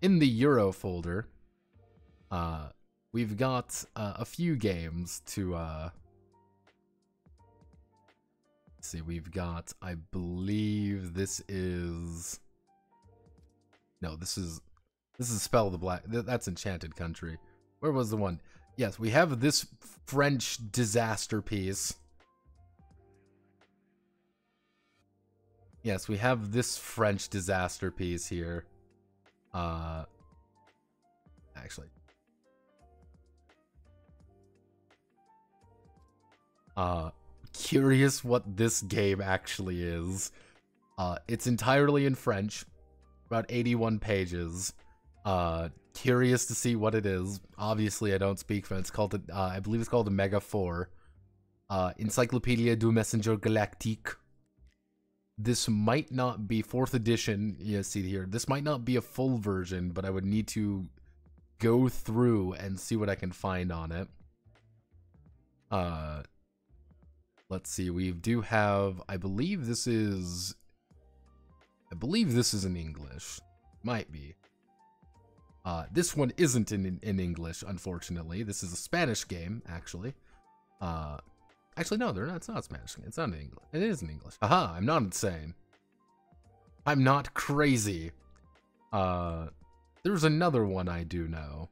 In the Euro folder, we've got a few games to let's see, we've got, I believe this is Spell of the Black, that's Enchanted Country. Where was the one? Yes, we have this French disaster piece. Yes, we have this French disaster piece here. Actually. Curious what this game actually is. It's entirely in French. About 81 pages. Curious to see what it is. Obviously, I don't speak French. It's called, I believe it's called a Mega 4. Encyclopédia du Messenger Galactique. This might not be 4th edition. You see here. This might not be a full version, but I would need to go through and see what I can find on it. Let's see. We do have, I believe this is in English. Might be. This one isn't in English, unfortunately. This is a Spanish game, actually. Actually, no, they're not. It's not a Spanish game. It's not in English. It is in English. Aha, I'm not insane. I'm not crazy. There's another one I do know.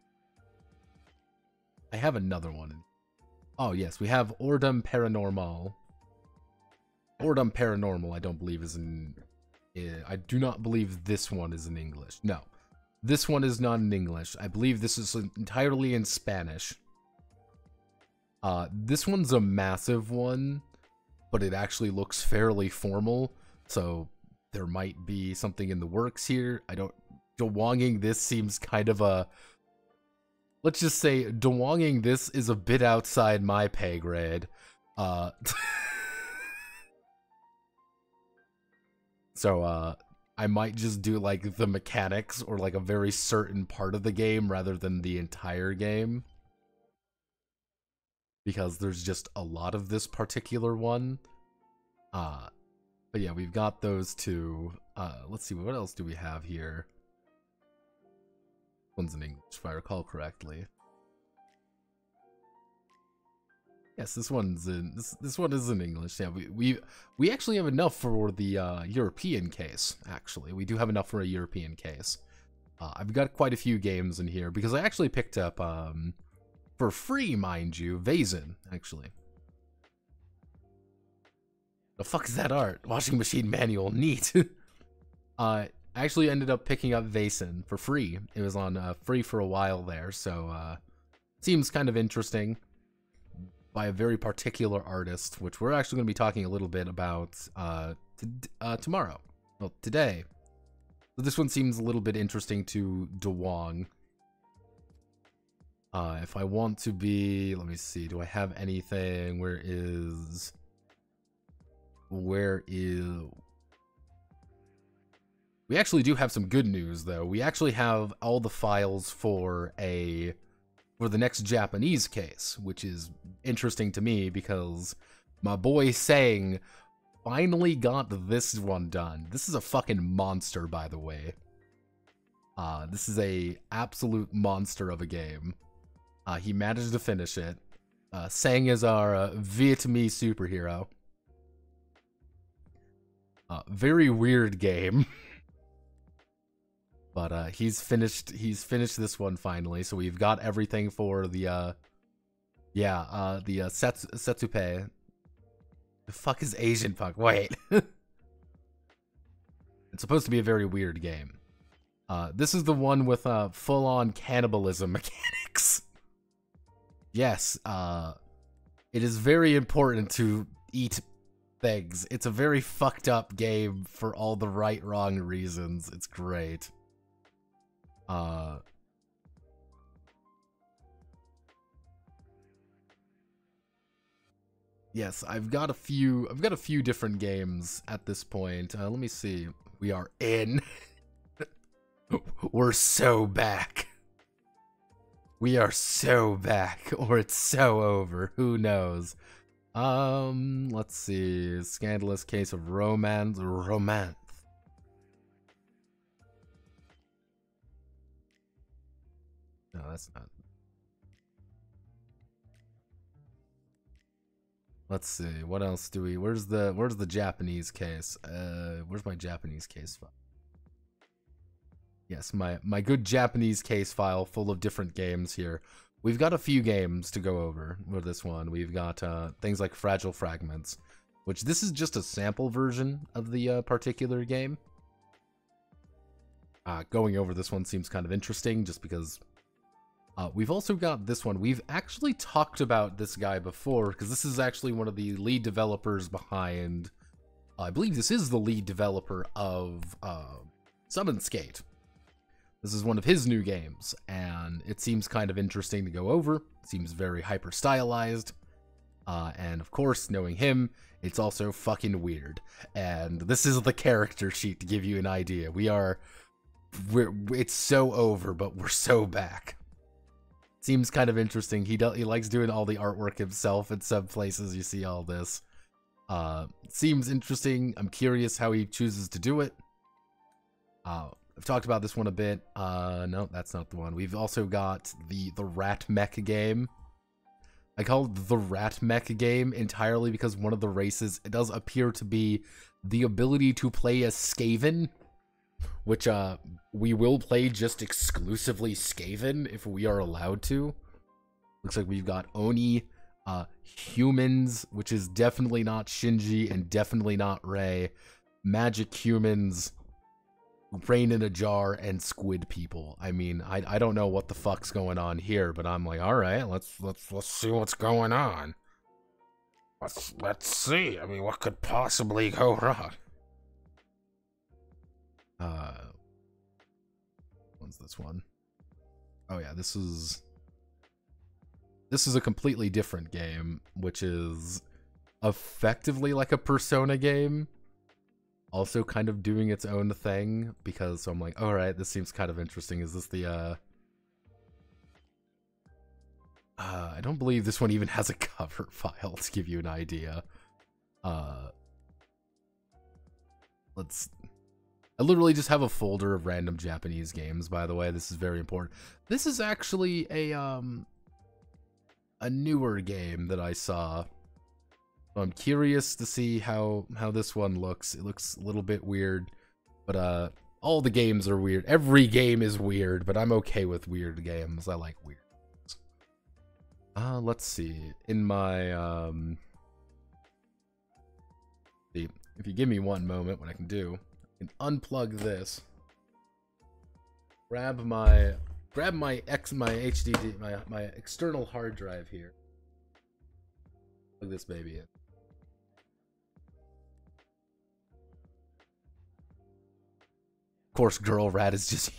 I have another one. Oh, yes, we have Ordum Paranormal. Ordum Paranormal, I don't believe is in... I do not believe this one is in English. No. This one is not in English. I believe this is entirely in Spanish. This one's a massive one, but it actually looks fairly formal, so there might be something in the works here. DUWANGing this seems kind of a... Let's just say, DUWANGing this is a bit outside my pay grade. So, I might just do, like, the mechanics or, like, a very certain part of the game rather than the entire game. Because there's just a lot of this particular one. But yeah, we've got those two. Let's see, what else do we have here? One's in English, if I recall correctly. Yes, this one's in. This one is in English. Yeah, we actually have enough for the European case. Actually, we do have enough for a European case. I've got quite a few games in here because I actually picked up for free, mind you, Vaesen, actually. The fuck is that art? Washing machine manual, neat. I actually ended up picking up Vaesen for free. It was on free for a while there, so seems kind of interesting. By a very particular artist, which we're actually going to be talking a little bit about tomorrow. Well, today. So this one seems a little bit interesting to DUWANG. If I want to be... Let me see. Do I have anything? Where is... We actually do have some good news, though. We actually have all the files for the next Japanese case, which is interesting to me because my boy Sang finally got this one done. This is a fucking monster, by the way. This is a absolute monster of a game. He managed to finish it. Sang is our Vietnamese superhero. Very weird game. But he's finished this one finally, so we've got everything for the Setsupe. The fuck is Asian Punk? Wait. It's supposed to be a very weird game. This is the one with full-on cannibalism mechanics. Yes, it is very important to eat things. It's a very fucked up game for all the wrong reasons. It's great. Yes, I've got a few different games at this point. Let me see. We are in. We're so back. We are so back, or it's so over. Who knows? Let's see. Scandalous case of romance. No, that's not. Let's see. What else do we? Where's the Japanese case? Where's my Japanese case file? Yes, my good Japanese case file full of different games here. We've got a few games to go over with this one. We've got things like Fragile Fragments, which this is just a sample version of the particular game. Going over this one seems kind of interesting just because we've also got this one. We've actually talked about this guy before because this is actually one of the lead developers behind, I believe this is the lead developer of Summon Skate. This is one of his new games, and it seems kind of interesting to go over. It seems very hyper-stylized, and of course, knowing him, it's also fucking weird. And this is the character sheet to give you an idea. It's so over, but we're so back. Seems kind of interesting. He likes doing all the artwork himself in some places. You see all this. Seems interesting. I'm curious how he chooses to do it. I've talked about this one a bit. No, that's not the one. We've also got the Rat Mech game. I call it the Rat Mech game entirely because one of the races, it does appear to be the ability to play as Skaven, which we will play just exclusively Skaven if we are allowed to. Looks like we've got Oni, humans, which is definitely not Shinji and definitely not Rei, magic humans, rain in a jar and squid people. I mean, I don't know what the fuck's going on here, but I'm like, all right, let's see what's going on. Let's see. I mean, what could possibly go wrong? What's this one? Oh yeah, this is a completely different game, which is effectively like a Persona game, also kind of doing its own thing, because so I'm like, all right, this seems kind of interesting. Is this the I don't believe this one even has a cover file to give you an idea. I literally just have a folder of random Japanese games, by the way. This is very important. This is actually a newer game that I saw. So I'm curious to see how this one looks. It looks a little bit weird, but all the games are weird. Every game is weird, but I'm okay with weird games. I like weird. Let's see. In my if you give me one moment, what I can do, I can unplug this, grab my HDD, my external hard drive here. Plug this baby in. Of course, Girl Rat is just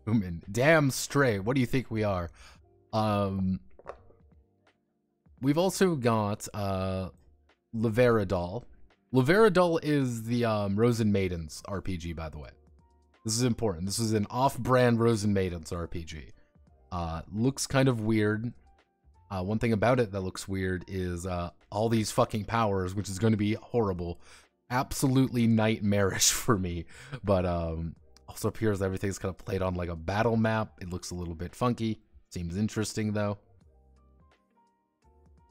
human. Damn straight. What do you think we are? We've also got Leveridol. Leveridol is the Rosen Maidens RPG, by the way. This is important. This is an off-brand Rosen Maidens RPG. Looks kind of weird. One thing about it that looks weird is all these fucking powers, which is going to be horrible. Absolutely nightmarish for me. But also appears everything's kind of played on like a battle map. It looks a little bit funky. Seems interesting, though.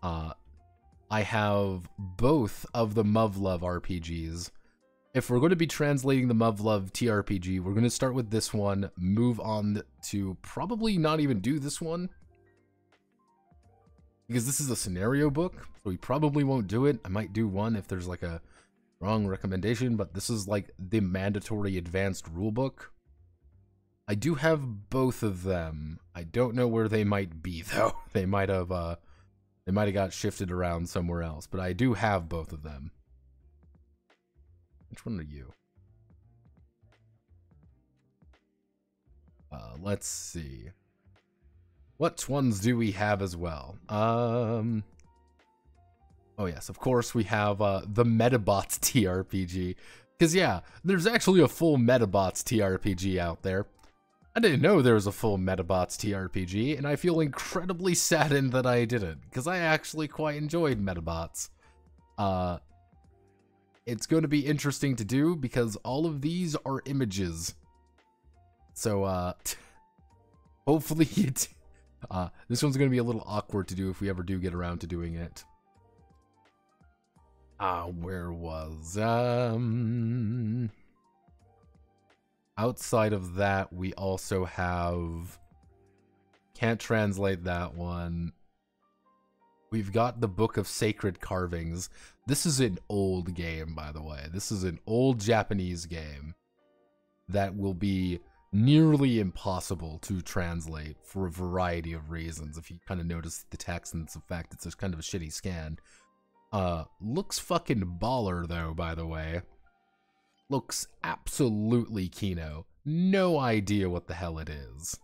I have both of the Muv-Luv RPGs. If we're going to be translating the Muv-Luv TRPG, we're going to start with this one, move on to probably not even do this one, because this is a scenario book, so we probably won't do it. I might do one if there's like a wrong recommendation, but this is like the mandatory advanced rulebook. I do have both of them. I don't know where they might be, though. They might have got shifted around somewhere else, but I do have both of them. Which one are you? Let's see. What ones do we have as well? Oh yes, of course we have the Metabots TRPG. Because yeah, there's actually a full Metabots TRPG out there. I didn't know there was a full Metabots TRPG, and I feel incredibly saddened that I didn't, because I actually quite enjoyed Metabots. It's going to be interesting to do, because all of these are images. So, hopefully this one's going to be a little awkward to do if we ever do get around to doing it. Where was, outside of that, we also have... Can't translate that one. We've got the Book of Sacred Carvings. This is an old game, by the way. This is an old Japanese game that will be nearly impossible to translate for a variety of reasons. If you kind of notice the text and the fact it's just kind of a shitty scan. Looks fucking baller, though, by the way. Looks absolutely Kino. No idea what the hell it is.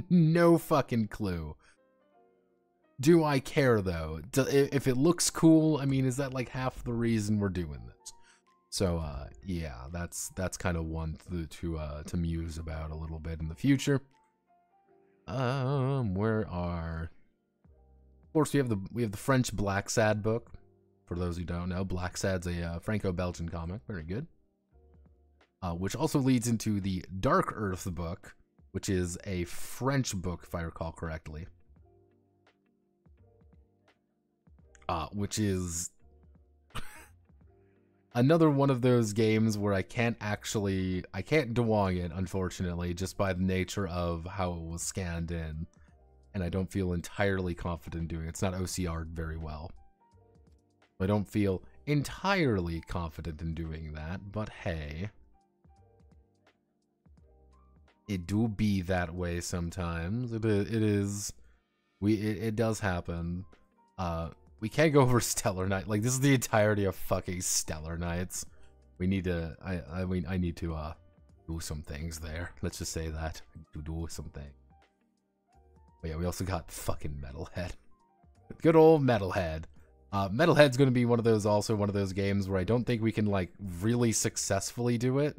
No fucking clue. Do I care, though? If it looks cool, I mean, is that like half the reason we're doing this? So, yeah, that's kind of one to muse about a little bit in the future. Where are... Of course, we have the French Black Sad book. For those who don't know, Black Sad's a Franco-Belgian comic. Very good. Which also leads into the Dark Earth book, which is a French book, if I recall correctly. Which is another one of those games where I can't DUWANG it, unfortunately, just by the nature of how it was scanned in. And I don't feel entirely confident doing it. It's not OCR'd very well. I don't feel entirely confident in doing that, but hey. It do be that way sometimes. It is. It does happen. We can't go over Stellar Night. Like, this is the entirety of fucking Stellar Nights. We need to, I mean, I need to, do some things there. Let's just say that. To do something. But yeah, we also got fucking Metalhead. Good old Metalhead. Metalhead's gonna be one of those games where I don't think we can, like, really successfully do it.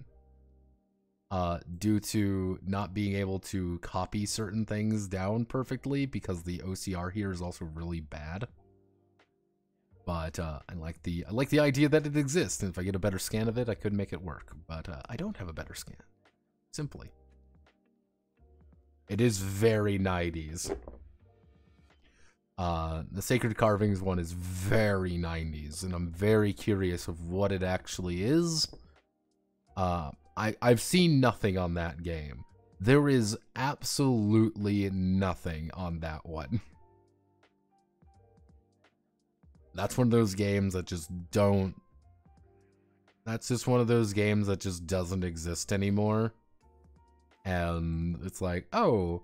Due to not being able to copy certain things down perfectly, because the OCR here is also really bad. But I like the idea that it exists, and if I get a better scan of it, I could make it work. But I don't have a better scan. Simply. It is very 90s. The Sacred Carvings one is very 90s, and I'm very curious of what it actually is. I've seen nothing on that game. There is absolutely nothing on that one. That's one of those games that just don't... That's just one of those games that just doesn't exist anymore. And it's like, oh,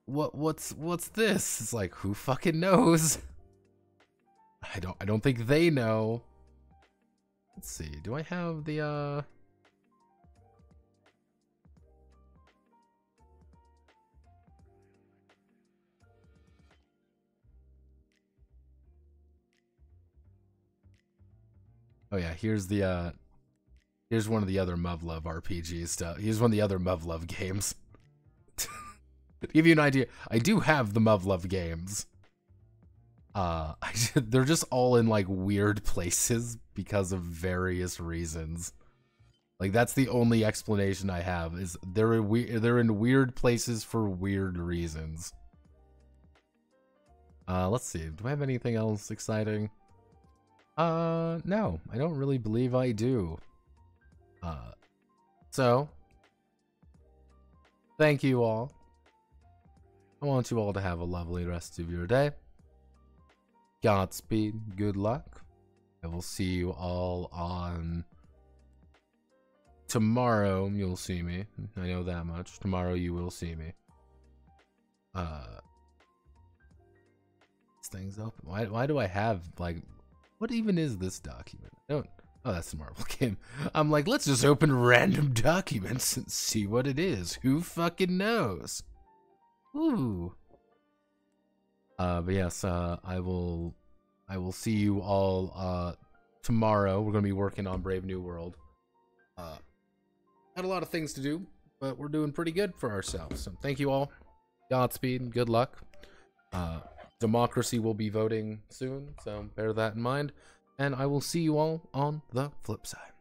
what's this? It's like, who fucking knows? I don't think they know. Let's see. Do I have the Oh yeah, here's the here's one of the other Muv-Love RPG stuff. Here's one of the other Muv-Love games. To give you an idea, I do have the Muv-Love games. They're just all in like weird places because of various reasons. Like, that's the only explanation I have, is they're in weird places for weird reasons. Let's see. Do I have anything else exciting? No, I don't really believe I do. So, thank you all. I want you all to have a lovely rest of your day. Godspeed, good luck. I will see you all on tomorrow. You'll see me. I know that much. Tomorrow you will see me. This thing's open. Why do I have, like, what even is this document? I don't. Oh, that's the Marvel game. I'm like, let's just open random documents and see what it is. Who fucking knows? Ooh. But yes, I will see you all tomorrow. We're gonna be working on Brave New World. Had a lot of things to do, but we're doing pretty good for ourselves. So thank you all. Godspeed. Good luck. Democracy will be voting soon, so bear that in mind. And I will see you all on the flip side.